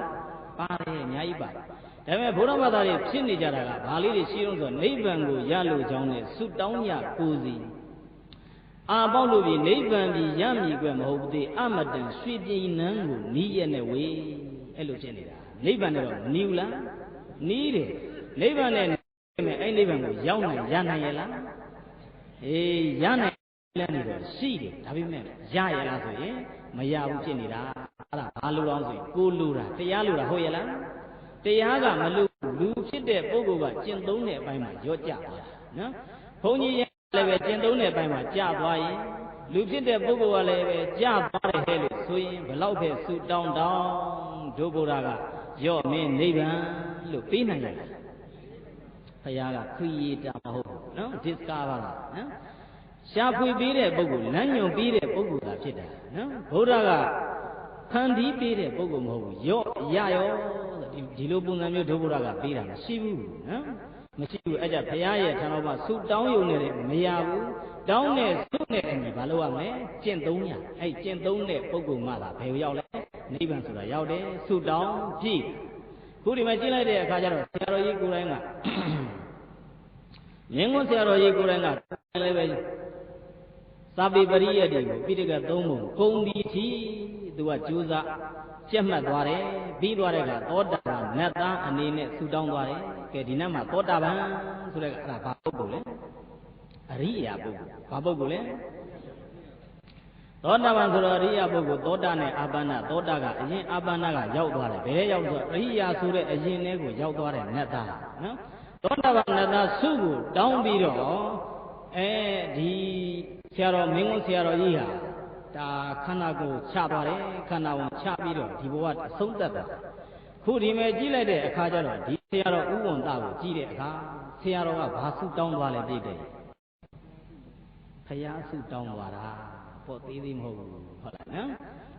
ပါတယ်အများကြီးပါတယ်ဒါပေမဲ့ဘုရားဘာသာတွေဖြစ်နေကြတာကဘာလေးတွေရှိအောင်ဆိုနိဗ္ဗာန်ကိုရလို့ကြောင်းနဲ့ဆုတောင်းရကိုစီအာပေါက်လို့ပြီနိဗ္ဗာန်ပြီရမည်ကွယ်မဟုတ်သေးအမတန်ရွှေပြည်နန်းကိုနီးရနဲ့ဝေးအဲ့လိုဖြစ်နေတာနိဗ္ဗာန်နဲ့တော့မနီးဘူးလားနီးတယ်နိဗ္ဗာန်နဲ့အဲ့နိဗ္ဗာန်ကိုရောက်နိုင်ရနိုင်ရဲ့လားအေးရနိုင်လည်းနေတော့ရှိတယ်ဒါပေမဲ့ရရလားဆိုရင်မရဘူးဖြစ်နေတာအဲ့ဒါဘာလို့တော့ဆိုရင်ကိုလိုတာတရားလိုတာဟုတ်ရဲ့လားတရားကမလို့လူဖြစ်တဲ့ပုဂ္ဂိုလ်ကကျင့်သုံးတဲ့အပိုင်းမှာရော့ကျသွားတာနော်ဘုန်းကြီးလည်းပဲကျင့်သုံးတဲ့အပိုင်းမှာကြာသွားရင်လူဖြစ်တဲ့ပုဂ္ဂိုလ်ကလည်းပဲကြာသွားတယ်ဟဲ့လို့ဆိုရင်ဘလောက်ပဲဆူတောင်းတောင်းဒုဗုဒ္ဓကရော့မင်းနိဗ္ဗာန်လို့ပြီးနိုင်တယ်ဘုရားကခွေရတာမဟုတ်ဘူးနော် discover လားနော်ရှားဖွေပေးတဲ့ပုဂ္ဂိုလ်လမ်းညွန်ပေးတဲ့ပုဂ္ဂိုလ်သာဖြစ်တာနော်ဗုဒ္ဓကဖန်တီးပေးတဲ့ပုဂ္ဂိုလ်မဟုတ်ဘူးရော့ရရောဒီလိုပုံစံမျိုးဒုဗုဒ္ဓကပေးတာမရှိဘူးနော်မရှိဘူးအဲ့ကြဘုရားရဲ့ထံတော်မှာဆုတောင်းယုံနဲ့မရဘူးတောင်းနဲ့ဆုနဲ့အညီဘာလို့ရမလဲကျင့်သုံးရအဲ့ကျင့်သုံးတဲ့ပုဂ္ဂိုလ်မှသာဘယ်ရောက်လဲနိဗ္ဗာန်ဆိုတာရောက်တယ်ဆုတောင်းပြည့်ခုဒီမှာကြည့်လိုက်တဲ့အခါကျတော့ဆရာတော်ကြီးကိုယ်တိုင်ကမြင်းကွန်းဆရာတော်ကြီးကိုယ်တိုင်ကလည်းပဲသာပေပရိယတ်တွေကိုပိဋကသုံးပုံကုံဒီချီသူကကြိုးစားပြတ်မှတ်သွားတယ်ပြီးသွားတဲ့ကသောတာပန်နတ်သားအနေနဲ့ဆူတောင်းသွားတယ်ကဲဒီနေ့မှာသောတာပန်ဆိုတဲ့အဲ့ဒါဘာပုဂ္ဂိုလ်လဲအရိယာပုဂ္ဂိုလ်ဘာပုဂ္ဂိုလ်လဲ သောတာပန်ဆိုတော့အရိယာပုဂ္ဂိုလ်သောတာနဲ့အာပန္နသောတာကအရင်အာပန္နကရောက်သွားတယ်ဘယ်ရောက်ဆိုအရိယာဆိုတဲ့အရင်လေးကိုရောက်သွားတဲ့နတ်သားနော်သောတာပန်နတ်သားစုကိုတောင်းပြီးတော့ဒီဆရာတော်မင်းကုန်းဆရာတော်ကြီးဟာဒါခန္ဓာကိုယ်ချသွားတယ်ခန္ဓာဝင်ချပြီးတော့ဒီဘဝအဆုံးသတ်တာခုဒီမဲ့ကြည့်လိုက်တဲ့အခါကျတော့ဒီဆရာတော်ဥဝံသားကိုကြည့်တဲ့အခါဆရာတော်ကဘာဆုတောင်းသွားလဲပြည့်တယ်ဖယားဆုတောင်းသွားတာပေါ့သေးသေးမဟုတ်ဘူးဟုတ်လားနော်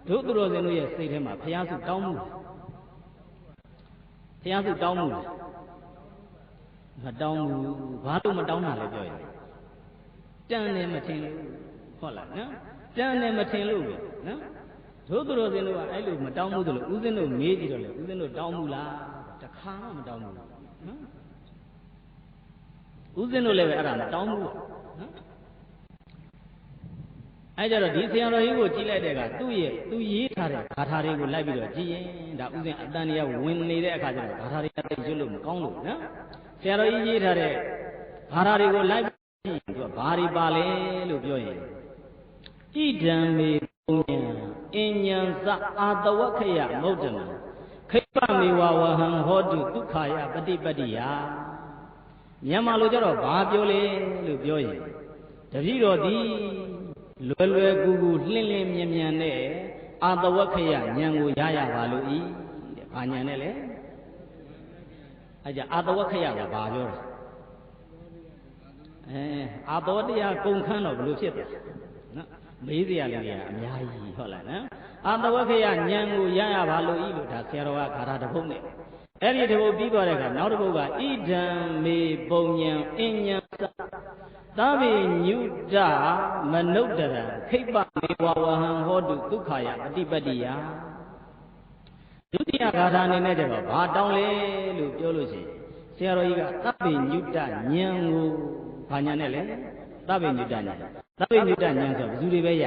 တို့သူတော်စင်တို့ရဲ့စိတ်ထဲမှာဖယားဆုတောင်းမှုဖယားဆုတောင်းမှုမတောင်းဘူးဘာလို့မတောင်းတာလဲပြောရင်တန်တယ်မထင်လို့ဟုတ်လားနော်တန်တယ်မထင်လို့ပဲနော်တို့သူတော်စင်တို့ကအဲ့လိုမတောင်းဘူးဆိုလို့ဦးဇင်းတို့မေးကြည့်တော့လေဦးဇင်းတို့တောင်းဘူးလားတခါမှမတောင်းဘူးနော်ဦးဇင်းတို့လည်းပဲအဲ့ဒါမတောင်းဘူးနော်အဲ့ကြတော့ဒီဆရာတော်ကြီးကိုကြည့်လိုက်တဲ့အခါသူရေးထားတဲ့ဂါထာတွေကိုလိုက်ပြီးတော့ကြည့်ရင်ဒါဥစဉ်အတန်တရားဝင်နေတဲ့အခါကျတော့ဂါထာတွေကသိရွတ်လို့မကောင်းလို့နော်ဆရာတော်ကြီးရေးထားတဲ့ဂါထာတွေကိုလိုက်ပြီးသူကဘာတွေပါလဲလို့ပြောရင်ဣဒံမေပုံဉ္အဉ္ဉံသအာတဝခယမုဒ္ဒနာခိပမေဝဝဟံဟောတုဒုက္ခယပฏิပတ္တိယမြန်မာလိုကြတော့ဘာပြောလဲလို့ပြောရင်တပည့်တော်ဒီလွယ်လွယ်ကူကူလှင့်လင်းမြန်မြန်နဲ့အာတဝခယဉာဏ်ကိုရရပါလို့ဤတဲ့ဘာဉာဏ်နဲ့လဲအဲကြအာတဝခယကဘာပြောလဲအာတဝတရားကုန်ခန်းတော့ဘယ်လိုဖြစ်တယ်နော်မေးစရာလေးတွေကအများကြီးဟုတ်လားနော်အာတဝခယဉာဏ်ကိုရရပါလို့ဤလို့ဒါဆရာတော်ကဂါထာတစ်ပုဒ်နဲ့အဲ့ဒီတစ်ပုဒ်ပြီးသွားတဲ့အခါနောက်တစ်ပုဒ်ကဣဒံမေပုံဉံအဉ္ဉံသဗ္ဗညုတမနုဿရံခိပ္ပမေဝဝဟံဟောတုဒုက္ခယပฏิပတ္တိယဒုတိယဂါထာအနေနဲ့ကျတော့ဘာတောင်းလဲလို့ပြောလို့ရှိရင်ဆရာတော်ကြီးကသဗ္ဗညုတဉာဏ်ကိုဘာဉာဏ်နဲ့လဲသဗ္ဗညုတဉာဏ်သဗ္ဗညုတဉာဏ်ဆိုဘယ်သူတွေပဲရ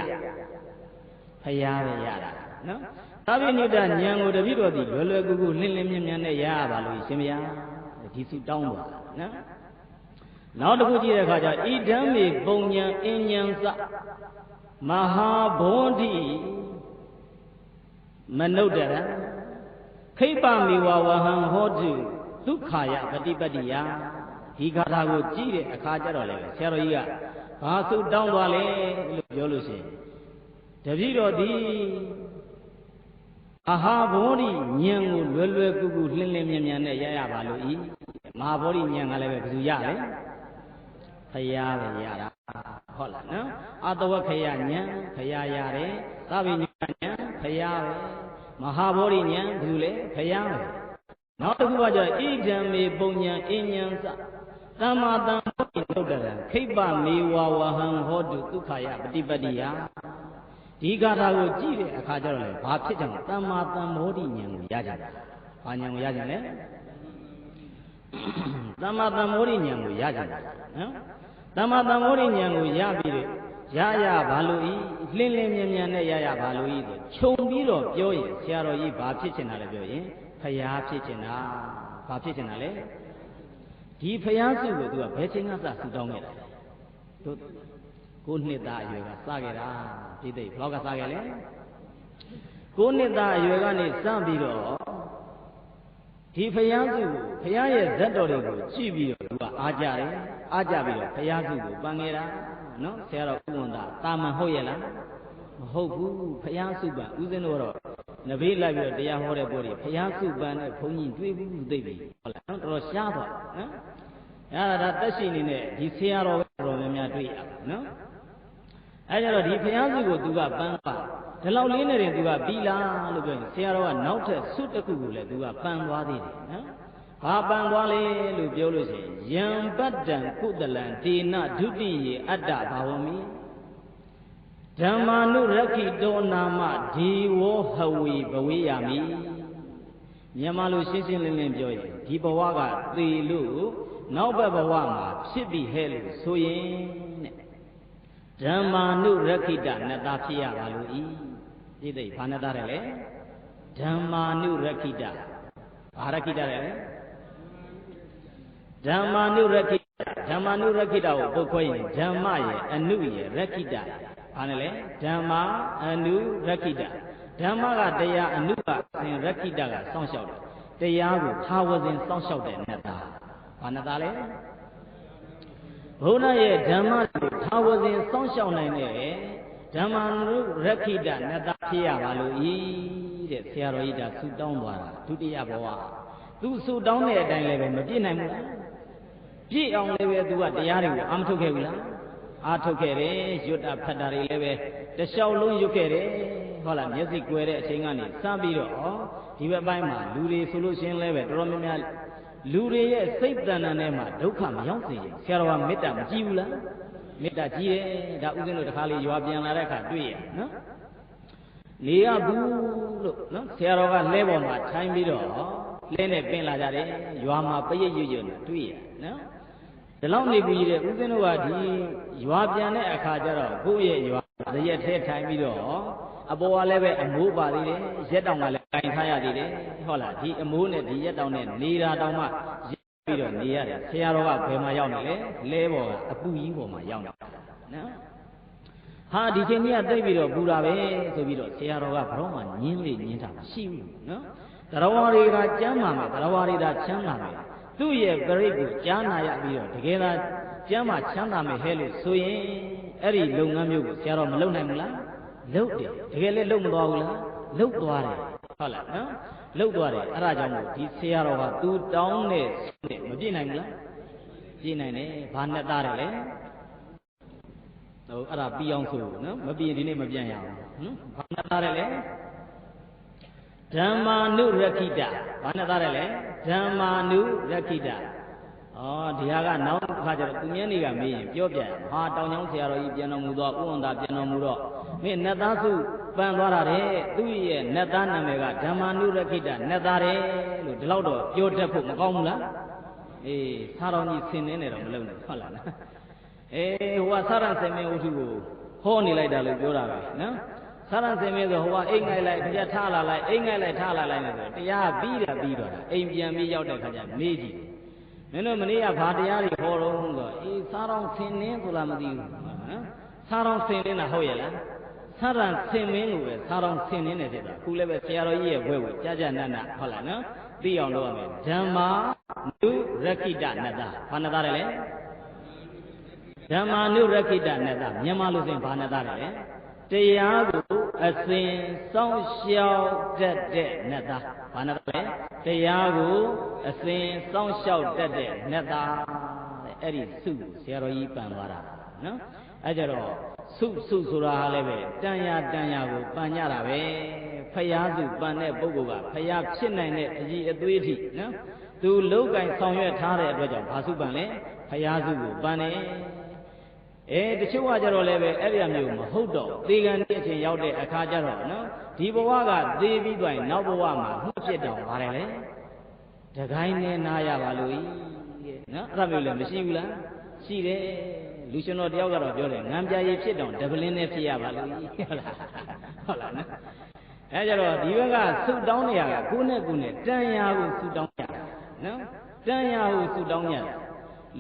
ဖယားပဲရတာနော်သဗ္ဗညုတဉာဏ်ကိုတပည့်တော်ဒီလွယ်လွယ်ကူကူလင်းလင်းမြင်မြန်နဲ့ရရပါလို့ရှင်ဗျာဒီစုတောင်းပါနော်နောက်တစ်ခုကြည့်တဲ့အခါကျဣဒံမေပုံဉ္အဉ္ဉံသမဟာဘောဓိမနုဿရံခိပ္ပမေဝဝဟံဟောတုဒုက္ခယပฏิပတ္တိယဒီဂါထာကိုကြည့်တဲ့အခါကျတော့လေဆရာတော်ကြီးကဘာစုတောင်းသွားလဲလို့ပြောလို့ရှိရင်တပည့်တော်ဒီအဟာဘောဓိဉာဏ်ကိုလွယ်လွယ်ကူကူလှင်းလင်းမြန်မြန်နဲ့ရရပါလို့ဤမဟာဘောဓိဉာဏ်ကလည်းပဲဘယ်သူရလဲဖယားပဲရတာဟုတ်လားနော်အတဝခယဉာဏ်ဖယားရတယ်သဗ္ဗညုတဉာဏ်ဖယားပဲမဟာဘောဓိဉာဏ်ဘယ်သူလဲဖယားပဲနောက်တစ်ခုကကျဣဒံမေပုံဉ္အဉ္ဉံသသမ္မာတံဟောတိနုဿရံခိပ္ပမေဝဝဟံဟောတုဒုက္ခယပฏิပတ္တိယဒီဂါထာကိုကြည့်တဲ့အခါကျတော့လေဘာဖြစ်ကြလဲသမ္မာတံမောဓိဉာဏ်ကိုရကြတယ်ဘာဉာဏ်ကိုရကြလဲသမ္မာတံမောဓိဉာဏ်ကိုရကြတယ်နော်သမ္မာတံမောဓိဉာဏ်ကိုရပြီးတော့ရဘာလို့ဤလင်းလင်းမြန်မြန်နဲ့ရဘာလို့ဤဆိုခြုံပြီးတော့ပြောရင်ဆရာတော်ကြီးဘာဖြစ်ချင်တာလဲပြောရင်ဖယားဖြစ်ချင်တာဘာဖြစ်ချင်တာလဲဒီဖယားစုကိုသူကဘယ်ချိန်ကစဆူတောင်းခဲ့တာတို့9 နှစ်သားအရွယ်ကစခဲ့တာဒီသိဘယ်လောက်ကစခဲ့လဲ9 နှစ်သားအရွယ်ကနေစပြီးတော့ဒီဖယားစုကိုဖယားရဲ့ဇတ်တော်တွေကိုကြည့်ပြီးတော့သူကအားကြတယ်အားကြပြီးတော့ဖယားစုကိုပန်ခဲ့တာနော်ဆရာတော်ဥဝန္တာတာမန်ဟုတ်ရဲ့လားမဟုတ်ဘူးဖယားစုပန်ဦးဇင်းတို့တော့နဘေးလိုက်ပြီးတော့တရားဟောတဲ့ပွဲတွေဖယားစုပန်နဲ့ဘုန်းကြီးတွေ့ဘူးသိပြီဟုတ်လားနော်တော်တော်ရှားသွားနော်အဲ့ဒါတက်ရှိနေတဲ့ဒီဆရာတော်ပဲတော်များများတွေ့ရနော်အဲ့ကြတော့ဒီဘုရားစုကိုသူကပန်းပါဒီလောက်လေးနဲ့တင်သူကပြီးလားလို့ပြောရင်ဆရာတော်ကနောက်ထပ်ဆုတစ်ခုကိုလည်းသူကပန်းသွားသေးတယ်နော်ဘာပန်းသွားလဲလို့ပြောလို့ရှိရင်ယံပတ္တံကုတလံဒေနဒုတိယေအတ္တဘာဝမိဓမ္မာနုရက္ခိတောနာမဒီဝောဟဝေဘဝေယမိမြန်မာလိုရှင်းရှင်းလင်းလင်းပြောရင်ဒီဘဝကသေလို့နောက်ဘက်ဘဝမှာဖြစ်ပြီဟဲ့လို့ဆိုရင်တဲ့ဓမ္မာနုရက္ခိတနတ္တဖြစ်ရပါလို့ဤဒီသိဘာနတ္တတယ်လဲဓမ္မာနုရက္ခိတဘာရက္ခိတတယ်လဲဓမ္မာနုရက္ခိတဓမ္မာနုရက္ခိတကိုပုတ်ခွဲရင်ဓမ္မရဲ့အနုရဲ့ရက္ခိတ ဘာနဲ့လဲဓမ္မာအနုရက္ခိတဓမ္မကတရားအနုကအစဉ်ရက္ခိတကစောင့်ရှောက်တယ်တရားကိုခါဝစဉ်စောင့်ရှောက်တဲ့နတ်သားဘာနတ်သားလဲဘုရားရဲ့ဓမ္မကိုခါဝစဉ်စောင့်ရှောက်နိုင်တဲ့ဓမ္မာနုရက္ခိတနတ်သားဖြစ်ရပါလို့ဤတဲ့ဆရာတော်ကြီးဒါဆုတောင်းသွားတာဒုတိယဘဝသူဆုတောင်းတဲ့အတိုင်းလည်းပဲမပြည့်နိုင်ဘူးလားပြည့်အောင်လည်းပဲသူကတရားတွေကိုအာမထုတ်ခဲ့ဘူးလားအာထုတ်ခဲ့တယ်ရွတ်တာဖတ်တာတွေလည်းပဲတလျှောက်လုံးရွတ်ခဲ့တယ်ဟုတ်လားမျက်စိကွယ်တဲ့အချိန်ကနေစပြီးတော့ဒီဘက်ပိုင်းမှာလူတွေဆိုလို့ရှိရင်လည်းပဲတော်တော်များများလူတွေရဲ့စိတ်တဏ္ဍာနဲ့မှာဒုက္ခမရောက်စေချင်ဆရာတော်ကမေတ္တာမကြည့်ဘူးလားမေတ္တာကြည့်တယ်ဒါဥစဉ်တို့တခါလေးရွာပြန်လာတဲ့အခါတွေ့ရနော်နေရဘူးလို့နော်ဆရာတော်ကလဲပေါ်မှာထိုင်ပြီးတော့လဲနဲ့ပင်လာကြတယ်ရွာမှာပရိတ်ရွရွနဲ့တွေ့ရနော်ဒီလောက်နေပြီတဲ့ဥစဉ်တို့ကဒီရွာပြန်တဲ့အခါကျတော့ကိုယ့်ရဲ့ရွာဇရက်ထဲထိုင်ပြီးတော့အပေါ်ကလည်းပဲအမိုးပါသေးတယ်ရက်တောင်ကလည်းကင်ထားရသေးတယ်ဟုတ်လားဒီအမိုးနဲ့ဒီရက်တောင်နဲ့နေတာတောင်မှရက်ပြီးတော့နေရတယ်ဆရာတော်ကဘယ်မှာရောက်နေလဲလဲပေါ်ကအပူကြီးပေါ်မှာရောက်နေနော်ဟာဒီချိန်ကြီးကသိပြီးတော့ပူတာပဲဆိုပြီးတော့ဆရာတော်ကဘရောမှညင်းလေညင်းတာမရှိဘူးနော်တရားဝါတွေကကျမ်းမာမယ်တရားဝါတွေဒါချမ်းသာမယ်သူ့ရဲ့ပရိတ်ကိုကြားနာရပြီးတော့တကယ်သာကျမ်းမာချမ်းသာမယ်ဟဲ့လို့ဆိုရင်အဲ့ဒီလုပ်ငန်းမျိုးကိုဆရာတော်မလုပ်နိုင်ဘူးလားလုပ်တယ်တကယ်လည်းလုပ်မသွားဘူးလားလုပ်သွားတယ်ဟုတ်လားနော်လုပ်သွားတယ်အဲ့ဒါကြောင့်မို့ဒီဆရာတော်ကသူတောင်းတဲ့မပြည့်နိုင်ဘူးလားပြည့်နိုင်တယ်ဘာနဲ့သားတယ်လဲဟိုအဲ့ဒါပြီးအောင်ဆိုနော်မပြည့်ဒီနေ့မပြန်ရအောင်ဘာနဲ့သားတယ်လဲဓမ္မာနုရက္ခိတဘာနဲ့သားတယ်လဲဓမ္မာနုရက္ခိတဒီဟာကနောက်ခါကျတော့သူမြဲနေကမေးရင်ပြောပြရဟာတောင်ချောင်းဆရာတော်ကြီးပြန်တော်မူတော့ဥဝန္တာပြန်တော်မူတော့မင်းနတ်သားစုပန်သွားတာတဲ့သူ့ရဲ့နတ်သားနာမည်ကဓမ္မာနုရက္ခိတနတ်သားတဲ့လို့ဒီလောက်တော့ပြောတတ်ဖို့မကောင်းဘူးလားအေးသာတော်ကြီးဆင်နေတယ်တော့မလုပ်နဲ့ဟုတ်လားအေးဟိုကသာရဆင်မင်းဝတ္ထုကိုဟောနေလိုက်တာလို့ပြောတာပဲနော်သာရဆင်မင်းဆိုဟိုကအိမ်ငိုက်လိုက်ကြက်ထားလာလိုက်အိမ်ငိုက်လိုက်ထားလာလိုက်နေဆိုတရားပြီးတာပြီးတော့အိမ်ပြန်ပြီးရောက်တဲ့ခါကျမေးကြည့်မင်းတို့မနေ့ကဘာတရားတွေဟောတော့ဆိုတော့အေးစားတော်ဆင်နေဆိုလားမသိဘူးနော်စားတော်ဆင်နေတာဟုတ်ရဲ့လားစားတော်ဆင်မင်းကိုပဲစားတော်ဆင်နေတယ်တဲ့အခုလည်းပဲဆရာတော်ကြီးရဲ့ဘွဲကိုကြာကြာနတ်နတ်ဟုတ်လားနော်သိအောင်လုပ်ရမယ်ဓမ္မာနုရက္ခိတနတ္တဘာနတ္တလဲဓမ္မာနုရက္ခိတနတ္တမြန်မာလို့ဆိုရင်ဘာနတ္တလဲတရားကိုအစဉ်စောင့်ရှောက်တတ်တဲ့နတ်သားဘာနတ်သားလဲတရားကိုအစဉ်စောင့်ရှောက်တတ်တဲ့နတ်သားအဲ့ဒီစုကိုဆရာတော်ကြီးပန်သွားတာနော်အဲ့ကြတော့စုဆိုတာဟာလည်းပဲတန်ရာကိုပန်ကြတာပဲဖျားစုပန်တဲ့ပုဂ္ဂိုလ်ကဖျားဖြစ်နိုင်တဲ့အကြီးအသွေးထိနော်သူလောက်ကင်ဆောင်ရွက်ထားတဲ့အတွက်ကြောင့်ဘာစုပန်လဲဖျားစုကိုပန်တယ်တချို့ကကြတော့လည်းပဲအဲ့ဒီအမျိုးမဟုတ်တော့သေကံတဲ့အချိန်ရောက်တဲ့အခါကျတော့နော်ဒီဘဝကသေပြီးသွားရင်နောက်ဘဝမှာမှုဖြစ်တော့ပါတယ်လေတကိုင်းနဲ့နာရပါလို့တဲ့နော်အဲ့ဒါမျိုးလည်းမရှိဘူးလားရှိတယ်လူရှင်တော်တယောက်ကတော့ပြောတယ်ငံပြာရည်ဖြစ်တော့ဒဗလင်းနဲ့ဖြစ်ရပါလို့ဟုတ်လားနော်အဲ့ကြတော့ဒီဘက်ကဆုတောင်းနေရတာကိုနဲ့တန်ရာကိုဆုတောင်းရနော်တန်ရာကိုဆုတောင်းရ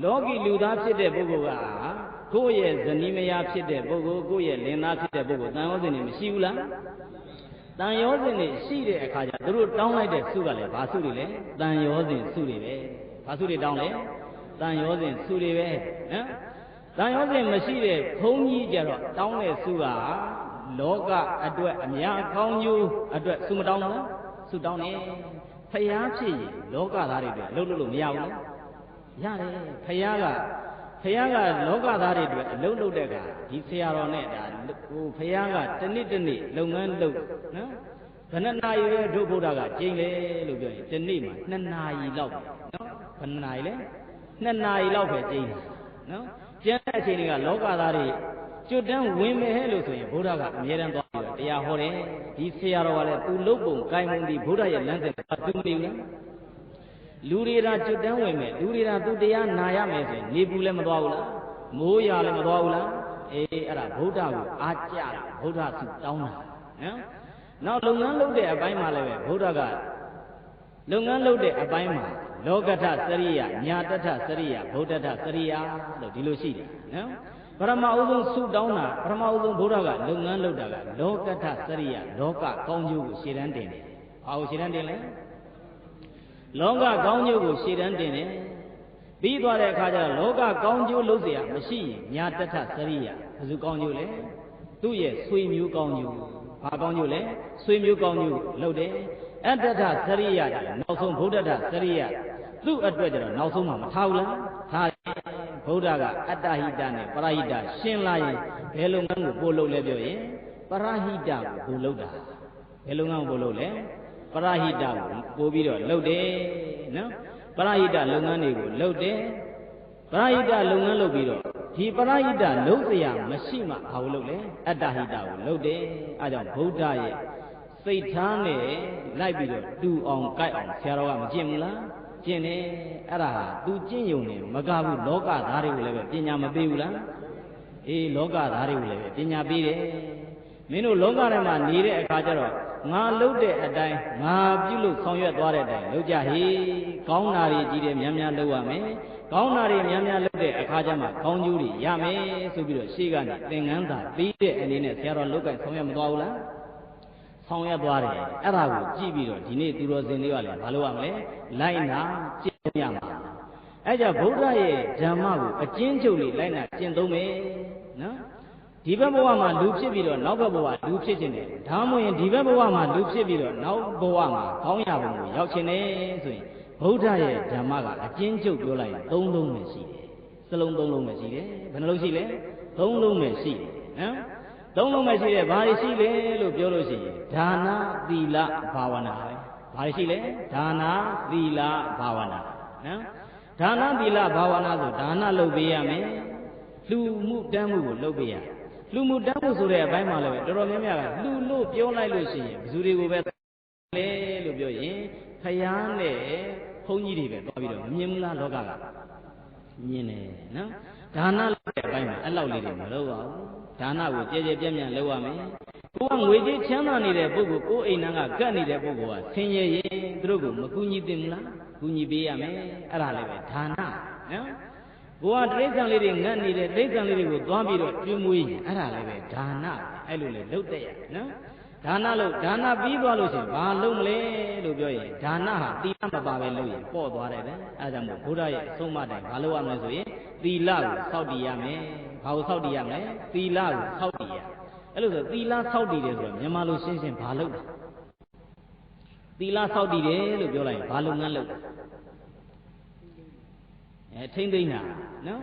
လောကီလူသားဖြစ်တဲ့ပုဂ္ဂိုလ်ကကိုယ့်ရဲ့ဇနီးမယားဖြစ်တဲ့ပုဂ္ဂိုလ်ကိုယ့်ရဲ့လင်သားဖြစ်တဲ့ပုဂ္ဂိုလ်တန်ရောစင်တွေမရှိဘူးလားတန်ရောစင်တွေရှိတဲ့အခါကျသူတို့တောင်းလိုက်တဲ့ဆုကလည်းဘာဆုတွေလဲတန်ရောစင်ဆုတွေပဲဘာဆုတွေတောင်းလဲတန်ရောစင်ဆုတွေပဲနော်တန်ရောစင်မရှိတဲ့ဘုန်းကြီးကြတော့တောင်းတဲ့ဆုကလောကအတွက်အများကောင်းကျိုးအတွက်ဆုမတောင်းဘူးလားဆုတောင်းတယ်ဖျားဖြစ်ရင်လောကသားတွေအတွက်လှုပ်လို့မရဘူးလားရတယ်ဖျားကလောကသားတွေအတွက်အလုံးလုံးတဲ့ကဒီဆရာတော်နဲ့ဒါဟိုဖယားကတနေ့လုပ်ငန်းလုပ်နော်ဘယ်နှနာရီလဲတို့ဘုရားကကျင်းလေလို့ပြောရင်တနေ့မှာ2နာရီလောက်နော်ဘယ်နှနာရီလဲ2နာရီလောက်ပဲကျင်းတယ်နော်ကျန်တဲ့အချိန်တွေကလောကသားတွေကျွတ်တန်းဝင်မယ်ဟဲ့လို့ဆိုရင်ဘုရားကအမြဲတမ်းသွားပြီးတော့တရားဟောတယ်ဒီဆရာတော်ကလည်းသူ့လုပ်ပုံကိုင်ပုံဒီဘုရားရဲ့လမ်းစဉ်ကသူမနေဘူးလူတွေဒါကျွတ်တန်းဝင်မယ်လူတွေဒါသူတရားနာရမယ်ဆိုရင်နေပူလည်းမသွားဘူးလားမိုးရလည်းမသွားဘူးလားအေးအဲ့ဒါဗုဒ္ဓကိုအားကြတာဗုဒ္ဓဆုတောင်းတာနော်နောက်လုပ်ငန်းလုပ်တဲ့အပိုင်းမှာလည်းပဲဗုဒ္ဓကလုပ်ငန်းလုပ်တဲ့အပိုင်းမှာလောကထစရိယညာတထစရိယဗုဒ္ဓထစရိယလို့ဒီလိုရှိတယ်နော် ပရမဥဆုံးဆုတောင်းတာပရမဥဆုံးဘုရားကလုပ်ငန်းလုပ်တာကလောကထစရိယလောကကောင်းကျိုးကိုရှေ့တန်းတင်တယ်။ဘာကိုရှေ့တန်းတင်လဲ။လောကကောင်းကျိုးကိုရှေ့တန်းတင်တယ်။ပြီးသွားတဲ့အခါကျတော့လောကကောင်းကျိုးလုပ်เสียမရှိရင်ညာတထစရိယဘယ်သူကောင်းကျိုးလဲ။သူ့ရဲ့ဆွေမျိုးကောင်းကျိုးဘာကောင်းကျိုးလဲ။ဆွေမျိုးကောင်းကျိုးလုပ်တယ်။အတ္တထစရိယတဲ့နောက်ဆုံးဗုဒ္ဓထစရိယသူ့အတွက်ကျတော့နောက်ဆုံးမှမထားဘူးလား။ထားဗုဒ္ဓကအတ္တဟိတနဲ့ပရဟိတရှင်းလာရင်ဘယ်လုပ်ငန်းကိုပို့လုပ်လဲပြောရင်ပရဟိတကိုပို့လုပ်တာဘယ်လုပ်ငန်းကိုပို့လုပ်လဲပရဟိတကိုပို့ပြီးတော့လုပ်တယ်နော်ပရဟိတလုပ်ငန်းတွေကိုလုပ်တယ်ပရဟိတလုပ်ငန်းလုပ်ပြီးတော့ဒီပရဟိတလုပ်เสียမရှိမှဘာလို့လုပ်လဲအတ္တဟိတကိုလုပ်တယ်အဲကြောင့်ဗုဒ္ဓရဲ့စိတ်ထားနဲ့လိုက်ပြီးတော့တူအောင်ကြိုက်အောင်ဆရာတော်ကမကျင့်ဘူးလားကျင့်တယ်အဲ့ဒါဟာသူကျင့်ယုံနေမကဘူးလောကသားတွေကိုလည်းပဲပညာမပေးဘူးလားအေးလောကသားတွေကိုလည်းပဲပညာပေးတယ်မင်းတို့လောကထဲမှာနေတဲ့အခါကျတော့ငါလှုပ်တဲ့အတိုင်းငါပြုလို့ဆောင်ရွက်သွားတဲ့အတိုင်းလှုပ်ကြဟေးကောင်းတာတွေကြီးတယ်များများလှုပ်ရမယ်ကောင်းတာတွေများများလှုပ်တဲ့အခါကျမှကောင်းကျိုးတွေရမယ်ဆိုပြီးတော့ရှေ့ကနေသင်္ကန်းသာပြီးတဲ့အနေနဲ့ဆရာတော်လုတ်ကင်ဆောင်ရွက်မသွားဘူးလားဆောင်ရွက်သွားတယ်အဲ့ဒါကိုကြည့်ပြီးတော့ဒီနေ့သူတော်စင်တွေကလည်းဘာလုပ်ရမလဲလိုက်နာကျင့်ရမှာအဲ့ကြောင့်ဗုဒ္ဓရဲ့ဓမ္မကိုအကျဉ်းချုပ်လေးလိုက်နာကျင့်သုံးမယ်နော်ဒီဘက်ဘဝမှာလူဖြစ်ပြီးတော့နောက်ဘက်ဘဝလူဖြစ်ခြင်းတယ်ဒါမှမဟုတ်ဒီဘက်ဘဝမှာလူဖြစ်ပြီးတော့နောက်ဘဝမှာကောင်းရဘုံကိုရောက်ခြင်းတယ်ဆိုရင်ဗုဒ္ဓရဲ့ဓမ္မကအကျဉ်းချုပ်ပြောလိုက်ရင်၃လုံးပဲရှိတယ်စလုံး၃လုံးပဲရှိတယ်ဘယ်နှလုံးရှိလဲ၃လုံးပဲရှိတယ်နော်၃လုံးပဲရှိတယ်ဘာတွေရှိလဲလို့ပြောလို့ရှိရင်ဒါနသီလဘာဝနာပဲဘာတွေရှိလဲဒါနသီလဘာဝနာနော်ဒါနသီလဘာဝနာဆိုဒါနလုပ်ပေးရမယ်လူမှုတမ်းမှုကိုလုပ်ပေးရလူမှုတမ်းမှုဆိုတဲ့အပိုင်းမှာလည်းတော်တော်များများကလူလို့ပြောလိုက်လို့ရှိရင်ဘယ်သူတွေကိုပဲလဲလို့ပြောရင်ခယားနဲ့ဘုန်းကြီးတွေပဲသွားပြီးတော့မြင်မလားလောကကမြင်တယ်နော်ဒါနလုပ်တဲ့အပိုင်းမှာအဲ့လောက်လေးတွေမလုပ်ပါဘူးဒါနကိုကြဲကြဲပြန့်ပြန့်လုပ်ရမယ်ကိုကငွေကြီးချမ်းသာနေတဲ့ပုဂ္ဂိုလ်ကိုအိမ်နန်းကကတ်နေတဲ့ပုဂ္ဂိုလ်ကဆင်းရဲရင်သူတို့ကိုမကူညီသင့်ဘူးလားကူညီပေးရမယ်အဲ့ဒါလည်းပဲဒါနနော်ကိုကတိရစ္ဆာန်လေးတွေငတ်နေတဲ့တိရစ္ဆာန်လေးတွေကိုသွားပြီးတော့ကျွေးမွေးရင်အဲ့ဒါလည်းပဲဒါနအဲ့လိုလေလုပ်တဲ့ရနော်ဒါနလို့ဒါနပြီးသွားလို့ရှိရင်ဘာလုပ်မလဲလို့ပြောရင်ဒါနဟာသီလမပါပဲလုပ်ရင်ပေါ့သွားတယ်ပဲအဲဒါကြောင့်မို့ဘုရားရဲ့အဆုံးအမတိုင်းဘာလုပ်ရမလဲဆိုရင်သီလကိုစောင့်တည်ရမယ်ဘာကိုစောင့်တည်ရမလဲသီလကိုစောင့်တည်ရအဲ့လိုဆိုသီလစောင့်တည်တယ်ဆိုတော့မြန်မာလိုရှင်းရှင်းဘာလုပ်လဲသီလစောင့်တည်တယ်လို့ပြောလိုက်ရင်ဘာလုပ်ငန်းလုပ်ထိမ့်သိမ့်တာနော်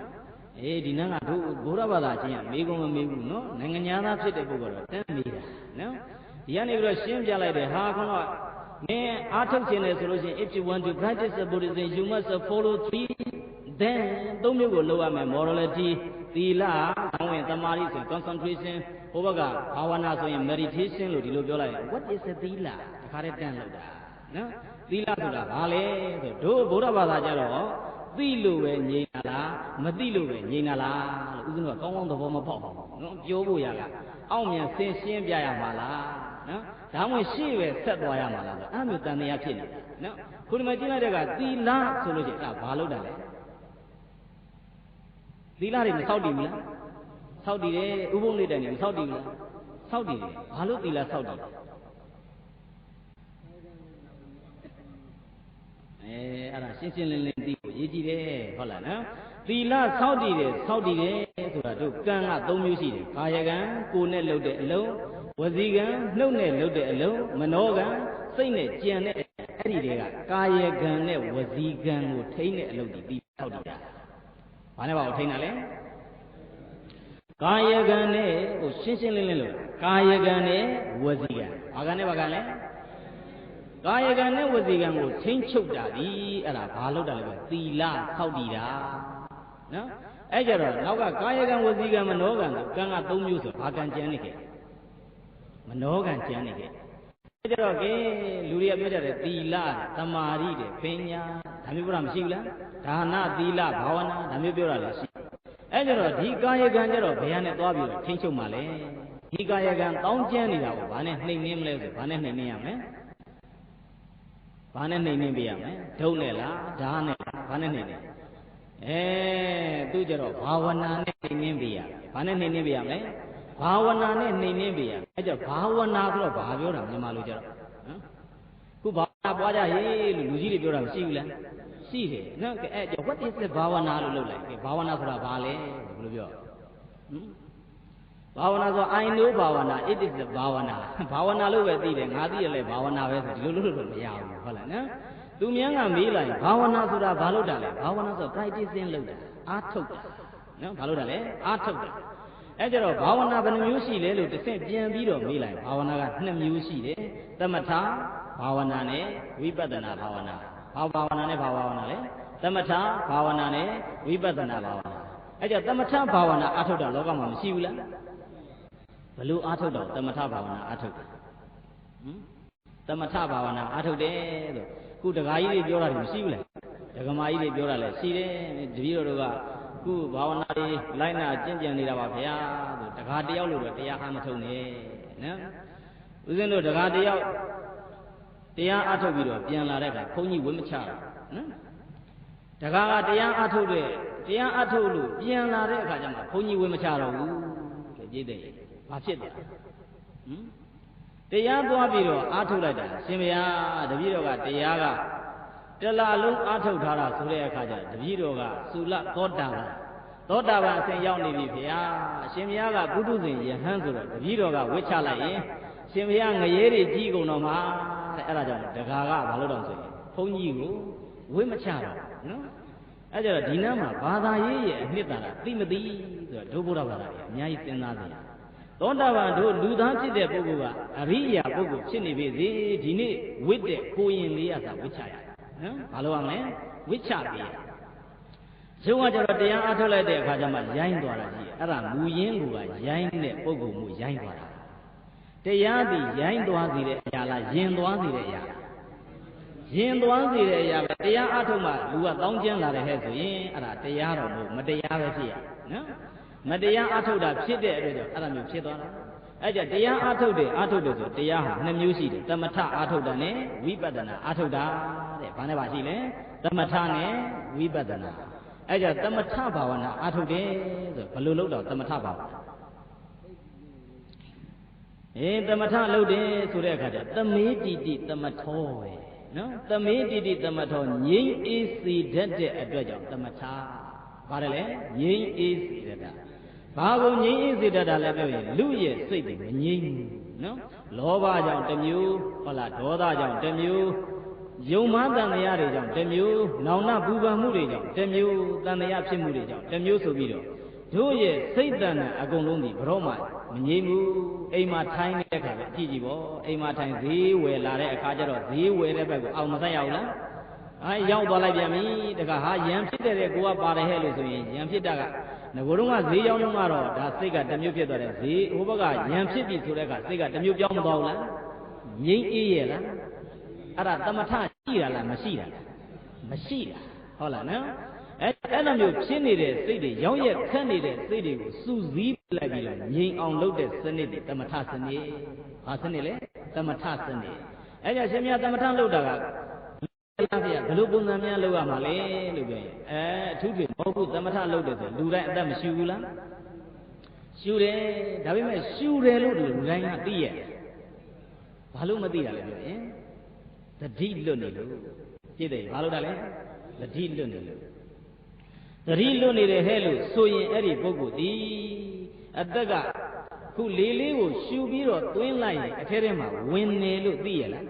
ဒီနန်းကတို့ဘုရားဘာသာချင်းကမေးကုန်မမေးဘူးနော်နိုင်ငံသားဖြစ်တဲ့ပုဂ္ဂိုလ်တော့တန်းမေးတာနော်ဒီကနေပြီးတော့ရှင်းပြလိုက်တယ်ဟာခေါတော့မင်းအားထုတ်ခြင်းလေဆိုလို့ရှိရင် if you want to practice the Buddhism you must follow three then သုံးမျိုးကိုလုပ်ရမယ် morality သီလဘောင်းဝင်သမာဓိဆိုရင် concentration ဟိုဘက်ကဘာဝနာဆိုရင် meditation လို့ဒီလိုပြောလိုက်ရင် what is the သီလတခါတည်းတန်းလို့တာနော်သီလဆိုတာဘာလဲဆိုတို့ဗုဒ္ဓဘာသာကြတော့သိလို့ပဲငြိမ်လာလားမသိလို့ပဲငြိမ်လာလားလို့ဦးဇင်းကကောင်းကောင်းသဘောမပေါက်ပါဘူးနော်ပြောဖို့ရကအောက်မြန်ဆင်းရှင်းပြရမှာလားနော်ဒါမှမဟုတ်ရှေ့ပဲဆက်သွားရမှာလားဆိုအဲ့လိုတန်တရားဖြစ်နေတာနော်ခုဒီမှာကြည့်လိုက်တဲ့ကသီလဆိုလို့ရှိရင်အဲ့ဘာလို့တာလဲသီလတွေမစောင့်တည်ဘူးလားစောင့်တည်တယ်ဥပုံလေးတိုင်နေမစောင့်တည်ဘူးလားစောင့်တည်တယ်ဘာလို့သီလစောင့်တည်အဲ့ဒါရှင်းရှင်းလင်းလင်းသိဖို့ရည်ကြည်တယ်ဟုတ်လားနော်သီလစောင့်တည်တယ်စောင့်တည်တယ်ဆိုတာတို့ကံက၃မျိုးရှိတယ်ကာယကံကိုယ်နဲ့လုပ်တဲ့အလုံးဝစီကံနှုတ်နဲ့လုပ်တဲ့အလုံးမနောကံစိတ်နဲ့ကြံတဲ့အဲ့ဒီတွေကကာယကံနဲ့ဝစီကံကိုထိန်းတဲ့အလုပ်ဒီသီလစောင့်တည်တာဘာနဲ့ပါကိုထိန်းတာလဲကာယကံနဲ့ဟိုရှင်းရှင်းလင်းလင်းလို့ကာယကံနဲ့ဝစီကံဘာကံနဲ့ဘာကံလဲကာယကံနဲ့ဝစီကံကိုထိန်းချုပ်တာဒီအဲ့ဒါဘာလို့တာလဲသီလစောင့်တည်တာနော်အဲ့ကြတော့နောက်ကကာယကံဝစီကံမနောကံဆိုကံက၃မျိုးဆိုဘာကံကျန်နေခဲ့မနောကံကျန်နေခဲ့အဲ့ကြတော့ကဲလူတွေကပြောကြတယ်သီလသမာဓိတဲ့ပညာဒါမျိုးပြောတာမရှိဘူးလားဒါနသီလဘာဝနာဒါမျိုးပြောတာလည်းရှိအဲ့ကြတော့ဒီကာယကံကြတော့ဘယ်ဟာနဲ့သွားပြီးတော့ထိန်းချုပ်မှလဲဒီကာယကံတောင်းကျမ်းနေတာကိုဘာနဲ့နှိမ်နှင်းမလဲဆိုဘာနဲ့နှိမ်နှင်းရမလဲဘာနဲ့နှိမ်နှင်းပေးရမလဲဒုတ်နဲ့လားဓာတ်နဲ့ဘာနဲ့နှိမ်နှင်းသူကြတော့ဘာဝနာနဲ့နှိမ်နှင်းပေးရ ဘာနဲ့နှိမ့်နှင်းပြရမလဲဘာဝနာနဲ့နှိမ့်နှင်းပြရအဲ့ကြောင့်ဘာဝနာဆိုတော့ဘာပြောတာမြန်မာလိုကြတော့နော်ခုဘာဝနာပွားကြဟေးလို့လူကြီးတွေပြောတာမရှိဘူးလားရှိတယ်နော်အဲ့ကြောင့် what is the ဘာဝနာလို့လုပ်လိုက်ဘာဝနာဆိုတာဘာလဲဘယ်လိုပြောဘာဝနာဆို I know ဘာဝနာ it is the ဘာဝနာဘာဝနာလို့ပဲသိတယ်ငါသိရလဲဘာဝနာပဲဆိုဒီလိုလုပ်လို့မရဘူးဟုတ်လားနော်သူများကမေးလိုက်ဘာဝနာဆိုတာဘာလို့တာလဲဘာဝနာဆို practicing လုပ်တာအားထုတ်တာနော်ဘာလို့တာလဲအားထုတ်တာအဲ့ကြတော့ဘာဝနာဘယ်နှမျိုးရှိလဲလို့တစ်ဆင့်ပြန်ပြီးတော့မေးလိုက်ဘာဝနာက2မျိုးရှိတယ်သမထဘာဝနာနဲ့ဝိပဿနာဘာဝနာဘာဝနာနဲ့ဘာဝနာလဲသမထဘာဝနာနဲ့ဝိပဿနာဘာဝနာအဲ့ကြသမထဘာဝနာအားထုတ်တာလောကမှာမရှိဘူးလားဘလို့အားထုတ်တော့သမထဘာဝနာအားထုတ်တယ်သမထဘာဝနာအားထုတ်တယ်ဆိုခုဒကာကြီးတွေပြောတာမရှိဘူးလားဒကမာကြီးတွေပြောတာလည်းရှိတယ်တပည့်တော်တို့ကခုဘာဝနာတွေလိုက်နာကျင့်ကြံနေတာပါဗျာဆိုဒကာတယောက်လို့တော့တရားအားမထုတ်နဲ့နော်ဦးဇင်းတို့ဒကာတယောက်တရားအားထုတ်ပြီးတော့ပြန်လာတဲ့အခါဘုန်းကြီးဝင်းမချတော့နော်ဒကာကတရားအားထုတ်တဲ့တရားအားထုတ်လို့ပြန်လာတဲ့အခါကျမှဘုန်းကြီးဝင်းမချတော့ဘူးတဲ့ပြည့်တဲ့ဘာဖြစ်တယ်တရားသွားပြီးတော့အားထုတ်လိုက်တာရှင်ဘုရားတပည့်တော်ကတရားကတလလုံးအားထုတ်ထားတာဆိုတဲ့အခါကျတပည့်တော်ကသုလသောတာပန်အစဉ်ရောက်နေပြီဘုရားအရှင်ဘုရားကပုထုဇဉ်ယဟန်ဆိုတော့တပည့်တော်ကဝှက်ချလိုက်ရင်ရှင်ဘုရားငရဲတွေကြီးကုန်တော့မှာတဲ့အဲ့ဒါကြောင့်ဒကာကဘာလို့တော့ဆိုရင်ဘုန်းကြီးကိုဝှက်မချတော့နော်အဲ့ကြတော့ဒီနားမှာဘာသာရေးရဲ့အနှစ်သာရသိမသိဆိုတော့ဒုဗုဒ္ဓဘာသာတွေအများကြီးစဉ်းစားကြတယ်သောတာပန်တို့လူသားဖြစ်တဲ့ပုဂ္ဂိုလ်ကအရိယာပုဂ္ဂိုလ်ဖြစ်နေပြီစေဒီနေ့ဝိတ္တဲ့ကိုရင်လေးရသာဝိချရနော်ဘာလို့ရမလဲဝိချပေးရုံးကကျတော့တရားအားထုတ်လိုက်တဲ့အခါကျမှရိုင်းသွားတာကြီးအဲ့ဒါမူရင်းကရိုင်းတဲ့ပုဂ္ဂိုလ်မှုရိုင်းသွားတာတရားသည်ရိုင်းသွားစေတဲ့အရာလားယဉ်သွားစေတဲ့အရာလားယဉ်သွားစေတဲ့အရာပဲတရားအားထုတ်မှလူကတောင်းကျမ်းလာတဲ့ဟဲ့ဆိုရင်အဲ့ဒါတရားတော်မဟုတ်မတရားပဲဖြစ်ရနော်မတရားအားထုတ်တာဖြစ်တဲ့အတွက်ကြောင့်အဲ့ဒါမျိုးဖြစ်သွားတာအဲ့ကြတရားအားထုတ်တယ်ဆိုတရားဟာ2မျိုးရှိတယ်သမထအားထုတ်တာနဲ့ဝိပဿနာအားထုတ်တာတဲ့ဘာနဲ့ပါရှိလဲသမထနဲ့ဝိပဿနာအဲ့ကြသမထဘာဝနာအားထုတ်တယ်ဆိုဘယ်လိုလုပ်တော့သမထဘာဝနာသမထလုပ်တယ်ဆိုတဲ့အခါကျသမေတိတိသမထောပဲနော်သမေတိတိသမထောငြိမ်းအေးစေတတ်တဲ့အတွက်ကြောင့်သမထပါတယ်လေငြိမ်းအေးစေတတ်တာဘာကိုငြိမ်းအေးစေတတ်တာလဲပြောရင်လူရဲ့စိတ်တွေမငြိမ်းဘူးနော်လောဘကြောင့်တစ်မျိုးဟုတ်လားဒေါသကြောင့်တစ်မျိုးယုံမှန်းတန်တရားတွေကြောင့်တစ်မျိုးနောင်နာပူပန်မှုတွေကြောင့်တစ်မျိုးတန်တရားဖြစ်မှုတွေကြောင့်တစ်မျိုးဆိုပြီးတော့တို့ရဲ့စိတ်တန်တဲ့အကုန်လုံးဒီဘရောမှမငြိမ်းဘူးအိမ်မှာထိုင်နေတဲ့အခါပဲကြည့်ကြည့်ပေါ့အိမ်မှာထိုင်ဈေးဝယ်လာတဲ့အခါကျတော့ဈေးဝယ်တဲ့ဘက်ကိုအောင်မဆက်ရဘူးလားရောက်သွားလိုက်ပြန်ပြီတခါဟာရံဖြစ်တဲ့ကိုကပါတယ်ဟဲ့လို့ဆိုရင်ရံဖြစ်တာကငကိုတော့ကဈေးရောက်တော့ကတော့ဒါစိတ်ကတစ်မျိုးဖြစ်သွားတယ်ဈေးဟိုဘက်ကရံဖြစ်ပြီဆိုတဲ့ကစိတ်ကတစ်မျိုးပြောင်းမသွားဘူးလားငြိမ်းအေးရဲ့လားအဲ့ဒါသမထရှိတာလားမရှိတာလားမရှိတာဟုတ်လားနော်အဲ့လိုမျိုးဖြစ်နေတဲ့စိတ်တွေရောင်းရက်ခတ်နေတဲ့စိတ်တွေကိုစူးစီးလိုက်ပြီးတော့ငြိမ်အောင်လုပ်တဲ့စနစ်တွေသမထစနစ်ဘာစနစ်လဲသမထစနစ်အဲ့ကြရှင်များသမထလုပ်တာကဘယ်လိုပုံစံများလုပ်ရမှာလဲလို့ပြောရင်အထူးဖြင့်မဟုတ်ဘူးသမထလုပ်တယ်ဆိုလူတိုင်းအသက်မရှူဘူးလားရှူတယ်ဒါပေမဲ့ရှူတယ်လို့လူတိုင်းကသိရဲ့ဘာလို့မသိတာလဲပြောရင်သတိလွတ်နေလို့ကြည့်တယ်ဘာလို့တာလဲသတိလွတ်နေလို့သတိလွတ်နေတယ်ဟဲ့လို့ဆိုရင်အဲ့ဒီပုဂ္ဂိုလ်ဒီအသက်ကခုလေးလေးကိုရှူပြီးတော့သွင်းလိုက်ရင်အထဲထဲမှာဝင်နေလို့သိရလား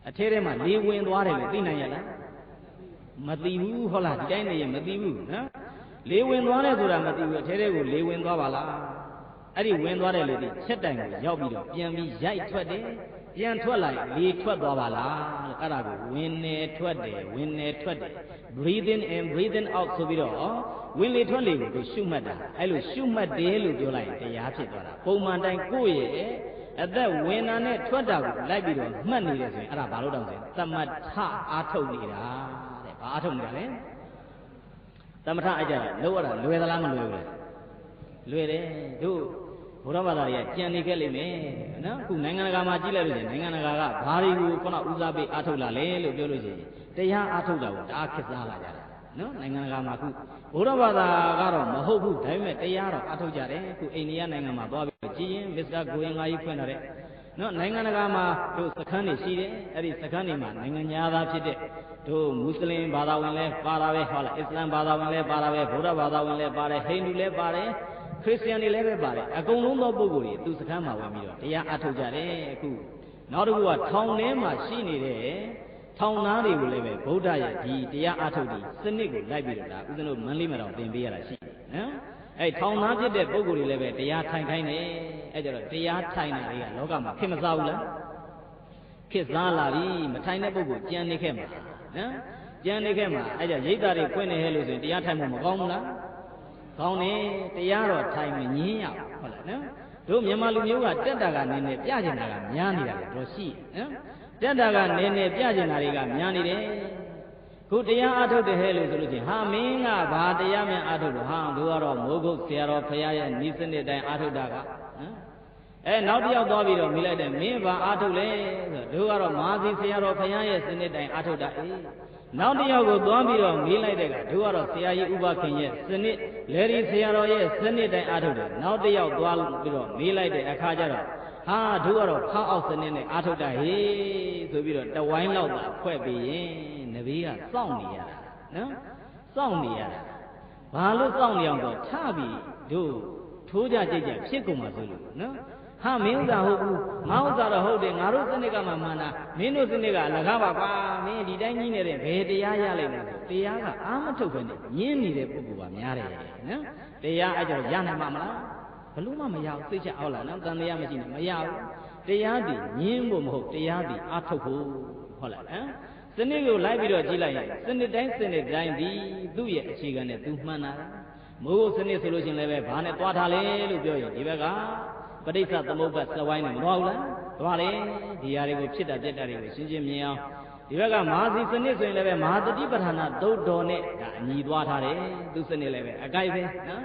အထဲထဲမှာလေဝင်သွားတယ်လို့သိနိုင်ရလားမသိဘူးဟုတ်လားဒီတိုင်းနေရင်မသိဘူးနော်လေဝင်သွားတယ်ဆိုတာမသိဘူးအထဲထဲကိုလေဝင်သွားပါလားအဲ့ဒီဝင်သွားတယ်လို့ဒီချက်တိုင်ကိုရောက်ပြီးတော့ပြန်ပြီးရိုက်ထွက်တယ်ပြန်ထွက်လိုက်လေထွက်သွားပါလားလို့အဲ့ဒါကိုဝင်နေထွက်တယ်ဝင်နေထွက်တယ် breathe in and breathe out ဆိုပြီးတော့ဝင်လေထွက်လေကိုသူရှုမှတ်တာအဲ့လိုရှုမှတ်တယ်လို့ပြောလိုက်ရင်တရားဖြစ်သွားတာပုံမှန်တိုင်းကိုယ့်ရဲ့အသက်ဝင်တာနဲ့ထွက်တာကိုလိုက်ပြီးတော့မှတ်နေတယ်ဆိုရင်အဲ့ဒါဘာလို့တောင်းဆိုရင်သမထအားထုတ်နေတာတဲ့ဘာအားထုတ်နေတာလဲသမထအကြတာလောက်ရတာလွယ်သလားမလွယ်ဘူးလားလွယ်တယ်တို့ဘုရားဘာသာတွေကကြံနေခဲ့လိမ့်မယ်နော်အခုနိုင်ငံတကာမှာကြည့်လိုက်လို့ရှိရင်နိုင်ငံတကာကဘာတွေကိုခုနဦးစားပေးအားထုတ်လာလဲလို့ပြောလို့ရှိရင်တရားအားထုတ်တာကိုတအားခက်စားလာကြတယ် နော်နိုင်ငံကမှာခုဘုရားဘာသာကတော့မဟုတ်ဘူးဒါပေမဲ့တရားတော့အထောက်ကြတယ်ခုအိန္ဒိယနိုင်ငံမှာသွားပြီးကြည်ရင်မစ္စတာကိုရင်ငါကြီးဖွင့်လာတဲ့နော်နိုင်ငံတကာမှာတို့စခန်းတွေရှိတယ်အဲ့ဒီစခန်းတွေမှာနိုင်ငံသားဖြစ်တဲ့တို့မွတ်စလင်ဘာသာဝင်လည်းပါတာပဲဟုတ်လားအစ္စလမ်ဘာသာဝင်လည်းပါတာပဲဗုဒ္ဓဘာသာဝင်လည်းပါတယ်ဟိန္ဒူလည်းပါတယ်ခရစ်ယာန်တွေလည်းပဲပါတယ်အကုန်လုံးသောပုဂ္ဂိုလ်တွေသူစခန်းမှာဝင်ပြီးတော့တရားအထုတ်ကြတယ်အခုနောက်တစ်ခုကထောင်ထဲမှာရှိနေတဲ့ထောင်သားတွေကိုလည်းပဲဗုဒ္ဓရဲ့ဒီတရားအထုတ်ဒီစနစ်ကိုလိုက်ပြီးတော့ဒါဦးဇင်းတို့မန္လိမတော်သင်ပေးရတာရှိတယ်နော်အဲ့ထောင်သားဖြစ်တဲ့ပုဂ္ဂိုလ်တွေလည်းပဲတရားထိုင်ခိုင်းတယ်အဲ့ကြတော့တရားထိုင်တာတွေကလောကမှာခင်မစားဘူးလားခေတ်စားလာပြီမထိုင်တဲ့ပုဂ္ဂိုလ်ကြံနေခဲ့မှာနော်ကြံနေခဲ့မှာအဲ့ကြရိတ်သားတွေဖွင့်နေဟဲ့လို့ဆိုရင်တရားထိုင်ဖို့မကောင်းဘူးလားကောင်းတယ်တရားတော့ထိုင်မငင်းရဘူးဟုတ်လားနော်တို့မြန်မာလူမျိုးကတက်တာကနေနဲ့ပြကျင်တာကများနေတာလေတော့ရှိနော်တက်တာကနေနဲ့ပြကျင်တာတွေကများနေတယ်ခုတရားအထုတ်တယ်ဟဲ့လို့ဆိုလို့ချင်းဟာမင်းကဘာတရားများအထုတ်လို့ဟာတို့ကတော့မိုးကုတ်ဆရာတော်ဖရာရဲ့ဤစနစ်တိုင်းအထုတ်တာကနော်နောက်တစ်ယောက်သွားပြီးတော့မိလိုက်တယ်မင်းဘာအထုတ်လဲဆိုတို့ကတော့မဟာသီဆရာတော်ဖရာရဲ့စနစ်တိုင်းအထုတ်တာအေးနောက်တစ်ယောက်ကိုသွားပြီးတော့မေးလိုက်တဲ့ကတို့ကတော့ဆရာကြီးဥပခင်ရဲ့စနစ်လေဒီဆရာတော်ရဲ့စနစ်တိုင်းအားထုတ်တယ်နောက်တစ်ယောက်သွားပြီးတော့မေးလိုက်တဲ့အခါကျတော့ဟာတို့ကတော့ဖားအောက်စနစ်နဲ့အားထုတ်တာဟေးဆိုပြီးတော့တဝိုင်းလောက်သာဖွဲ့ပြီးရင်နဘေးကစောင့်နေရတာနော်စောင့်နေရတာဘာလို့စောင့်နေအောင်ဆိုထပြီးတို့ထိုးကြကြိတ်ကြဖြစ်ကုန်မှာဆိုလို့နော်ဟာမင်းဥစ္စာဟုတ်ဘူးငါဥစ္စာတော့ဟုတ်တယ်ငါတို့စနစ်ကမှမှန်တာမင်းတို့စနစ်ကအလကားပါကွာမင်းဒီတိုင်းကြီးနေတဲ့ဘယ်တရားရလိုက်လဲဆိုတရားကအာမထုတ်ပဲနဲ့ညင်းနေတဲ့ပုဂ္ဂိုလ်ကများတယ်နော်တရားအဲ့ကြောင့်ရနိုင်မှာမလားဘလို့မှမရဘူးသိချက်အောက်လာနော်တန်တရားမရှိနဲ့မရဘူးတရားဒီညင်းဖို့မဟုတ်တရားဒီအာထုတ်ဖို့ဟုတ်လားနော်စနစ်ကိုလိုက်ပြီးတော့ကြည့်လိုက်ရင်စနစ်တိုင်းဒီသူ့ရဲ့အခြေခံနဲ့သူမှန်တာမိုးစနစ်ဆိုလို့ရှိရင်လည်းပဲဘာနဲ့တွားထားလဲလို့ပြောရင်ဒီဘက်ကပဋိစ္စသမုပ္ပါသဝိုင်းနဲ့မတော်ဘူးလားသွားတယ်ဒီຢာတွေကိုဖြစ်တာပြက်တာတွေကိုရှင်းရှင်းမြင်အောင်ဒီဘက်ကမဟာစီစနစ်ဆိုရင်လည်းပဲမဟာတတိပဋ္ဌာနာသုတ်တော်နဲ့ဒါအညီသွားထားတယ်သူစနစ်လည်းပဲအကိုက်ပဲနော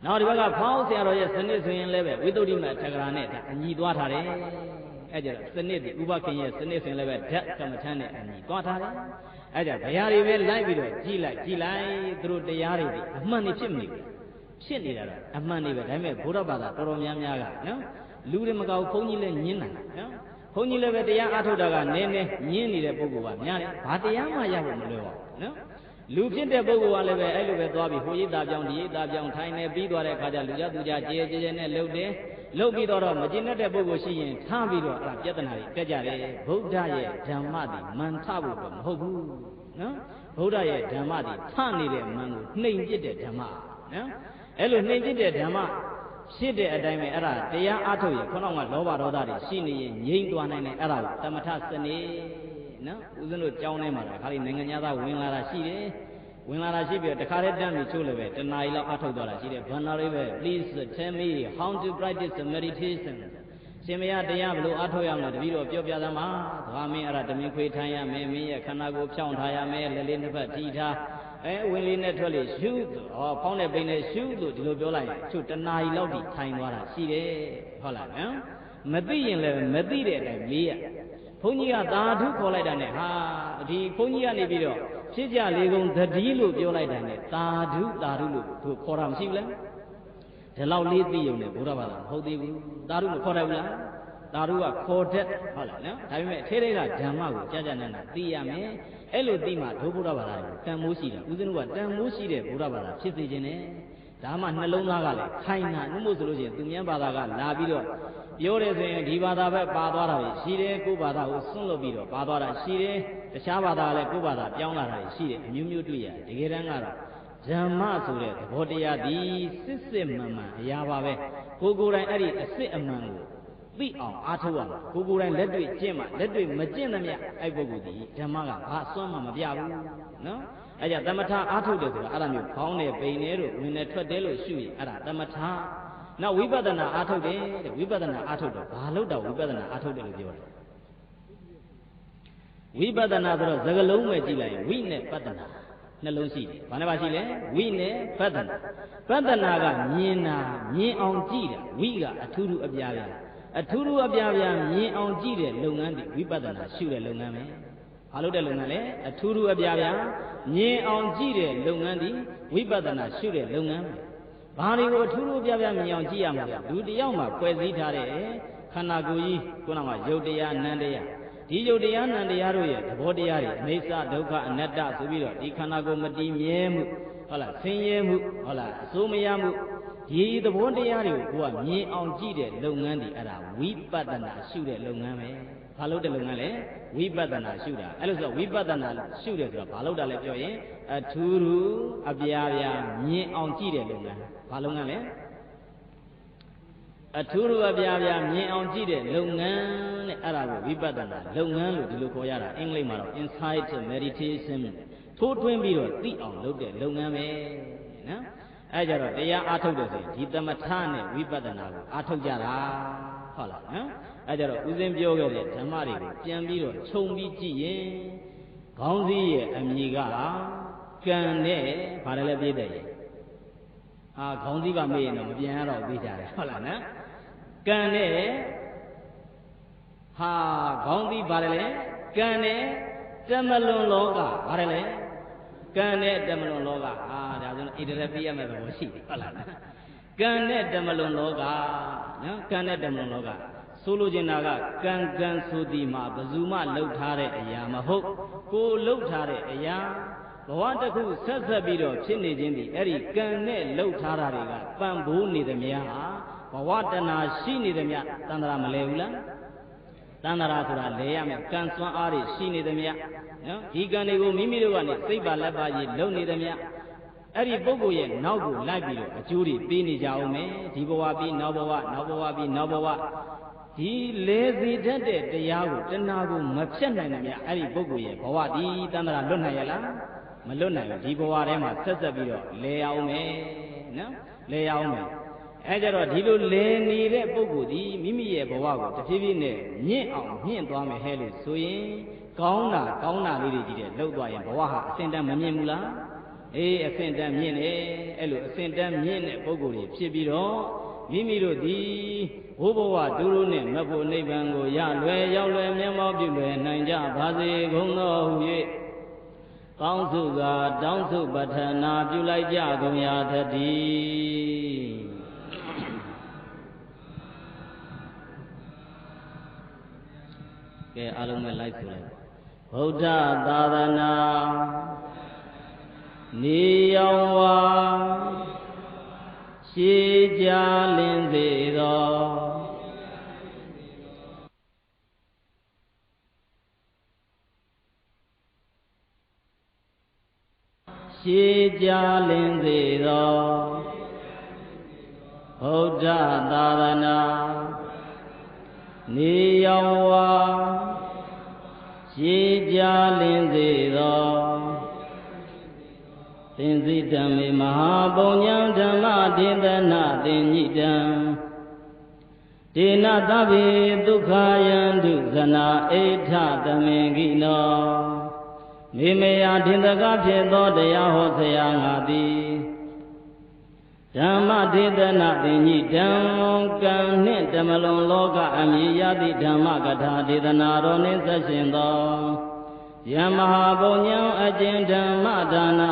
်နောက်ဒီဘက်ကဖောင်းဆရာတော်ရဲ့စနစ်ဆိုရင်လည်းပဲဝိသုဒ္ဓိမထကရာနဲ့ဒါအညီသွားထားတယ်အဲ့ကြတော့စနစ်ဒီဥပခင်ရဲ့စနစ်ဆိုရင်လည်းပဲဓာတ်ကမ္မထမ်းနဲ့အညီသွားထားတယ်အဲ့ကြဗျာတွေပဲလိုက်ပြီးတော့ကြည်လိုက်သူတို့တရားတွေဒီအမှန်နေဖြစ်မနေဘူးဖြစ်နေတာတော့အမှန်နေပဲဒါပေမဲ့ဘုရားဘာသာတော်တော်များများကနော်လူတွေမကောက်ဘုန်းကြီးလည်းညင်းတာနော်ဘုန်းကြီးလည်းပဲတရားအားထုတ်တာကနည်းနည်းညင်းနေတဲ့ပုဂ္ဂိုလ်ကများတယ်ဘာတရားမှရဖို့မလွယ်ပါဘူးနော်လူဖြစ်တဲ့ပုဂ္ဂိုလ်ကလည်းပဲအဲ့လိုပဲသွားပြီးဟိုရိပ်သားပြောင်းဒီရိပ်သားပြောင်းထိုင်နေပြီးသွားတဲ့အခါကျလူကြသူကြကြဲကြဲနဲ့လှုပ်တယ်လှုပ်ပြီးတော့မကျင်တဲ့ပုဂ္ဂိုလ်ရှိရင်ထားပြီးတော့အဲ့ဒါပြဿနာတွေတက်ကြတယ်ဗုဒ္ဓရဲ့ဓမ္မသည်မန်ထဖို့တော့မဟုတ်ဘူးနော်ဗုဒ္ဓရဲ့ဓမ္မသည်ထနေတဲ့မန်ကိုနှိမ်ပစ်တဲ့ဓမ္မနော်အဲ့လိုနှိမ်ပစ်တဲ့ဓမ္မရှိတဲ့အတိုင်းပဲအဲ့ဒါတရားအားထုတ်ရင်ခေါင်းကလောဘဒေါသတွေရှိနေရင်ငြိမ့်သွားနိုင်တယ်အဲ့ဒါကိုတမထစနစ်နော်ဦးဇင်းတို့ကြောင်းထဲမှာခါလေးနိုင်ငံသားဝင်လာတာရှိတယ်ဝင်လာတာရှိပြီးတော့တခါတည်းတန်းပြီးချိုးလည်းပဲတနားရီလောက်အားထုတ်သွားတာရှိတယ်ဘန္နာလေးပဲ please tell me how to practice meditation ရှင်မရတရားဘလို့အားထုတ်ရမလဲတပည့်တော်ပြောပြသမှာသွားမင်းအဲ့ဒါတမင်ခွေထိုင်ရမယ်မင်းရဲ့ခန္ဓာကိုယ်ဖြောင်းထားရမယ်လက်လေးနှစ်ဖက်ထိထားဝင်လေးနဲ့ထွက်လေးရှုဖောင်းတဲ့ပိန်နဲ့ရှုလို့ဒီလိုပြောလိုက်ရင်သူတနာရီလောက်ထိထိုင်သွားတာရှိတယ်ဟုတ်လားနော်မသိရင်လည်းမသိတဲ့အတိုင်းမေးရဘုန်းကြီးကသာဓုခေါ်လိုက်တာနဲ့ဟာဒီဘုန်းကြီးကနေပြီးတော့ဖြစ်ကြလေကုန်သတိလို့ပြောလိုက်တာနဲ့သာဓုလို့သူခေါ်တာမရှိဘူးလားဒီလောက်လေးသိရုံနဲ့ဘုရားဘာသာမဟုတ်သေးဘူးသာဓုလို့ခေါ်တယ်ဘူးလားသာဓုကခေါ်တတ်ဟုတ်လားနော်ဒါပေမဲ့ထဲထဲကဓမ္မကိုကြာကြာနာနာသိရမယ်အဲ့လိုသိမှဒုဗုဒ္ဓဘာသာကိုတန်မိုးရှိတာဦးဇင်းတို့ကတန်မိုးရှိတဲ့ဗုဒ္ဓဘာသာဖြစ်စေခြင်းနဲ့ဒါမှနှလုံးသားကလည်းခိုင်နာနှမို့ဆိုလို့ရှိရင်သူမြန်ဘာသာကလာပြီးတော့ပြောတယ်ဆိုရင်ဒီဘာသာပဲပါသွားတာရှိတယ်ကိုယ်ဘာသာကိုစွန့်လွတ်ပြီးတော့ပါသွားတာရှိတယ်တခြားဘာသာကလည်းကိုယ်ဘာသာပြောင်းလာတာရှိတယ်အမျိုးမျိုးတွေ့ရတယ်တကယ်တမ်းကတော့ဓမ္မဆိုတဲ့သဘောတရားဒီစစ်မှန်မှန်အရာပါပဲကိုယ်တိုင်အဲ့ဒီအစစ်အမှန်ကိုသိအောင်အားထုတ်ရမှာကိုယ်တိုင်လက်တွေ့ကျင့်မှလက်တွေ့မကျင့်သမျှအဲ့ပုဂ္ဂိုလ်ဒီဓမ္မကဘာစွန့်မှမပြဘူးနော်အဲ့ကြသမထအားထုတ်တယ်ဆိုတာအဲ့ဒါမျိုးခေါင်းနဲ့ပိန်နဲ့တို့ဝင်နဲ့ထွက်တယ်လို့ရှုရင်အဲ့ဒါသမထနောက်ဝိပဿနာအားထုတ်တယ်တဲ့ဝိပဿနာအားထုတ်တော့ဘာလို့တော့ဝိပဿနာအားထုတ်တယ်လို့ပြောတယ်ဝိပဿနာဆိုတော့စကားလုံးပဲကြည့်လိုက်ရင်ဝိနဲ့ပဿနာနှလုံးရှိတယ်ဘာနဲ့ပါရှိလဲဝိနဲ့ပဿနာပဿနာကမြင်တာမြင်အောင်ကြည့်တာဝိကအထူးထူးအပြားပြားအထူးထူးအပြားပြားမြင်အောင်ကြည့်တဲ့လုပ်ငန်းဒီဝိပဿနာရှုတဲ့လုပ်ငန်းပဲ ဘာလို့တဲ့လုပ်ငန်းလဲအထူးထူးအပြားပြားမြင်အောင်ကြည့်တဲ့လုပ်ငန်းဒီဝိပဿနာရှုတဲ့လုပ်ငန်းပဲဘာတွေကိုအထူးထူးအပြားပြားမြင်အောင်ကြည့်ရမှာလဲလူတစ်ယောက်မှာဖွဲ့စည်းထားတဲ့ခန္ဓာကိုယ်ကြီးခုနကယုတ်တရားနံတရားဒီယုတ်တရားနံတရားတို့ရဲ့သဘောတရားတွေအိဋ္ဌဒုက္ခအနတ္တဆိုပြီးတော့ဒီခန္ဓာကိုယ်မတည်မြဲမှုဟုတ်လားဆင်းရဲမှုဟုတ်လားအစိုးမရမှုဒီသဘောတရားတွေကိုကိုကမြင်အောင်ကြည့်တဲ့လုပ်ငန်းဒီအဲ့ဒါဝိပဿနာရှုတဲ့လုပ်ငန်းပဲဘာလို့တဲ့လုပ်ငန်းလဲဝိပဿနာရှုတာအဲ့လိုဆိုဝိပဿနာရှုတယ်ဆိုတာဘာလို့တာလဲပြောရင်အထူးထူးအပြားပြားမြင်အောင်ကြည့်တဲ့လုပ်ငန်းဘာလုပ်ငန်းလဲအထူးထူးအပြားပြားမြင်အောင်ကြည့်တဲ့လုပ်ငန်းတဲ့အဲ့ဒါကိုဝိပဿနာလုပ်ငန်းလို့ဒီလိုခေါ်ရတာအင်္ဂလိပ်မှာတော့ insight meditation ထိုးထွင်းပြီးတော့သိအောင်လုပ်တဲ့လုပ်ငန်းပဲနော်အဲ့ကြတော့တရားအားထုတ်တယ်ဆိုရင်ဒီသမထနဲ့ဝိပဿနာကိုအားထုတ်ကြတာဟုတ်လားနော်အဲ့ကြတော့ဦးဇင်းပြောခဲ့တဲ့ဓမ္မတွေကိုပြန်ပြီးတော့ခြုံပြီးကြည့်ရင်ခေါင်းစည်းရဲ့အမည်ကကံနဲ့ဗါတယ်လဲပြည့်တယ်ရဲ့ခေါင်းစည်းပါမေးရင်တော့မပြန်ရတော့သိကြတယ်ဟုတ်လားနော်ကံနဲ့ခေါင်းစည်းဗါတယ်လဲကံနဲ့တမလွန်လောကဗါတယ်လဲကံနဲ့တမလွန်လောကဒါဆိုဣတရပြရမယ်သဘောရှိတယ်ဟုတ်လားကံနဲ့တမလွန်လောကနော်ကံနဲ့တမလွန်လောကဆိုလိုချင်တာကကံကံဆိုသည်မှာဘယ်သူမှလှုပ်ထားတဲ့အရာမဟုတ်ကိုလှုပ်ထားတဲ့အရာဘဝတစ်ခုဆက်ဆက်ပြီးတော့ဖြစ်နေခြင်းဒီအဲ့ဒီကံနဲ့လှုပ်ထားတာတွေကပံ့ပိုးနေသမျှဘဝတဏှာရှိနေသမျှတန်ត្រာမလဲဘူးလားတန်ត្រာဆိုတာလဲရမယ်ကံစွမ်းအားတွေရှိနေသမျှနော်ဒီကံတွေကိုမိမိတို့ကနေစိတ်ပါလက်ပါကြီးလုံနေသမျှအဲ့ဒီပုဂ္ဂိုလ်ရဲ့နောက်ကိုလိုက်ပြီးတော့အကျိုးတွေပေးနေကြအောင်မယ်ဒီဘဝပြီးနောက်ဘဝနောက်ဘဝပြီးနောက်ဘဝဒီလဲစီတတ်တဲ့တရားကိုတဏှာကိုမဖြတ်နိုင်သမျှအဲ့ဒီပုဂ္ဂိုလ်ရဲ့ဘဝဒီတန်ត្រာလွတ်နိုင်ရလားမလွတ်နိုင်ဘူးဒီဘဝထဲမှာဆက်ဆက်ပြီးတော့လဲအောင်မယ်နော်လဲအောင်မယ်အဲကြတော့ဒီလိုလဲနေတဲ့ပုဂ္ဂိုလ်ဒီမိမိရဲ့ဘဝကိုတဖြည်းဖြည်းနဲ့မြင့်အောင်မြင့်သွားမယ်ဟဲ့လို့ဆိုရင်ကောင်းတာလေးတွေကြီးတဲ့လှုပ်သွားရင်ဘဝဟာအစင်တန်းမမြင့်ဘူးလားအေးအစင်တန်းမြင့်တယ်အဲ့လိုအစင်တန်းမြင့်တဲ့ပုဂ္ဂိုလ်တွေဖြစ်ပြီးတော့မိမိတို့ဒီဘိုးဘဝဒုရုနဲ့မဖို့နိဗ္ဗာန်ကိုရလွယ်ရောက်လွယ်မျက်မှောက်ပြုလွယ်နိုင်ကြပါစေကုန်သောဟု၍ကောင်းစုကတောင်းစုပဋ္ဌာနာပြုလိုက်ကြကုန်ရာသတည်းကဲအားလုံးပဲလိုက်ဆိုလိုက်ဗုဒ္ဓသာသနာနေရောင်ဝါရှေးကြလင်းစေသောရှေးကြလင်းစေသောဗုဒ္ဓသာသနာနေရောင်ဝါရှေးကြလင်းစေသောသင်္စိတံမေမဟာပုံညံဓမ္မဒေသနာသင်္ညိတံဒေနသဗ္ဗေဒုက္ခယန္တုဇနာအိဋ္ဌတမင်ကိနောမေမေယထင်တကားဖြစ်သောတရားဟောဆရာငါသည်ဓမ္မဒေသနာသင်္ညိတံကံနှင့်တမလွန်လောကအမည်ရသည့်ဓမ္မကထာဒေသနာတော်နှင့်ဆက်ရှင်သောယမဟာပုံညံအကျဉ်ဓမ္မဒါန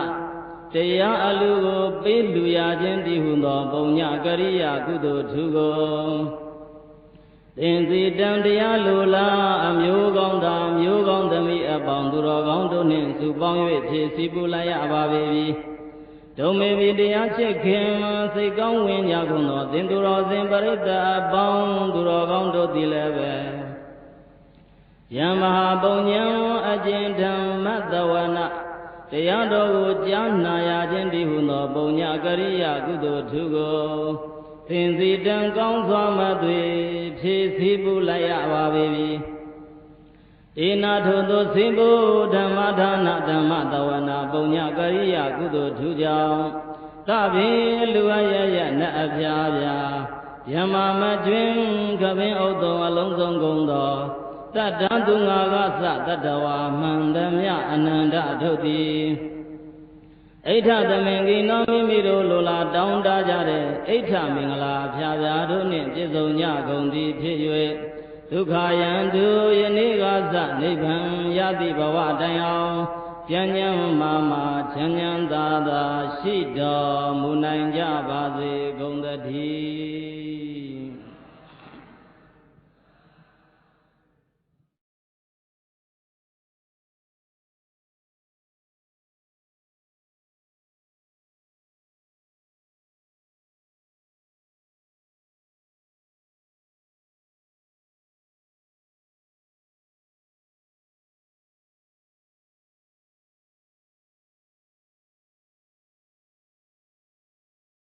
တရားအလူကိုပေးလူရခြင်းတည်ဟုသောပုံညကရိယာကုသိုလ်ထူကိုသင်္စီတံတရားလူလားအမျိုးကောင်းသာမျိုးကောင်းသမီးအပေါင်းသူတော်ကောင်းတို့နှင့်စုပေါင်း၍ဖြည့်ဆည်းပူလိုက်ရပါပေ၏ဒုံမေပြီတရားချစ်ခင်စိတ်ကောင်းဝင်ကြကုန်သောသင်သူတော်စင်ပရိသတ်အပေါင်းသူတော်ကောင်းတို့သည်လည်းပဲယမဟာပုံညံအကျဉ်ဓမ္မသဝနာတရားတော်ကိုကြားနာရခြင်းတည်းဟုသောပုံညကရိယာကုသိုလ်ထူကိုသင်စီတံကောင်းစွာမသွေဖြည့်ဆည်းပူလိုက်ရပါပေ၏ဧနာထိုသောစင်ဘုဓမ္မဒါနဓမ္မသဝနာပုံညကရိယာကုသိုလ်ထူကြောင့်သဗ္ဗေလူအယယနအပြာပြာယမမကျွင်ကပင်ဥဒ္ဒောအလုံးစုံကုန်သောတတ္တံသူငါကသတ္တဝါမှန်သမျှအနန္တထုတ်သည်ဣဋ္ဌသမင်ကိနောမိမိတို့လိုလားတောင်းတကြတဲ့ဣဋ္ဌမင်္ဂလာဖြာဖြာတို့နှင့်ပြည့်စုံကြကုန်သည်ဖြစ်၍ ဒုက္ခယံတုယနေ့ကစနိဗ္ဗာန်ယတိဘဝတိုင်အောင်ကျမ်းကျမ်းမာမာချမ်းချမ်းသာသာရှိတော်မူနိုင်ကြပါစေကုန်သတည်း